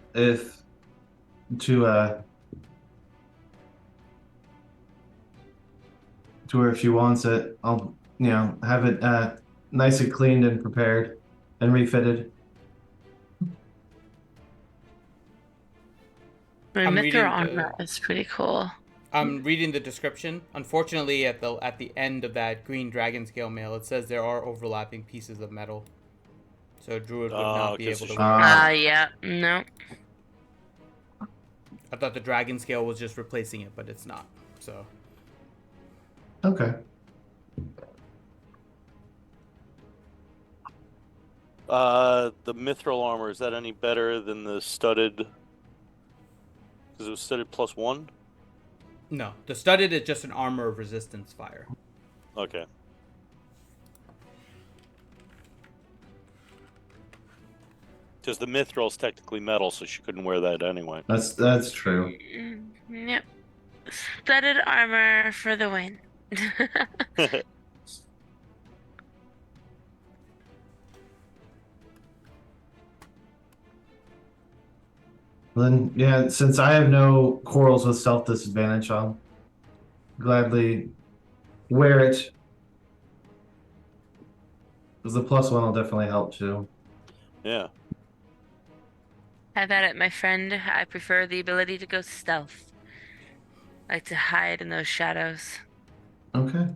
to her if she wants it. I'll have it nicely cleaned and prepared and refitted. I'm reading Mithril armor is pretty cool. I'm reading the description. Unfortunately, at the end of that green dragon scale mail, it says there are overlapping pieces of metal, so a druid would not be able to wear it. Yeah, no. I thought the dragon scale was just replacing it, but it's not. So. Okay. The mithril armor, is that any better than the studded? Because it was studded +1? No, the studded is just an armor of resistance fire. Okay. Because the mithril is technically metal, so she couldn't wear that anyway. That's true. Yep. Studded armor for the win. Then, yeah, since I have no quarrels with stealth disadvantage, I'll gladly wear it. Because the +1 will definitely help too. Yeah. Have at it, my friend. I prefer the ability to go stealth. I like to hide in those shadows. Okay.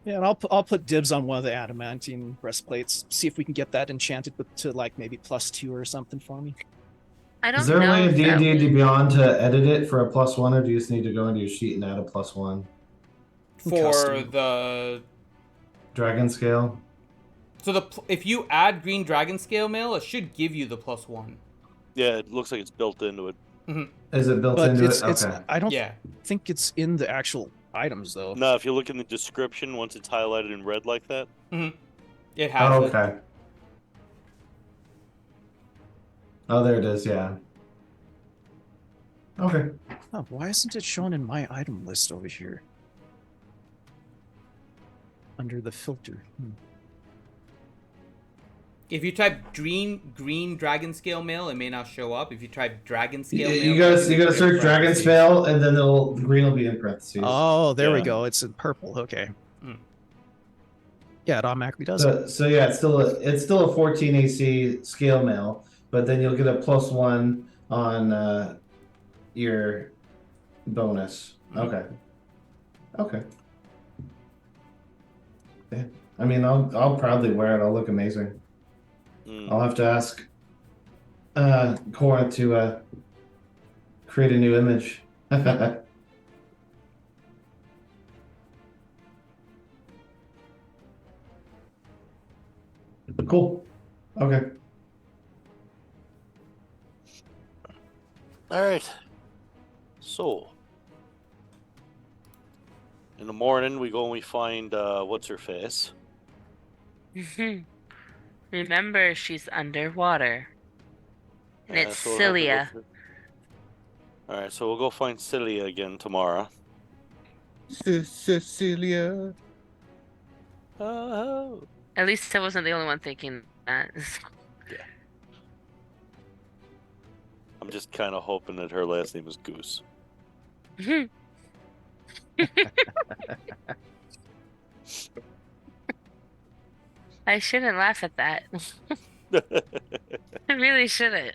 Yeah, and I'll put dibs on one of the adamantine breastplates. See if we can get that enchanted to like maybe +2 or something for me. I don't Is there a know way if of that D&D Beyond to edit it for a +1, or do you just need to go into your sheet and add a +1? For Custom. the Dragon scale? so if you add green dragon scale mail, it should give you the +1. Yeah, it looks like it's built into it. Is it built But into it's it? Okay. I don't Yeah. think it's in the actual items though. No, if you look in the description, once it's highlighted in red like that. Yeah, It has Oh, it. okay. Oh, there it is. Yeah. Okay. Oh, why isn't it shown in my item list over here? Under the filter. If you type green dragon scale mail, it may not show up. If you type dragon scale mail, You gotta search dragon scale, and then the green will be in parentheses. Oh, there we Yeah. go. It's in purple. Okay. Mm. Yeah, it automatically does it. So yeah, it's still a 14 AC scale mail, but then you'll get a +1 on your bonus. Okay. Okay. Yeah. I mean, I'll proudly wear it. I'll look amazing. I'll have to ask Cora to create a new image. Cool. Okay. All right. So, in the morning, we go and we find what's her face. Remember, she's underwater. And Yeah, it's so we'll have to go Cilia. through- All right, so we'll go find Cilia again tomorrow. Cecilia. Oh. At least I wasn't the only one thinking that. I'm just kind of hoping that her last name is Goose. I shouldn't laugh at that. I really shouldn't.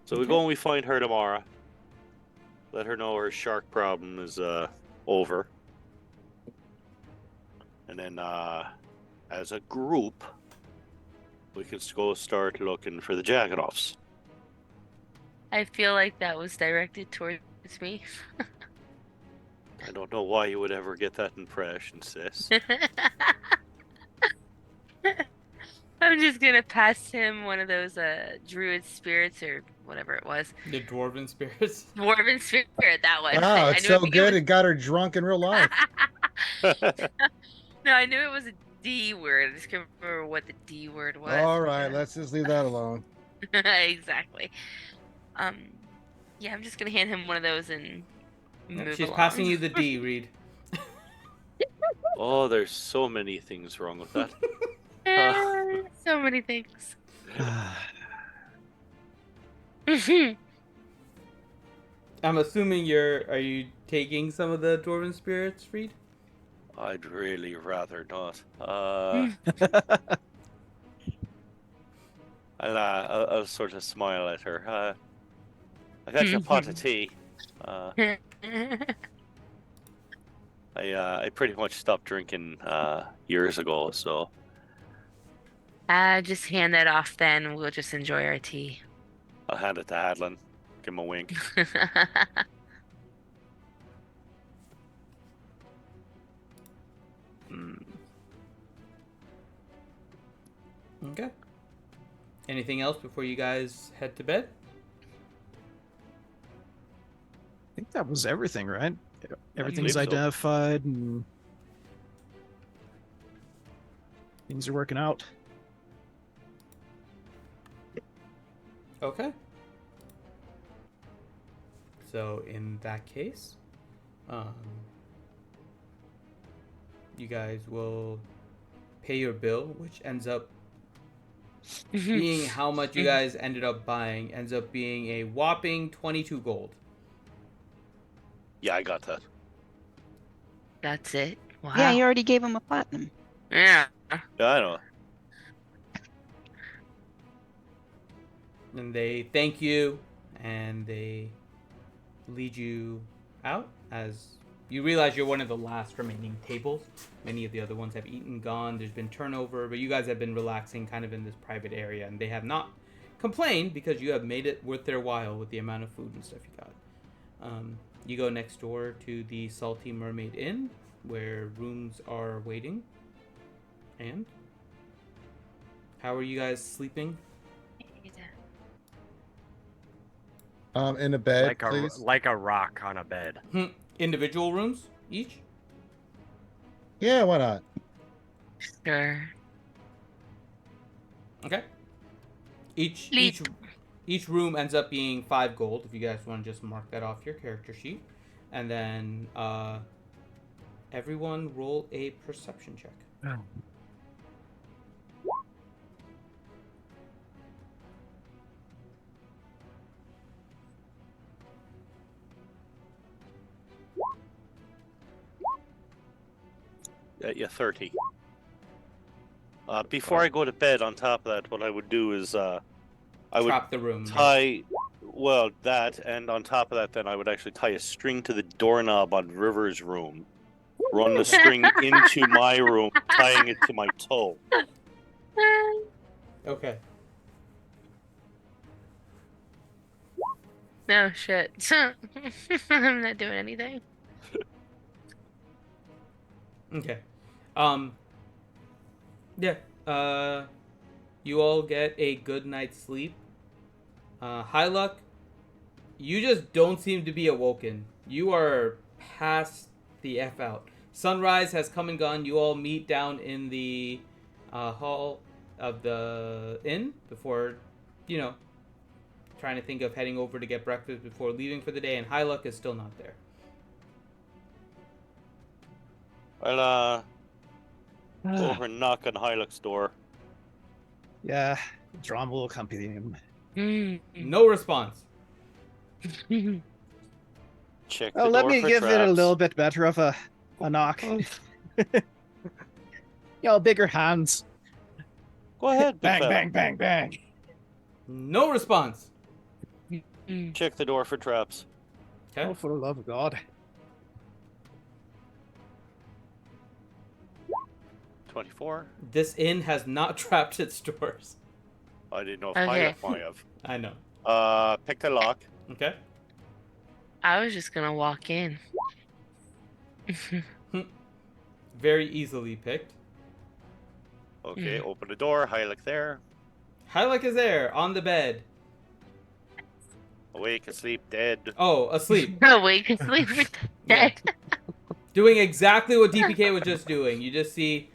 So we go and we find her tomorrow. Let her know her shark problem is over. And then as a group, we can go start looking for the jacket-offs. I feel like that was directed towards me. I don't know why you would ever get that impression, sis. I'm just gonna pass him one of those druid spirits or whatever it was. The dwarven spirits. Dwarven spirit, that one. Wow, I it's knew so it good was- it got her drunk in real life. No, I knew it was a D word. I just can't remember what the D word was. All right, let's just leave that alone. Exactly. Yeah, I'm just gonna hand him one of those and move She's along. passing you the D, Reed. Oh, there's so many things wrong with that. So many things. I'm assuming are you taking some of the dwarven spirits, Reed? I'd really rather not. I'll sort of smile at her. I got you a pot of tea. I pretty much stopped drinking years ago, so Just hand that off then. We'll just enjoy our tea. I'll hand it to Hadlin. Give him a wink. Okay. Anything else before you guys head to bed? I think that was everything, right? Everything's believe so. identified and things are working out. Okay. So in that case, you guys will pay your bill, which ends up being how much you guys ended up buying. Ends up being a whopping 22 gold. Yeah, I got that. That's it. Wow. Yeah, you already gave him a platinum. Yeah. Yeah, I know. And they thank you, and they lead you out as you realize you're one of the last remaining tables. Many of the other ones have eaten, gone. There's been turnover, but you guys have been relaxing kind of in this private area, and they have not complained because you have made it worth their while with the amount of food and stuff you got. You go next door to the Salty Mermaid Inn, where rooms are waiting. And how are you guys sleeping? In a bed, please. Like a rock on a bed. Individual rooms each? Yeah, why not? Sure. Okay. Each Leap. each room ends up being 5 gold. If you guys want to just mark that off your character sheet, and then everyone roll a perception check. Yeah, 30. Before I go to bed, on top of that, what I would do is I would Trap the room. tie, well, that, and on top of that, then I would actually tie a string to the doorknob on River's room, run the string into my room, tying it to my toe. Okay. No shit. I'm not doing anything. Okay. Yeah. You all get a good night's sleep. High Luck, you just don't seem to be awoken. You are past the F out. Sunrise has come and gone. You all meet down in the hall of the inn before, trying to think of heading over to get breakfast before leaving for the day, and High Luck is still not there. I'll go over and knock on Hyluck's door. Yeah, drama will accompany him. No response. Check the Oh, door let me for give it a traps. little bit better of a knock. Bigger hands. Go ahead, big Bang, fella. bang, bang, bang. No response. Check the door for traps. Okay. Oh, for the love of God. 24. This inn has not trapped its doors. I didn't know if Okay. Hyluck might have. I know. Pick the lock. Okay. I was just gonna walk in. Very easily picked. Okay, open the door. Hyluck there. High Luck is there on the bed. Awake, asleep, dead. Oh, asleep. Awake and sleep. Yeah. Doing exactly what DPK was just doing. You just see.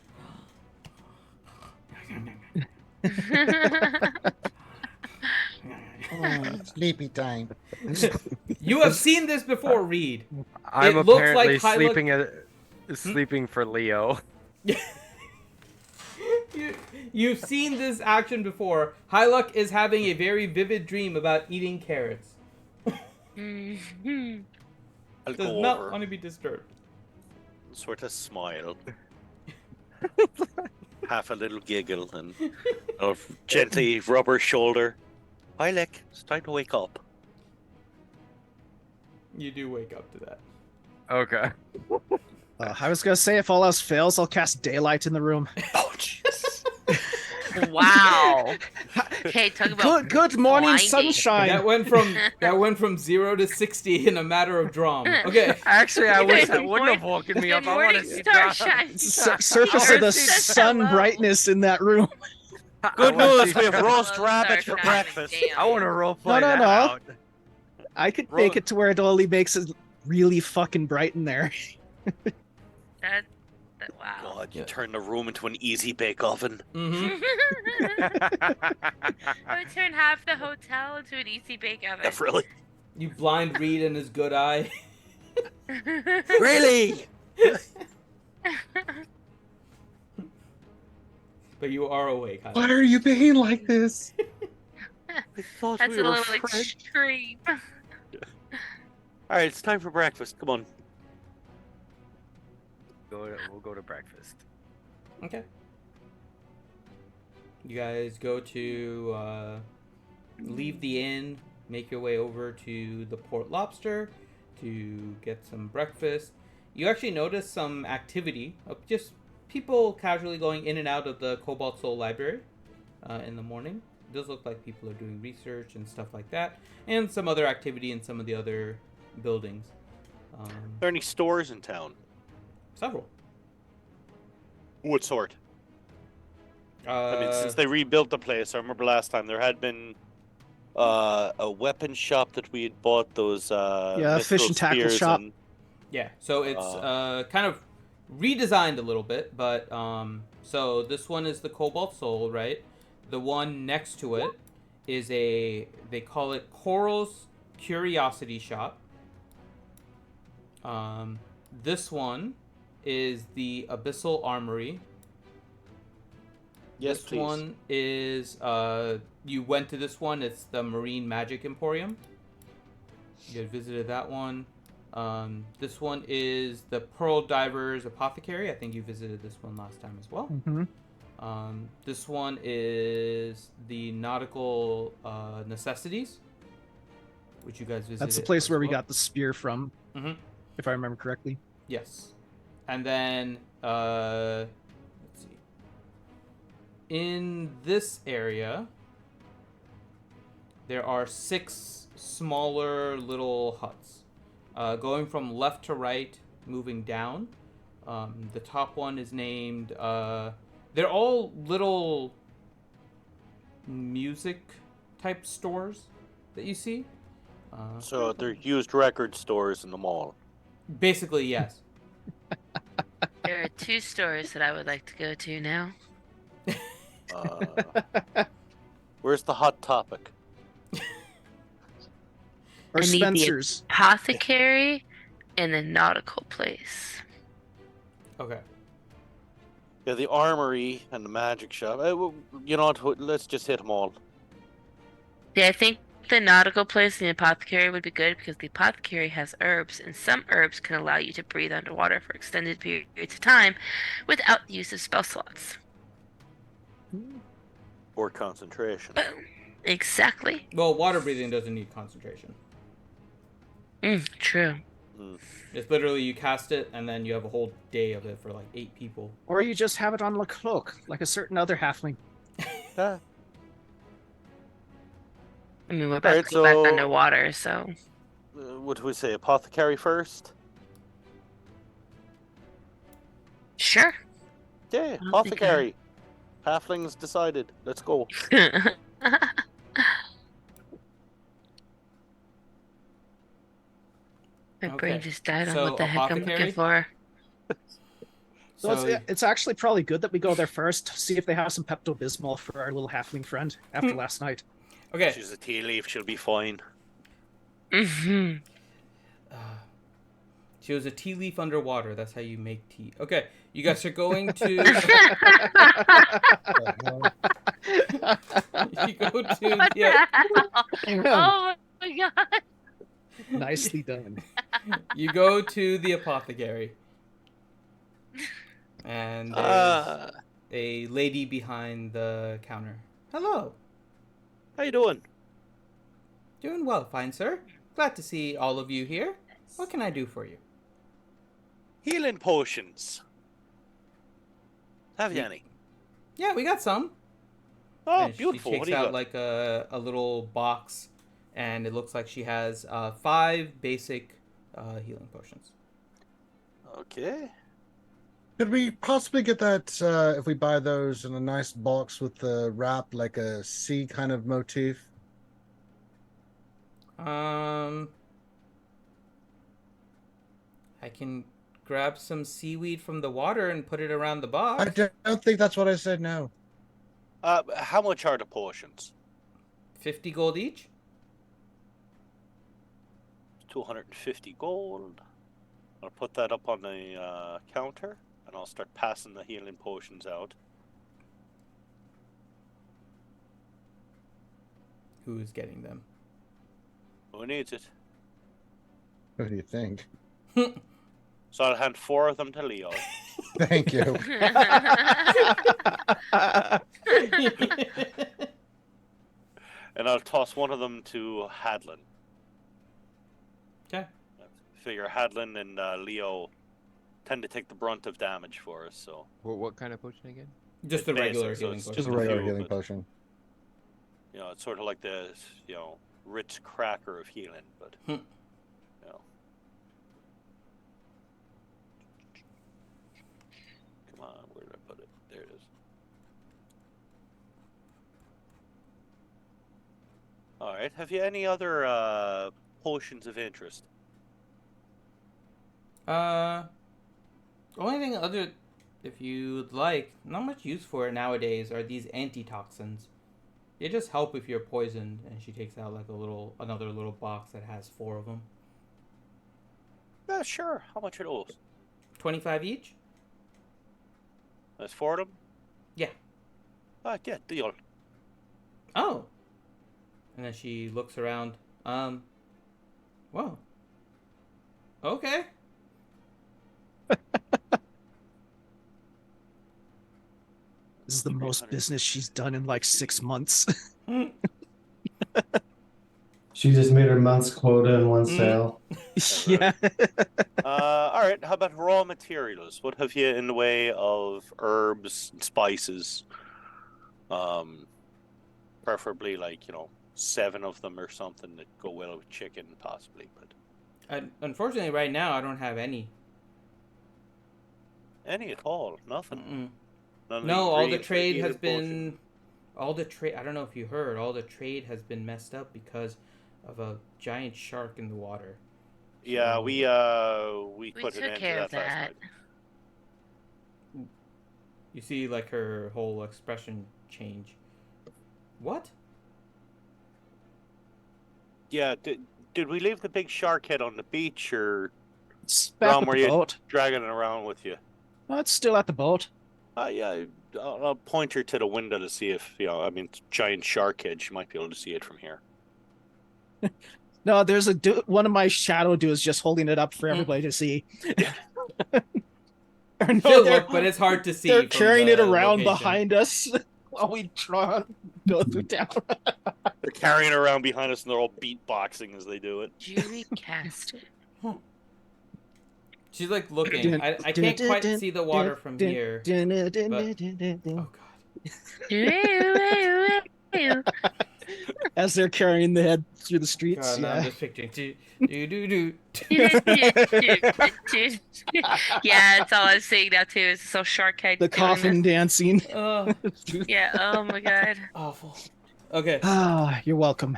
Sleepy time. You have seen this before, Reed. I'm It looks apparently like Hyluck- sleeping for Leo. You've seen this action before. High Luck is having a very vivid dream about eating carrots. I'll Does go not over. want to be disturbed. Sort of smile. Half a little giggle and I'll gently rub her shoulder. Hyluck, it's time to wake up. You do wake up to that. Okay. I was gonna say, if all else fails, I'll cast daylight in the room. Oh, jeez. Wow. Okay, talk about Good morning, blinding. sunshine. That went from 0 to 60 in a matter of drum. Okay. Actually, I wish that Good wouldn't have morning- woken me up. Good I want morning, to see starshine. Surface of the Yours says sun hello. brightness in that room. Good news, we have Hello, roast rabbit for starshine. breakfast. Damn. I want to roleplay No, that no. out. I could make it to where it only makes it really fucking bright in there. That wow. God, you turned the room into an easy bake oven. Mm-hmm. I would turn half the hotel into an easy bake oven. Yeah, really? You blind Reed in his good eye. Really? But you are awake. High Why Luck. are you being like this? I thought That's we a were little friends. extreme. Alright, it's time for breakfast. Come on. We'll go to breakfast. Okay. You guys go to leave the inn, make your way over to the Port Lobster to get some breakfast. You actually notice some activity of just people casually going in and out of the Cobalt Soul Library in the morning. It does look like people are doing research and stuff like that, and some other activity in some of the other buildings. Are there any stores in town? Several. What sort? I mean, since they rebuilt the place, I remember last time there had been a weapon shop that we had bought those Yeah, fish mythical and tackle spears shop. and- Yeah, so it's kind of redesigned a little bit, but so this one is the Cobalt Soul, right? The one next to it is they call it Coral's Curiosity Shop. This one is the Abyssal Armory. Yes, This please. one is you went to this one. It's the Marine Magic Emporium. You had visited that one. This one is the Pearl Divers Apothecary. I think you visited this one last time as well. Mm-hmm. This one is the Nautical Necessities, which you guys visited. That's the place as where we well. got the spear from, if I remember correctly. Yes. And then, let's see. In this area, there are 6 smaller little huts. Going from left to right, moving down. The top one is named... they're all little music type stores that you see. So they're used record stores in the mall. Basically, yes. There are 2 stores that I would like to go to now. Where's the hot topic? Or I need the Spencer's. apothecary and the nautical place. Okay. Yeah, the armory and the magic shop. You know what? Let's just hit them all. Yeah, I think the nautical place and the apothecary would be good because the apothecary has herbs, and some herbs can allow you to breathe underwater for extended periods of time without the use of spell slots. Or concentration. Boom. Exactly. Well, water breathing doesn't need concentration. True. It's literally you cast it and then you have a whole day of it for like 8 people. Or you just have it on a cloak, like a certain other halfling. I mean, we're about Alright, to go back so- underwater, so... What do we say? Apothecary first? Sure. Yeah, apothecary. Halflings decided. Let's go. My brain Okay, just died on so what the heck I'm apothecary? looking for. So it's actually probably good that we go there first, see if they have some Pepto-Bismol for our little halfling friend after last night. Okay. She's a tea leaf. She'll be fine. Mm-hmm. She was a tea leaf underwater. That's how you make tea. Okay, you guys are going to. You go to What the. the hell? Oh my god. Nicely done. You go to the apothecary, and there's a lady behind the counter. Hello. How you doing? Doing well, fine sir. Glad to see all of you here. What can I do for you? Healing potions. Have you any? Yeah, we got some. Oh, And beautiful. She What takes do you out got? like a little box, and it looks like she has 5 basic healing potions. Okay. Could we possibly get that if we buy those in a nice box with the wrap, like a sea kind of motif? I can grab some seaweed from the water and put it around the box. I don't think that's what I said. No. How much are the potions? 50 gold each. 250 gold. I'll put that up on the counter, and I'll start passing the healing potions out. Who is getting them? Who needs it? What do you think? So I'll hand 4 of them to Leo. Thank you. And I'll toss one of them to Hadlin. Okay. Figure Hadlin and Leo tend to take the brunt of damage for us, so... What kind of potion again? Just the Basic, regular so healing it's potion. Just a a regular few, healing but- potion. You know, it's sort of like the, Ritz cracker of healing, but... Hmm. You know. Come on, where did I put it? There it is. Alright, have you any other, potions of interest? Well, Only thing other, if you'd like, not much use for it nowadays are these antitoxins. They just help if you're poisoned. And she takes out like another little box that has 4 of them. Yeah, sure. How much are those? 25 each? That's 4 of them? Yeah. Yeah, deal. Oh. And then she looks around. Whoa. Okay. This is the most business she's done in like 6 months. She just made her month's quota in one Mm. sale. Yeah. All right. How about raw materials? What have you in the way of herbs and spices? Preferably like 7 of them or something that go well with chicken, possibly. But Unfortunately, right now I don't have any. any at all? Nothing. Mm-mm. None of No, all the ingredients for trade either has been. potion. All the trade. I don't know if you heard. All the trade has been messed up because of a giant shark in the water. Yeah, So- we put an took end to care of that last that. night. You see, like her whole expression change. What? Yeah, did we leave the big shark head on the beach, or It's back Ron, at were the you boat. dragging it around with you? Oh, it's still at the boat. Yeah, I'll point her to the window to see if giant shark head. She might be able to see it from here. No, there's one of my shadow dudes just holding it up for everybody to see. Or no, She'll they're, look, but it's hard to see. they're from carrying the it around location. behind us while we go through town. They're carrying it around behind us, and they're all beatboxing as they do it. Did you recast it? She's like looking. I can't quite see the water from here. Oh god. As they're carrying the head through the streets. God, now I'm Yeah. just picturing. Do. Yeah, that's all I was seeing now too. Is so shark head The doing coffin this. dancing. Yeah. Oh my god. Awful. Okay. Ah, you're welcome.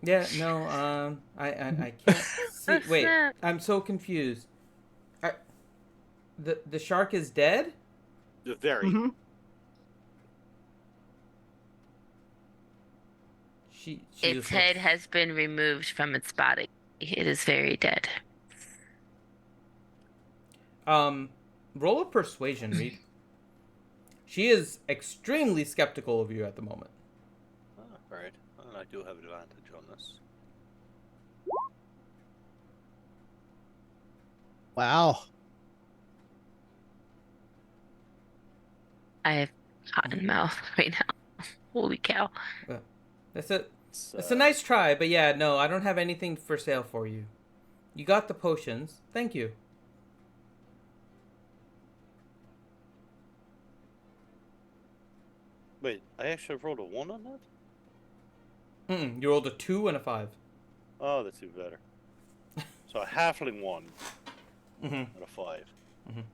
Yeah. No. I can't see. What's Wait. that? I'm so confused. The shark is dead? Very. Mhm. She Its just head looks- has been removed from its body. It is very dead. Roll a persuasion, Reed. She is extremely skeptical of you at the moment. All right. Well, I do have advantage on this. Wow. I have cotton mouth right now. Holy cow. That's a nice try, but yeah, no, I don't have anything for sale for you. You got the potions. Thank you. Wait, I actually rolled a 1 on that? You rolled a 2 and a 5. Oh, that's even better. So a halfling 1 Mm-hmm. and a 5. Mhm.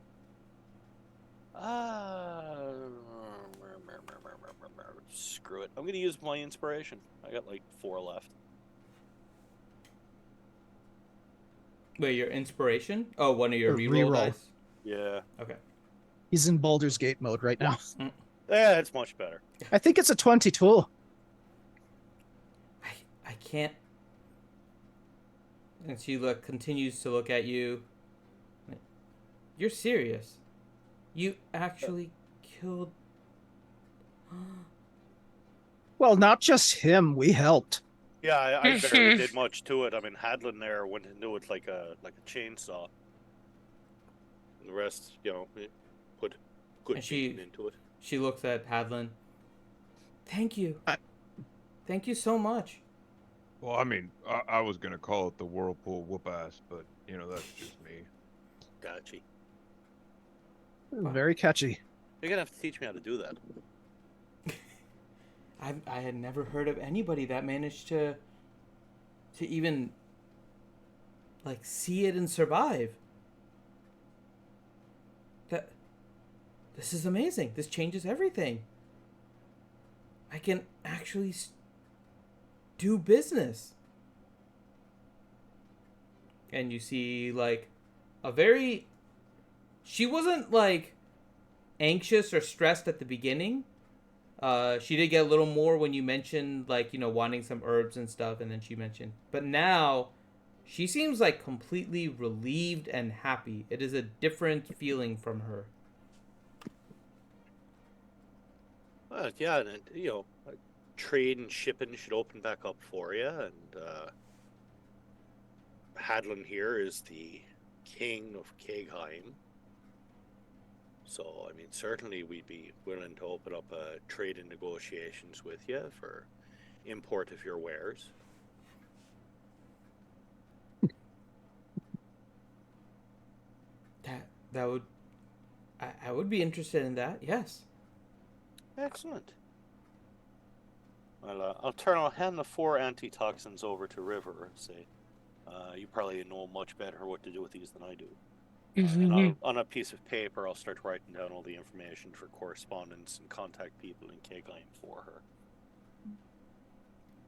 Screw it. I'm gonna use my inspiration. I got like 4 left. Wait, your inspiration? Oh, one of your Or reroll reroll. dice? Yeah. Okay. He's in Baldur's Gate mode right now. Yeah, it's much better. I think it's a 22. I can't. And she continues to look at you. You're serious? You actually killed. Well, not just him. We helped. Yeah, I barely did much to it. I mean, Hadlin there went into it like a chainsaw. And the rest, it put good And she- beating into it. She looks at Hadlin. Thank you. Thank you so much. Well, I mean, I was gonna call it the whirlpool whoop ass, but that's just me. Gotcha. Very catchy. You're gonna have to teach me how to do that. I had never heard of anybody that managed to even see it and survive. This is amazing. This changes everything. I can actually do business. And you see a very she wasn't like anxious or stressed at the beginning. She did get a little more when you mentioned like, wanting some herbs and stuff, and then she mentioned, but now she seems like completely relieved and happy. It is a different feeling from her. Yeah, and trade and shipping should open back up for you, and Hadlin here is the king of Kegheim. So, I mean, certainly we'd be willing to open up trade and negotiations with you for import of your wares. That would, I would be interested in that. Yes. Excellent. Well, I'll hand the 4 antitoxins over to River. Say, you probably know much better what to do with these than I do. And on a piece of paper, I'll start writing down all the information for correspondence and contact people in Kegheim for her.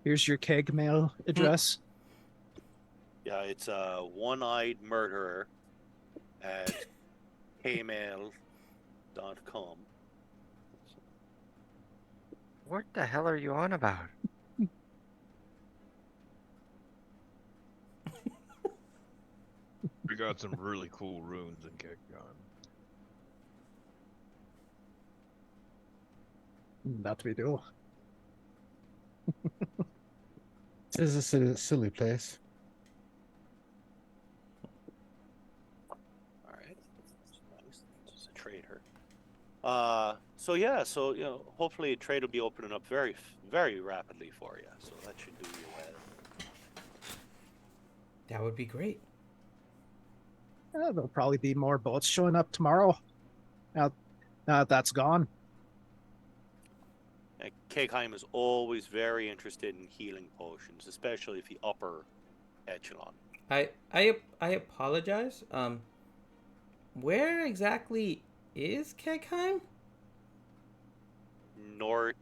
Here's your keg mail address. Yeah, it's one-eyed murderer at kmail.com. What the hell are you on about? We got some really cool runes in Kegheim. That we do. This is a silly place. All right, that's nice. Just a trader. So hopefully trade will be opening up very, very rapidly for you. So that should do you well. That would be great. There'll probably be more boats showing up tomorrow. Now that that's gone. Kegheim is always very interested in healing potions, especially the upper echelon. I apologize. Where exactly is Kegheim? North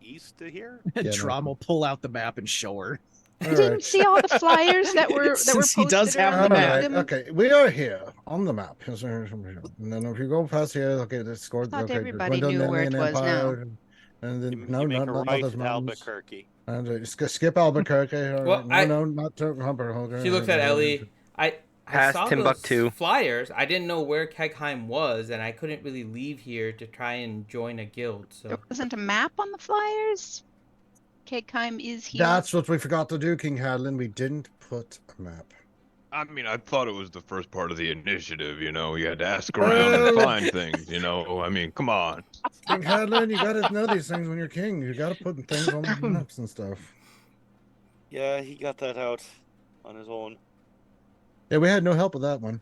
east of here. Drum will pull out the map and show her. You didn't see all the flyers that were Since posted he does have around the the map. kingdom? Okay, we are here on the map. And then if you go past here, okay, the score. Thought Okay, everybody Gwendolyn knew where it was now. Empire, and then You no, make not a not right those at mountains. Albuquerque. And skip Albuquerque. Well, not to Humber. She looks at Ellie. I Past saw Timbuktu. those flyers. I didn't know where Kegheim was, and I couldn't really leave here to try and join a guild. So There wasn't a map on the flyers. Kegheim is here. That's what we forgot to do, King Hadlin. We didn't put a map. I mean, I thought it was the first part of the initiative, you had to ask around and find things, I mean, come on. King Hadlin, you gotta know these things when you're king. You gotta put things on the maps and stuff. Yeah, he got that out on his own. Yeah, we had no help with that one.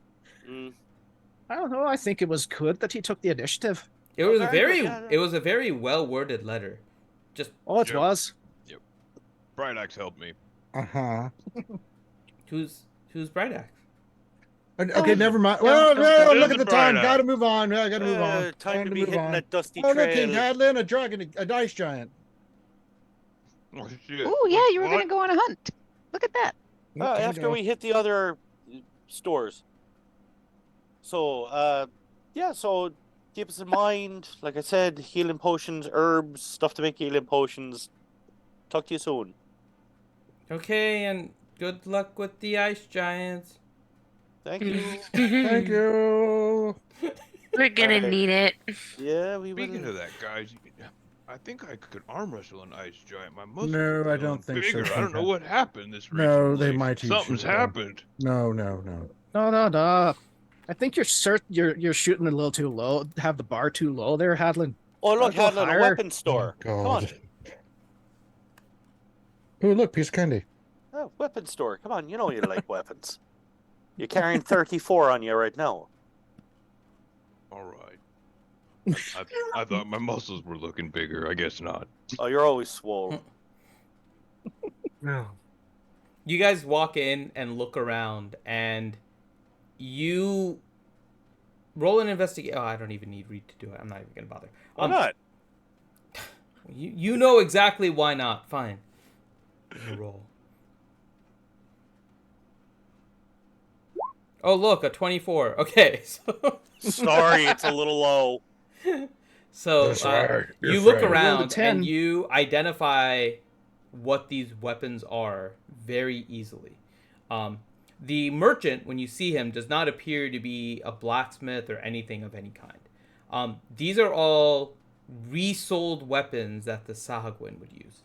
I don't know. I think it was good that he took the initiative. it was it was a very well worded letter. Just Oh, it Yep. was. Bright Axe helped me. Uh-huh. who's Bright Axe? Okay, never mind. No, Well, don't no, do look it. at the It's a time. bright Gotta move on. Yeah, gotta move on. Time to be move hitting on. that dusty Oh, trail. look, King Hadlin, a dragon, a dice giant. Oh, shit. Oh yeah, you were What? gonna go on a hunt. Look at that. After we hit the other stores. So, so keep us in mind. Like I said, healing potions, herbs, stuff to make healing potions. Talk to you soon. Okay, and good luck with the ice giants. Thank you. Thank you. We're gonna Alright. need it. Yeah, we Speaking will. of that, guys, I think I could arm wrestle an ice giant. My muscles No, are I feeling don't think so, bigger. I don't know King what happened this recently. No, they might eat Something's you. happened. No. No. I think you're shooting a little too low. Have the bar too low there, Hadlin. Oh, look, Go Hadlin, a higher. weapons store. Come on. God. Oh, look, piece of candy. Oh, weapons store. Come on, you know you like weapons. You're carrying 34 on you right now. All right. I thought my muscles were looking bigger. I guess not. Oh, you're always swole. No. You guys walk in and look around, and you roll an investigate. Oh, I don't even need Reed to do it. I'm not even gonna bother. Why not? You know exactly why not. Fine. Roll. Oh, look, a 24. Okay, so Sorry, it's a little low. so That's right, you you're look afraid. I rolled a around 10. and you identify what these weapons are very easily. The merchant, when you see him, does not appear to be a blacksmith or anything of any kind. These are all resold weapons that the Sahagwin would use.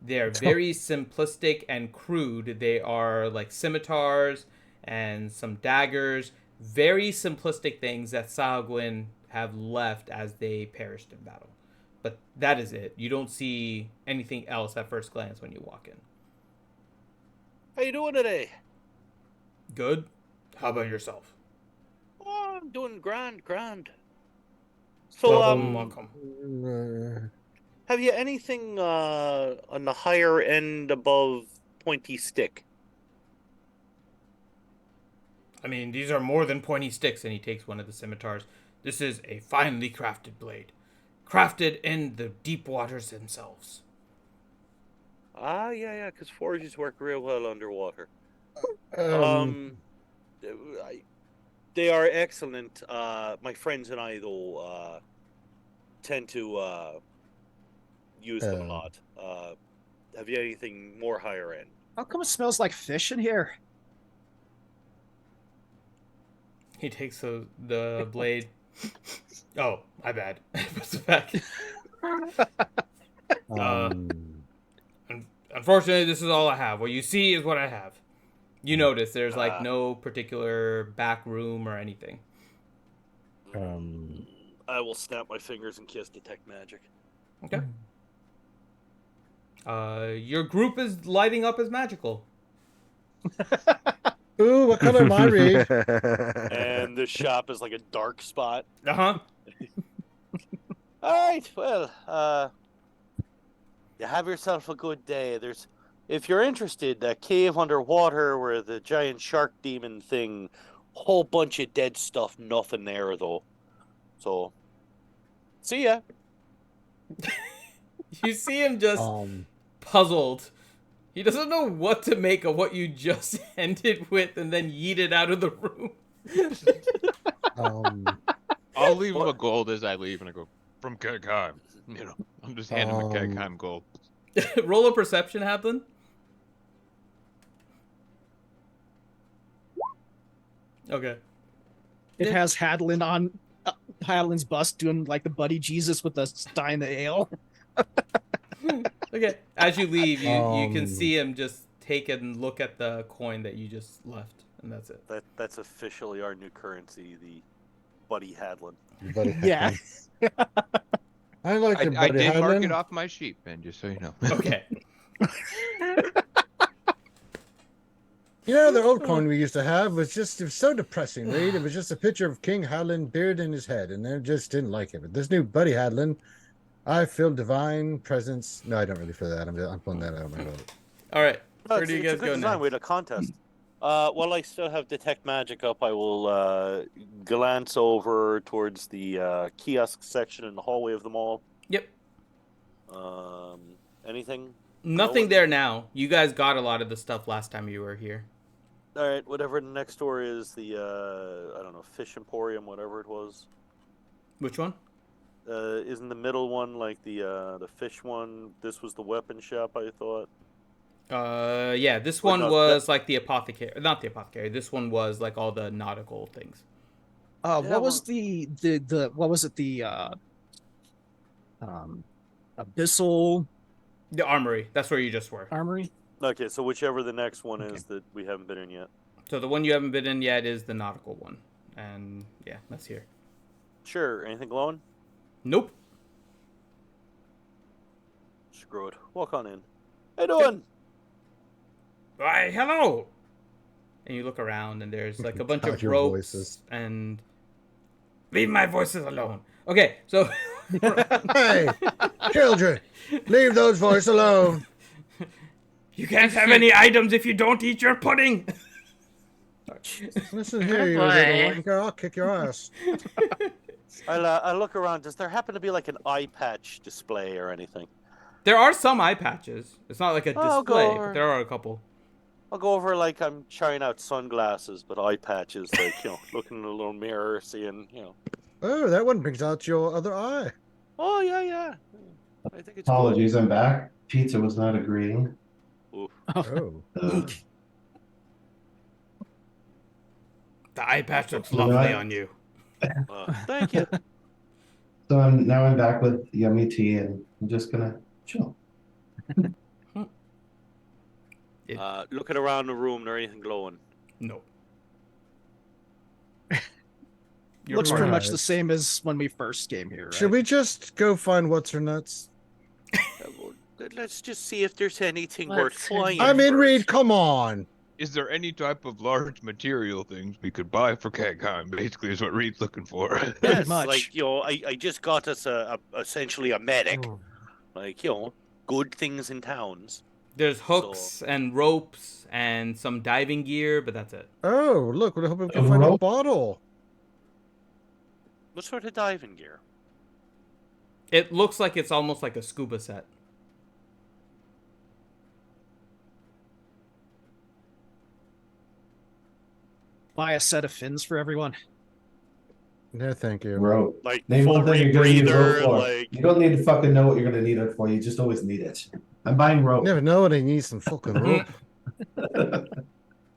They're very simplistic and crude. They are like scimitars and some daggers. Very simplistic things that Sahagwin have left as they perished in battle. But that is it. You don't see anything else at first glance when you walk in. How you doing today? Good. How about yourself? Oh, I'm doing grand. So, Welcome. have you anything on the higher end above pointy stick? I mean, these are more than pointy sticks, and he takes one of the scimitars. This is a finely crafted blade. Crafted in the deep waters themselves. Yeah, because forges work real well underwater. Um, They are excellent. My friends and I, though, tend to use them a lot. Have you anything more higher end? How come it smells like fish in here? He takes the blade. Oh, my bad. Puts it back. Unfortunately, this is all I have. What you see is what I have. You notice there's like no particular back room or anything. I will snap my fingers and kiss detect magic. Okay. Your group is lighting up as magical. Ooh, what color am I, Reed? And the shop is like a dark spot. Uh-huh. All right, well, you have yourself a good day. If you're interested, that cave underwater where the giant shark demon thing, whole bunch of dead stuff, nothing there though. So, see ya. You see him just puzzled. He doesn't know what to make of what you just ended with and then yeeted out of the room. I'll leave him a gold as I leave, and I go, from Kegheim. You know, I'm just handing him a Kegheim gold. Roll a perception, Haplin. Okay. It has Hadlin on Hadlin's bust doing like the buddy Jesus with the stein of ale. Okay. As you leave, you can see him just take and look at the coin that you just left, and that's it. That's officially our new currency, the Buddy Hadlin. Buddy Yeah. I like the I Buddy did mark Hadlin. it off my sheet, man, just so you know. Okay. You know, the old coin we used to have was so depressing, Reed. It was just a picture of King Hadlin, beard in his head, and I just didn't like it. But this new Buddy Hadlin, I feel divine presence. No, I don't really feel that. I'm pulling that out of my vote. All right. No, Where do you it's a guys good go design. now? We had a contest. While I still have detect magic up, I will glance over towards the kiosk section in the hallway of the mall. Yep. Anything? Nothing No? there now. You guys got a lot of the stuff last time you were here. All right, whatever the next door is, the I don't know, Fish Emporium, whatever it was. Which one? Isn't the middle one like the fish one? This was the weapon shop, I thought. Yeah, this Or one no, was like the apothecary. Not the apothecary. This one was like all the nautical things. What was the what was it, the abyssal The armory. That's where you just were. armory? Okay, so whichever the next one is that we haven't been in yet. So the one you haven't been in yet is the nautical one. And yeah, that's here. Sure. Anything glowing? Nope. Screw it. Walk on in. How you doing? Why, hello. And you look around and there's like a bunch God, of your ropes voices. and leave my voices alone. Okay, so Hey, children, leave those voices alone. you can't have any items if you don't eat your pudding. Listen here, you boy. little wanker. I'll kick your ass. I'll look around. Does there happen to be like an eye patch display or anything? There are some eye patches. It's not like a Oh, go display, over. but there are a couple. I'll go over like I'm trying out sunglasses, but eye patches, like, looking in a little mirror, seeing, Oh, that one brings out your other eye. Oh, yeah. I think it's Apologies, I'm back. Pizza was not agreeing. Good. Oh. Ugh. The eye patch looks You know lovely what? on you. Thank you. So I'm back with yummy tea, and I'm just gonna chill. Looking around the room, there anything glowing? No. Looks pretty much right. the same as when we first came here, right? Should we just go find what's her nuts? Well, let's just see if there's anything worth What's her flying. I mean, first. Reed, come on. Is there any type of large material things we could buy for Catcon? Basically, is what Reed's looking for. Yes, much. like, I just got us essentially a medic. Like, good things in towns. There's hooks and ropes and some diving gear, but that's it. Oh, look, we're hoping we can A find a rope? bottle. What sort of diving gear? It looks like it's almost like a scuba set. Buy a set of fins for everyone. No, thank you. Rope. Like, Name full one thing you're gonna need rope rebreather, for. like... You don't need to fucking know what you're gonna need it for. You just always need it. I'm buying rope. Never know when I need some fucking rope.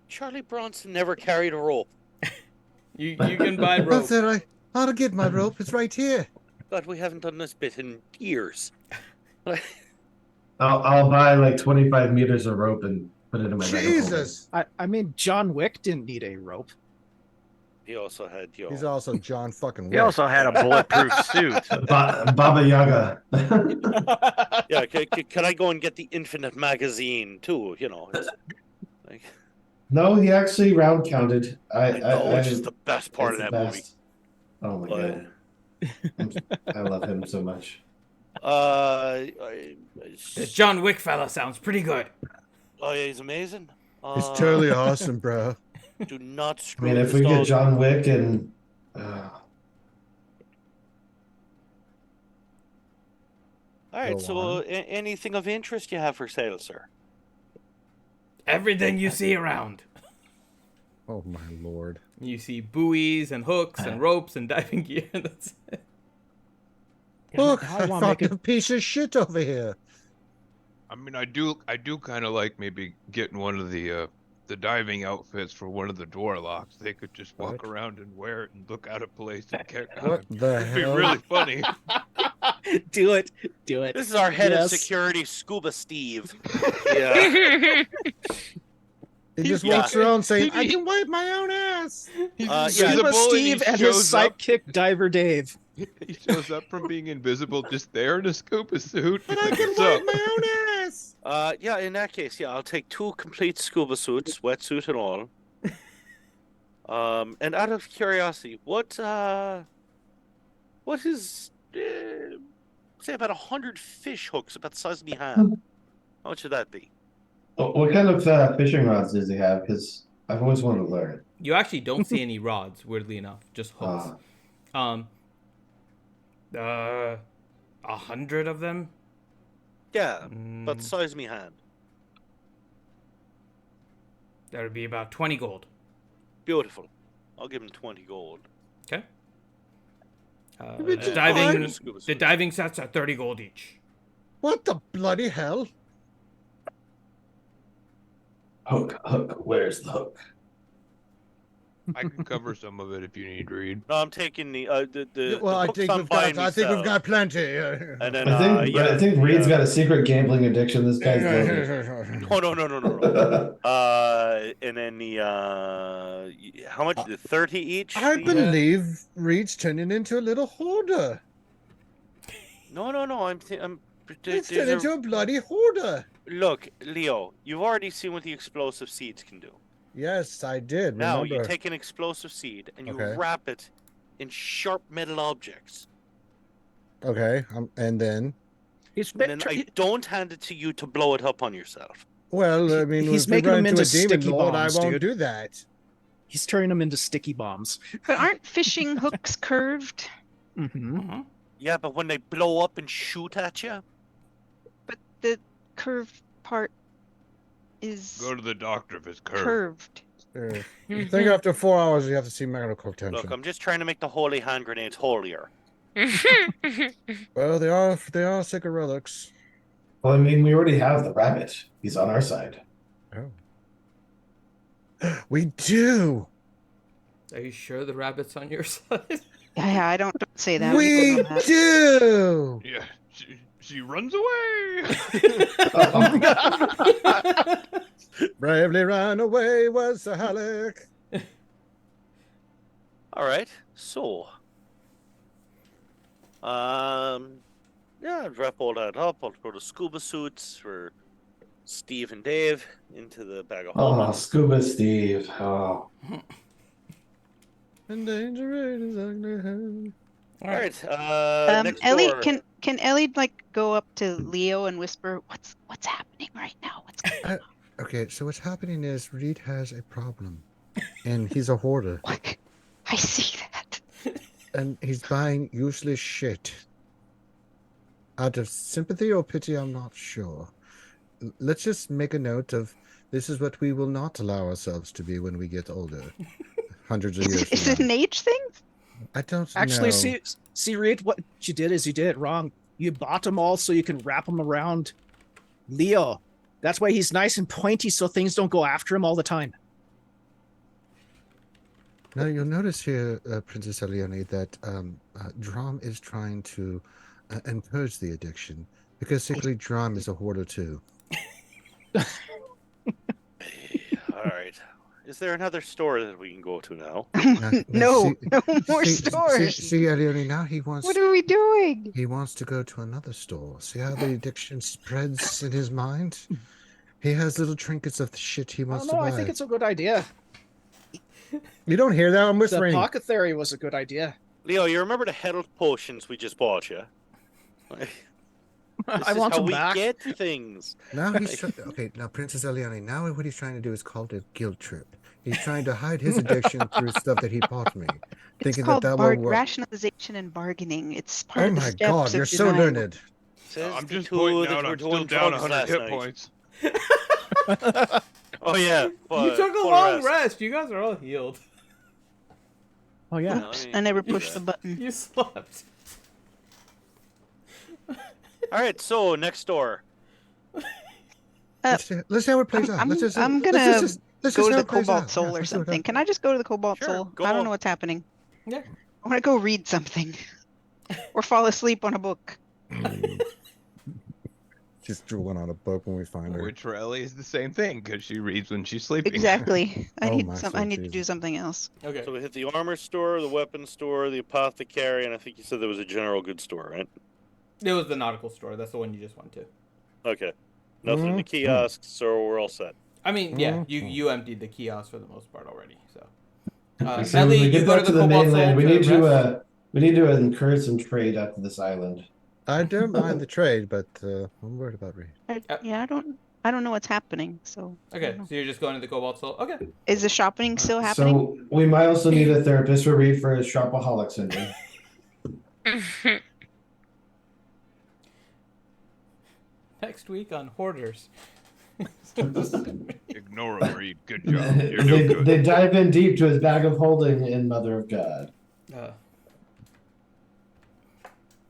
Charlie Bronson never carried a rope. You can buy rope. That's it. I'll get my rope. It's right here. God, we haven't done this bit in years. I'll buy like 25 meters of rope and put it in my bag. Jesus. I mean, John Wick didn't need a rope. He also had, He's also John fucking He Wick. also had a bulletproof suit. Baba Yaga. Yeah, can I go and get the infinite magazine too? It's like, No, he actually round counted. which is the best part of it's that the movie. best. Oh my But, god. I love him so much. This John Wick fella sounds pretty good. Oh yeah, he's amazing. It's totally awesome, bro. Do not I screw mean, with if we get nostalgia. John Wick and All right, Go so on. anything of interest you have for sale, sir? Everything you see around. Oh my lord. You see buoys and hooks and ropes and diving gear. That's it. Look, Now I wanna found make a piece of shit over here. I mean, I do kind of like maybe getting one of the diving outfits for one of the Dwarlocks. They could just walk around and wear it and look out of place and What the It'd be hell? really funny. Do it. This is our head of Yes. security, Scuba Steve. Yeah. He just Yeah. walks around saying, I can wipe my own ass. He's Yeah. Scuba invisible Steve and his shows up. sidekick Diver Dave. He shows up from being invisible, just there in a scuba suit. And He's I like, can "What's wipe up?" my own ass. Yeah, in that case, I'll take 2 complete scuba suits, wetsuit and all. And out of curiosity, what is say about 100 fish hooks about the size of my hand? How much would that be? what kind of fishing rods does he have? Because I've always wanted to learn. You actually don't see any rods, weirdly enough, just hooks. 100 of them. Yeah, about the size of my hand. That would be about 20 gold. Beautiful. I'll give him 20 gold. Okay. Maybe just The diving sets are 30 gold each. What the bloody hell? Hook, where's the hook? I can cover some of it if you need, Reed. No, I'm taking the Well, I hooks think I'm we've buying got. I think we've myself. got plenty. And then I think Reed's got a secret gambling addiction. This guy's loaded. No. And then the how much? The 30 each? I believe Reed's turning into a little hoarder. No. I'm. He's turned into a bloody hoarder. Look, Leo, you've already seen what the explosive seeds can do. Yes, I did. Now Remember. you take an explosive seed and you Okay. wrap it in sharp metal objects. Okay, and then. He's And then I don't hand it to you to blow it up on yourself. Well, I mean, he's if we making run them into into a demon sticky lord, bombs, I won't dude. do that. He's turning them into sticky bombs. But aren't fishing hooks curved? Mm-hmm. Yeah, but when they blow up and shoot at you, But the curved part is Go to the doctor if it's curved. curved. I think after 4 hours you have to see medical attention. Look, I'm just trying to make the holy hand grenades holier. Well, they are sacred relics. Well, I mean, we already have the rabbit. He's on our side. Oh. We do. Are you sure the rabbit's on your side? Yeah, I don't say that. We know that. do. Yeah, she runs away. Bravely ran away was the Halleck. All right, so, yeah, wrap all that up. I'll throw the scuba suits for Steve and Dave into the bag of Oh, holding. Scuba Steve. Oh. And danger is ugly. All right, next Ellie, door. can Ellie like go up to Leo and whisper, "What's happening right now? What's going on?" Okay, so what's happening is Reed has a problem, and he's a hoarder, I see that. and he's buying useless shit. Out of sympathy or pity, I'm not sure. Let's just make a note of this is what we will not allow ourselves to be when we get older. Hundreds of years Is from it now. an age thing? I don't Actually, know. see, Reed, what you did is you did it wrong. You bought them all so you can wrap them around Leo. That's why he's nice and pointy, so things don't go after him all the time. Now, you'll notice here, Princess Elione, that Drom is trying to encourage the addiction, because secretly Drom is a hoarder too. All right. Is there another store that we can go to now? No more see, stores. See, Elione, now he wants. What are we doing? He wants to go to another store. See how the addiction spreads in his mind? He has little trinkets of the shit he wants to buy. I think it's a good idea. You don't hear that? I'm The whispering. pocket theory was a good idea. Leo, you remember the health potions we just bought you? This I is want how them we back. get things. Now he's okay. Now, Princess Eliane. Now what he's trying to do is called a guilt trip. He's trying to hide his addiction through stuff that he bought me, It's thinking called that will work. rationalization and bargaining. It's part Oh of the my steps God, of you're so denying. learned. Says I'm the just two pointing that out were I'm still doing down drugs 100 last hit night. points. Oh yeah, You took a full long rest. You guys are all healed. Oh yeah. No, Oops, mean, I never you do pushed the that. button. You slept. All right, so next door. Let's see how it plays out. I'm Let's gonna just go to how the it plays Cobalt out. Soul Yeah, or let's see what something. happens. Can I just go to the Cobalt Sure, Soul? go. I don't know what's happening. Yeah. I want to go read something. Or fall asleep on a book. Just drooling on a book when we find her. Which for Ellie is the same thing because she reads when she's sleeping. Exactly. I Oh, need my I sweet need to do Jesus. something else. Okay. So we hit the armor store, the weapons store, the apothecary, and I think you said there was a general goods store, right? It was the nautical store. That's the one you just went to. Okay. Nothing in the Mm-hmm. kiosks, so we're all set. I mean, yeah, Mhm. you emptied the kiosk for the most part already. So, So Ellie, when we you get go back to to the the Cobalt mainland, Soul we need to rest? to encourage some trade out to this island. I don't mind the trade, but I'm worried about Reed. Yeah, I don't know what's happening. So I Okay, don't know. so you're just going to the Cobalt Soul. Okay. Is the shopping still happening? So we might also need a therapist for Reed for his shopaholic syndrome. Next week on Hoarders. Ignore him, Reed. Good job. You're doing good. They dive in deep to his bag of holding in Mother of God.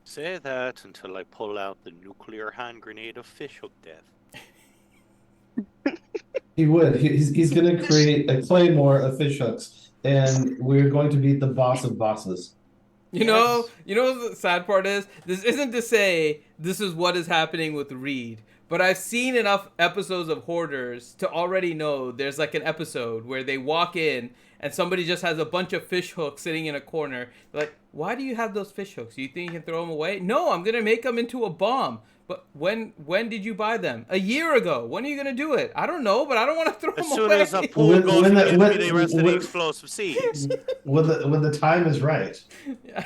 Say that until I pull out the nuclear hand grenade of fishhook death. He would. He's going to create a claymore of fish hooks, and we're going to beat the boss of bosses. You know what the sad part is? This isn't to say this is what is happening with Reed, but I've seen enough episodes of Hoarders to already know there's like an episode where they walk in and somebody just has a bunch of fish hooks sitting in a corner. They're like, why do you have those fish hooks? Do you think you can throw them away? No, I'm going to make them into a bomb. But when did you buy them? A year ago. When are you going to do it? I don't know, but I don't want to throw As them soon away. as a pool goes with the rest of the explosive seeds. When the time is right. Yeah.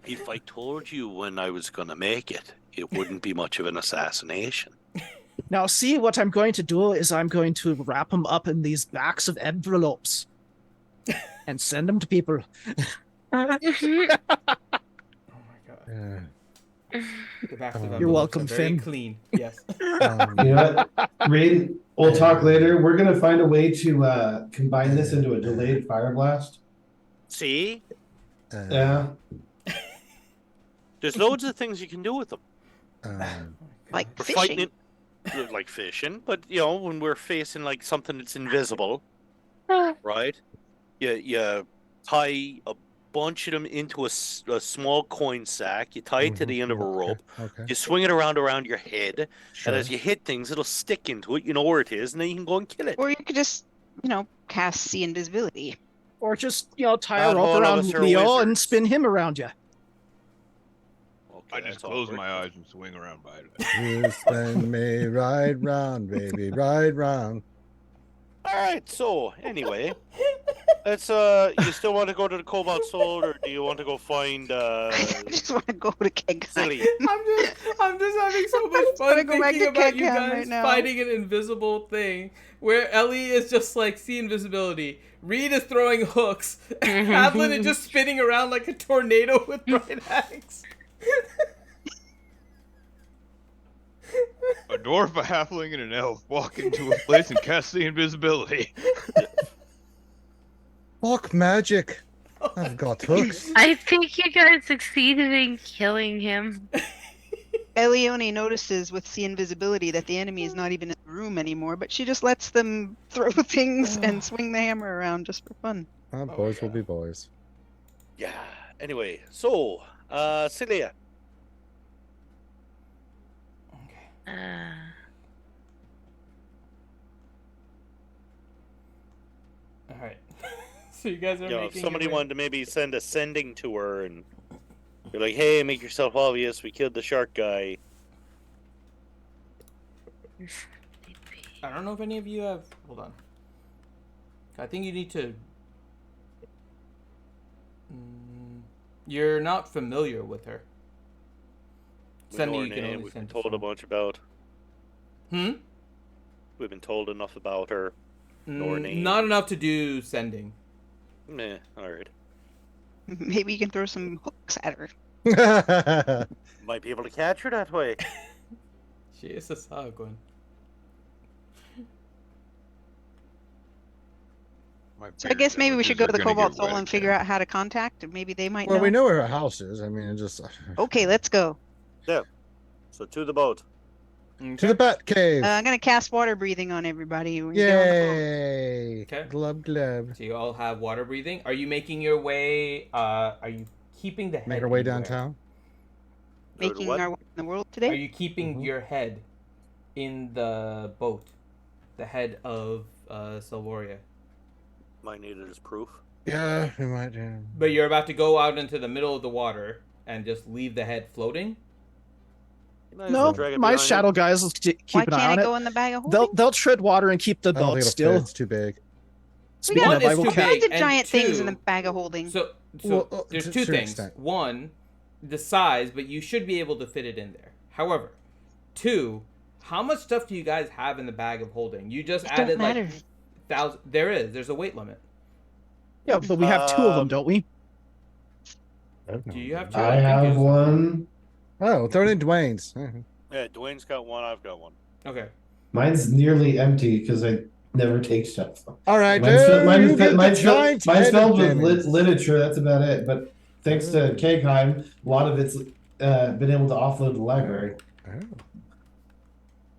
If I told you when I was going to make it, it wouldn't be much of an assassination. Now, see, what I'm going to do is I'm going to wrap them up in these backs of envelopes and send them to people. Oh my god. The backs of You're envelopes welcome, are very Finn. clean. Yes. You know what, Reed? We'll talk later. We're gonna find a way to combine this into a delayed fire blast. See, Yeah. there's loads of things you can do with them. Like We're fishing. fighting it like fishing, but when we're facing like something that's invisible, right? You tie a bunch of them into a small coin sack. You tie it to the end of a rope. Okay. You swing it around your head, Sure. and as you hit things, it'll stick into it. You know where it is, and then you can go and kill it. Or you could just, cast see invisibility. Or just, tie Not a rope all of around us are Leo and wizards. spin him around you. Okay, I just that's close awkward. my eyes and swing around by it. You spin me right round, baby, right round. All right. So anyway, let's. You still want to go to the Cobalt Soul, or do you want to go find I just want to go to Keg. Silly? I'm just having so much just wanna fun go back thinking to about you Kegcam guys right now. fighting an invisible thing where Ellie is just like see invisibility, Reed is throwing hooks, and Adlin is just spinning around like a tornado with bright axe. A dwarf, a halfling, and an elf walk into a place and cast the invisibility. Fuck magic. I've got hooks. I think you guys succeeded in killing him. Elione notices with see invisibility that the enemy is not even in the room anymore, but she just lets them throw things and swing the hammer around just for fun. Boys will be boys. Yeah. Anyway, so Celia. All right. So you guys are If making somebody your way- wanted to maybe send a sending to her, and you're like, "Hey, make yourself obvious. We killed the shark guy." I don't know if any of you have. Hold on. I think you need to. You're not familiar with her. We Sending know her you can name. only We've been send to told a someone. bunch about. We've been told enough about her. Know her name. Not enough to do sending. Meh. All right. Maybe you can throw some hooks at her. Might be able to catch her that way. She is a Sagwan. So I guess maybe we should go to the Cobalt Soul and figure out how to contact, and maybe they might Well, know. we know where her house is. I mean, it just Okay, let's go. Yeah. So to the boat. to the bat cave. I'm gonna cast water breathing on everybody. When you get on the boat. Yay! Okay. Glub glub. So you all have water breathing. Are you making your way? Are you keeping the head? Make our way anywhere? Are downtown. Making our way in the world today. you keeping your head in the boat? The head of Silvoria. Might need it as proof. Yeah, we might. Yeah. But you're about to go out into the middle of the water and just leave the head floating? You might as well No, drag it my behind you. shadow guys will keep Why an eye can't on it it. go in the bag of holding? They'll tread water and keep the I don't boat think it'll still. fit. It's too big. Speaking One of, is I will too ca- big. Kinds of and giant things in two- a bag of holding. So Well, there's to two an things. extent. One, the size, but you should be able to fit it in there. However, two, how much stuff do you guys have in the bag of holding? You just It added don't matter. like 1,000. There's a weight limit. Yeah, but we have two of them, don't we? Do you have two? I think you have just- one. Oh, throw it in Dwayne's. Yeah, Dwayne's got one. I've got one. Okay. Mine's nearly empty because I never take stuff. All right, Mine's filled, dude, mine's you filled- get the mine's filled- giant mine's head filled of with Jimmy's. literature. That's about it. But thanks to Kegheim, a lot of it's been able to offload the library. Oh.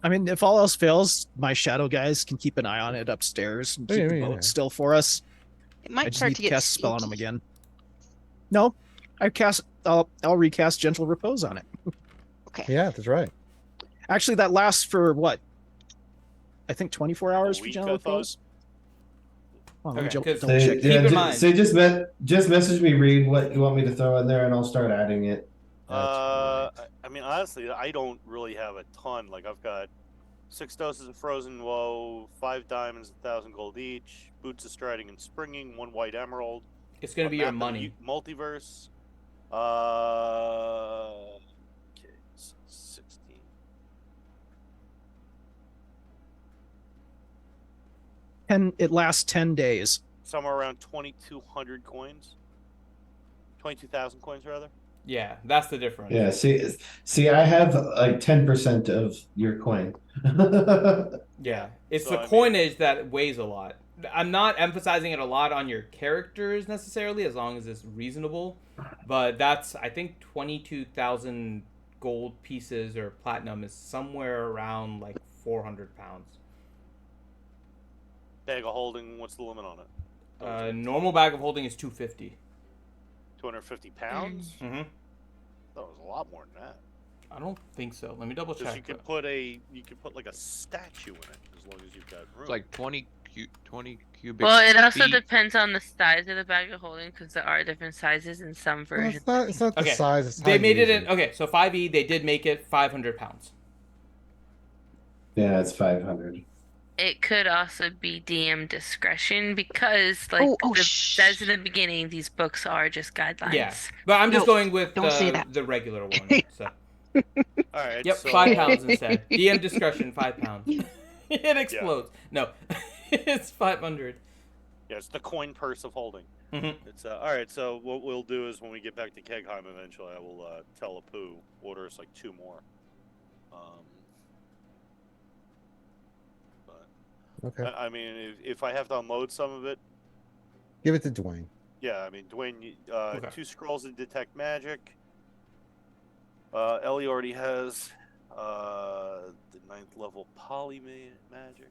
I mean, if all else fails, my shadow guys can keep an eye on it upstairs and What do keep you the mean, boat yeah? still for us. It I might just start need to to get cast a spell on them stinky. again. No, I'll recast Gentle Repose on it. Okay. Yeah, that's right. Actually, that lasts for what? I think 24 hours for week, Gentle I thought. Repose. Hold on, let me Okay, 'cause- double check. Keep in mind- So just message me, Reed, what you want me to throw in there, and I'll start adding it. I mean, honestly, I don't really have a ton. Like, I've got 6 doses of frozen woe, 5 diamonds, 1,000 gold each, boots of striding and springing, 1 white emerald. It's gonna a be your map of the money. Multiverse. Okay, so 16. It lasts 10 days. Somewhere around 2,200 coins. 22,000 coins, rather. Yeah, that's the difference. Yeah, see, I have like 10% of your coin. Yeah, it's So, the I mean- coinage that weighs a lot. I'm not emphasizing it a lot on your characters necessarily, as long as it's reasonable. But that's, I think, 22,000 gold pieces or platinum is somewhere around like 400 pounds. Bag of holding, what's the limit on it? Normal bag of holding is 250. 250 pounds? Mm-hmm. That was a lot more than that. I don't think so. Let me double Because check. you could put like a statue in it as long as you've got room. It's like 20 cubic Well, it also feet. depends on the size of the bag of holding because there are different sizes in some Well, versions. it's not the Okay, size. It's how they you made it use in. Okay, so 5e, they did make it 500 pounds. Yeah, it's 500. It could also be DM discretion because, like it says in the beginning, these books are just guidelines. Yeah, but I'm just No, going with don't say that. the regular one. So. All right. Yep, so, 5 pounds instead. DM discretion, 5 pounds. It explodes. No, it's 500. Yeah, it's the coin purse of holding. Mm-hmm. It's all right. So what we'll do is when we get back to Kegheim, eventually, I will tell Apu order us like 2 more. Okay. I mean, if I have to unload some of it, Give it to Dwayne. yeah. I mean, Dwayne, Okay. 2 scrolls to detect magic. Ellie already has the 9th level poly magic.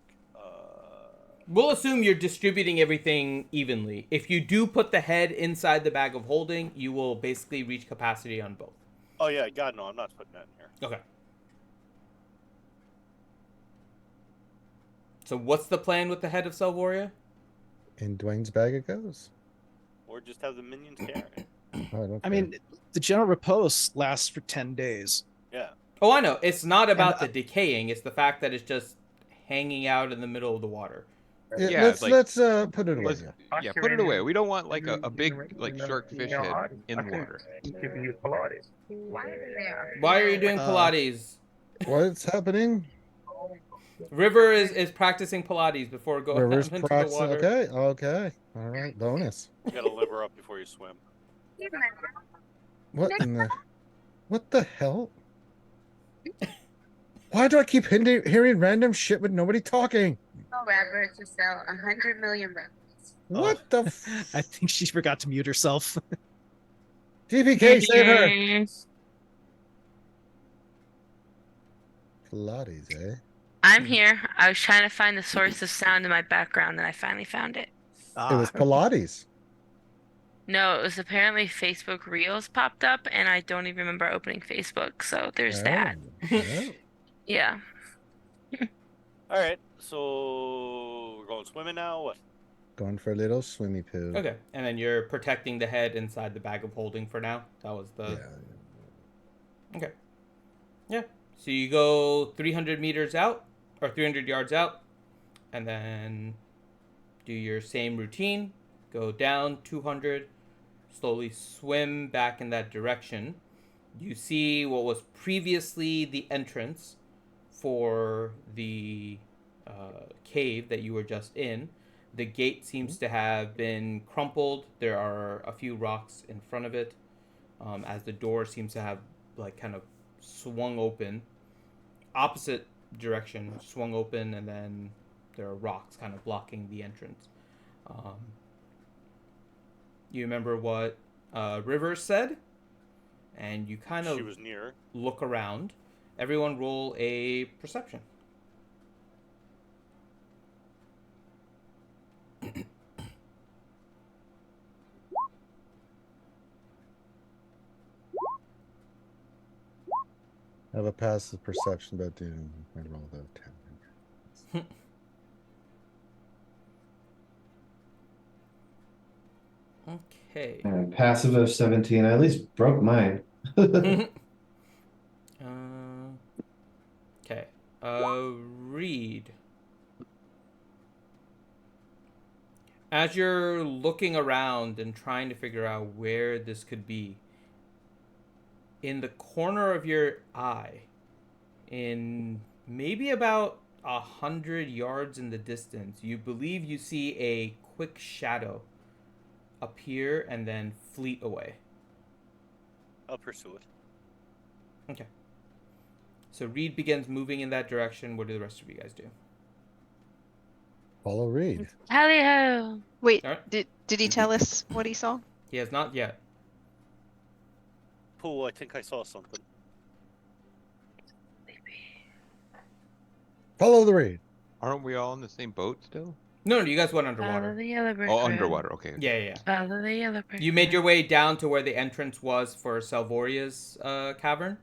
We'll assume you're distributing everything evenly. If you do put the head inside the bag of holding, you will basically reach capacity on both. Oh yeah, God no, I'm not putting that in here. Okay. So what's the plan with the head of Selvoria? In Dwayne's bag it goes. Or just have the minions carry it. I mean, the general repose lasts for 10 days. Yeah. Oh, I know. It's not about the decaying. It's the fact that it's just hanging out in the middle of the water. Yeah, let's put it away. Yeah, put it away. We don't want like a big like shark fish head in the water. Why are you doing Pilates? What's happening? River is practicing Pilates before going River's out into the practicing. water. Okay. All right, bonus. You gotta liver up before you swim. What the hell? Why do I keep hearing random shit with nobody talking? Rabbits to sell 100 million rabbits. What the? I think she forgot to mute herself. TPK, save her. Pilates, eh? I'm here. I was trying to find the source of sound in my background, and I finally found it. It was Pilates. No, it was apparently Facebook Reels popped up, and I don't even remember opening Facebook. So there's that. Yeah. All right, so we're going swimming now. What? Going for a little swimmy poo. Okay, and then you're protecting the head inside the bag of holding for now. That was the. Yeah. Okay. Yeah. So you go 300 meters out or 300 yards out, and then do your same routine. Go down 200, slowly swim back in that direction. You see what was previously the entrance for the cave that you were just in. The gate seems to have been crumpled. There are a few rocks in front of it, as the door seems to have like kind of swung open, opposite direction, swung open, and then there are rocks kind of blocking the entrance. You remember what Rivers said, and you kind of She was near. look around. Everyone roll a perception. I have a passive perception, but I rolled a 10. Okay. Passive of 17. I at least broke mine. Okay. Reed. As you're looking around and trying to figure out where this could be, in the corner of your eye, in maybe about 100 yards in the distance, you believe you see a quick shadow appear and then fleet away. I'll pursue it. Okay. So Reed begins moving in that direction. What do the rest of you guys do? Follow Reed. Tally ho! Wait, All right. did he tell us what he saw? He has not yet. Pooh, I think I saw something. Follow the Reed. Aren't we all in the same boat still? No, you guys went Follow underwater. the yellow brick Oh, road. underwater. Okay. Yeah. Follow the yellow brick You made your road. way down to where the entrance was for Salvoria's cavern.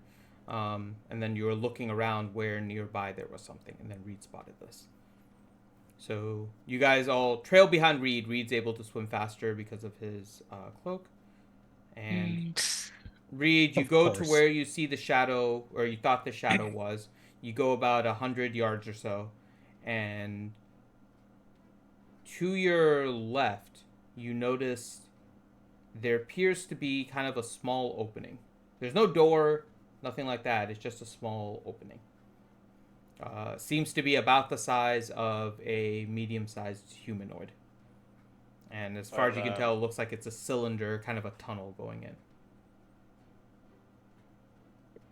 And then you were looking around where nearby there was something. And then Reed spotted this. So you guys all trail behind Reed. Reed's able to swim faster because of his cloak. And Reed, you Of go course. to where you see the shadow, or you thought the shadow was. You go about 100 yards or so. And to your left, you notice there appears to be kind of a small opening. There's no door, nothing like that. It's just a small opening. Seems to be about the size of a medium-sized humanoid. And as far as you can tell, it looks like it's a cylinder, kind of a tunnel going in.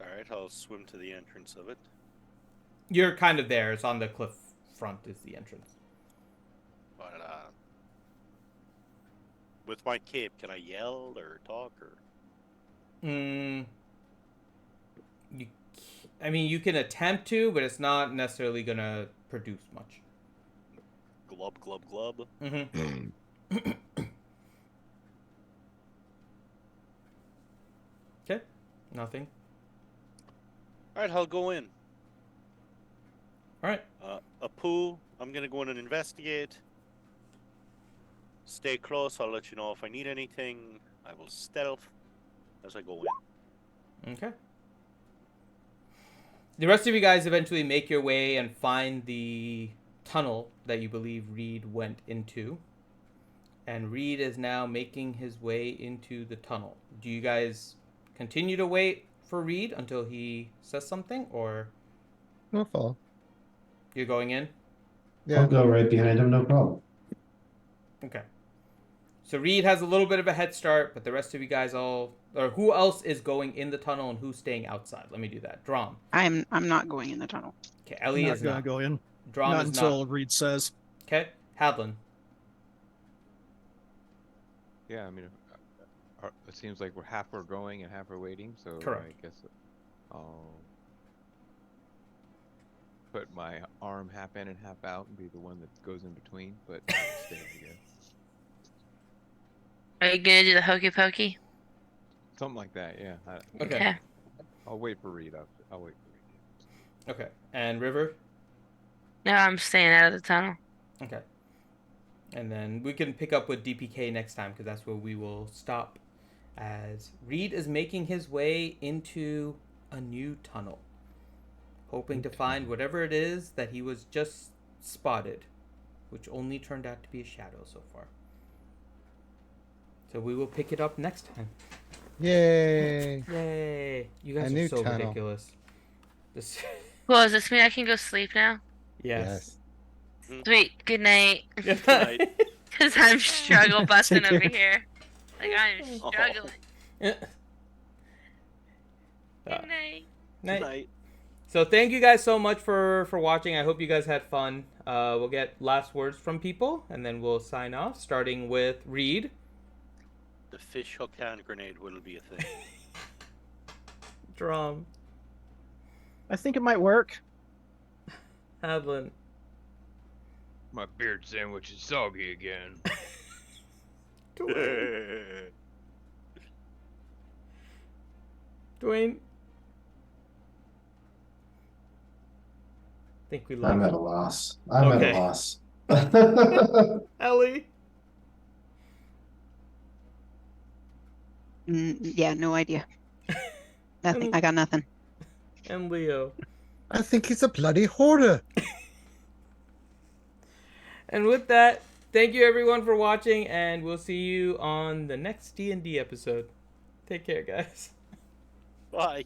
Alright, I'll swim to the entrance of it. You're kind of there. It's on the cliff front is the entrance. But, with my cape, can I yell or talk or? You can attempt to, but it's not necessarily gonna produce much. Glub, glub, glub. Okay, nothing. Alright, I'll go in. Alright. Apu, I'm gonna go in and investigate. Stay close, I'll let you know if I need anything. I will stealth as I go in. Okay. The rest of you guys eventually make your way and find the tunnel that you believe Reed went into. And Reed is now making his way into the tunnel. Do you guys continue to wait for Reed until he says something, or I'll follow. you're going in? Yeah. I'll go right behind him, no problem. Okay. So Reed has a little bit of a head start, but the rest of you guys all, or who else is going in the tunnel and who's staying outside? Let me do that. Drom. I'm not going in the tunnel. Okay, Ellie not is gonna not. go in. Drom Not is until not. Reed says. Okay, Hadlin. Yeah, I mean, it seems like we're half we're going and half we're waiting, so Correct. I guess I'll put my arm half in and half out and be the one that goes in between, but I'll stay, I guess. Are you gonna do the hokey pokey? Something like that, yeah. Okay. I'll wait for Reed. I'll wait for Reed. Okay, and River. No, I'm staying out of the tunnel. Okay. And then we can pick up with DPK next time because that's where we will stop as Reed is making his way into a new tunnel, hoping to find whatever it is that he was just spotted, which only turned out to be a shadow so far. So we will pick it up next time. Yay. Yay. You A guys are new so tunnel. ridiculous. This... Well, does this mean I can go sleep now? Yes. Sweet. Good night. Good night. Because I'm struggle busting Take over care. here. Like I'm struggling. Yeah. Good night. Night. Night. So thank you guys so much for watching. I hope you guys had fun. We'll get last words from people, and then we'll sign off, starting with Reed. The fish hook hand grenade will be a thing. Drum. I think it might work. Hadlin. My beard sandwich is soggy again. Dwayne. I think we lost. I'm at a loss. I'm Okay. at a loss. Ellie. Yeah, no idea. Nothing. I got nothing. And Leo. I think he's a bloody hoarder. And with that, thank you everyone for watching, and we'll see you on the next D&D episode. Take care, guys. Bye.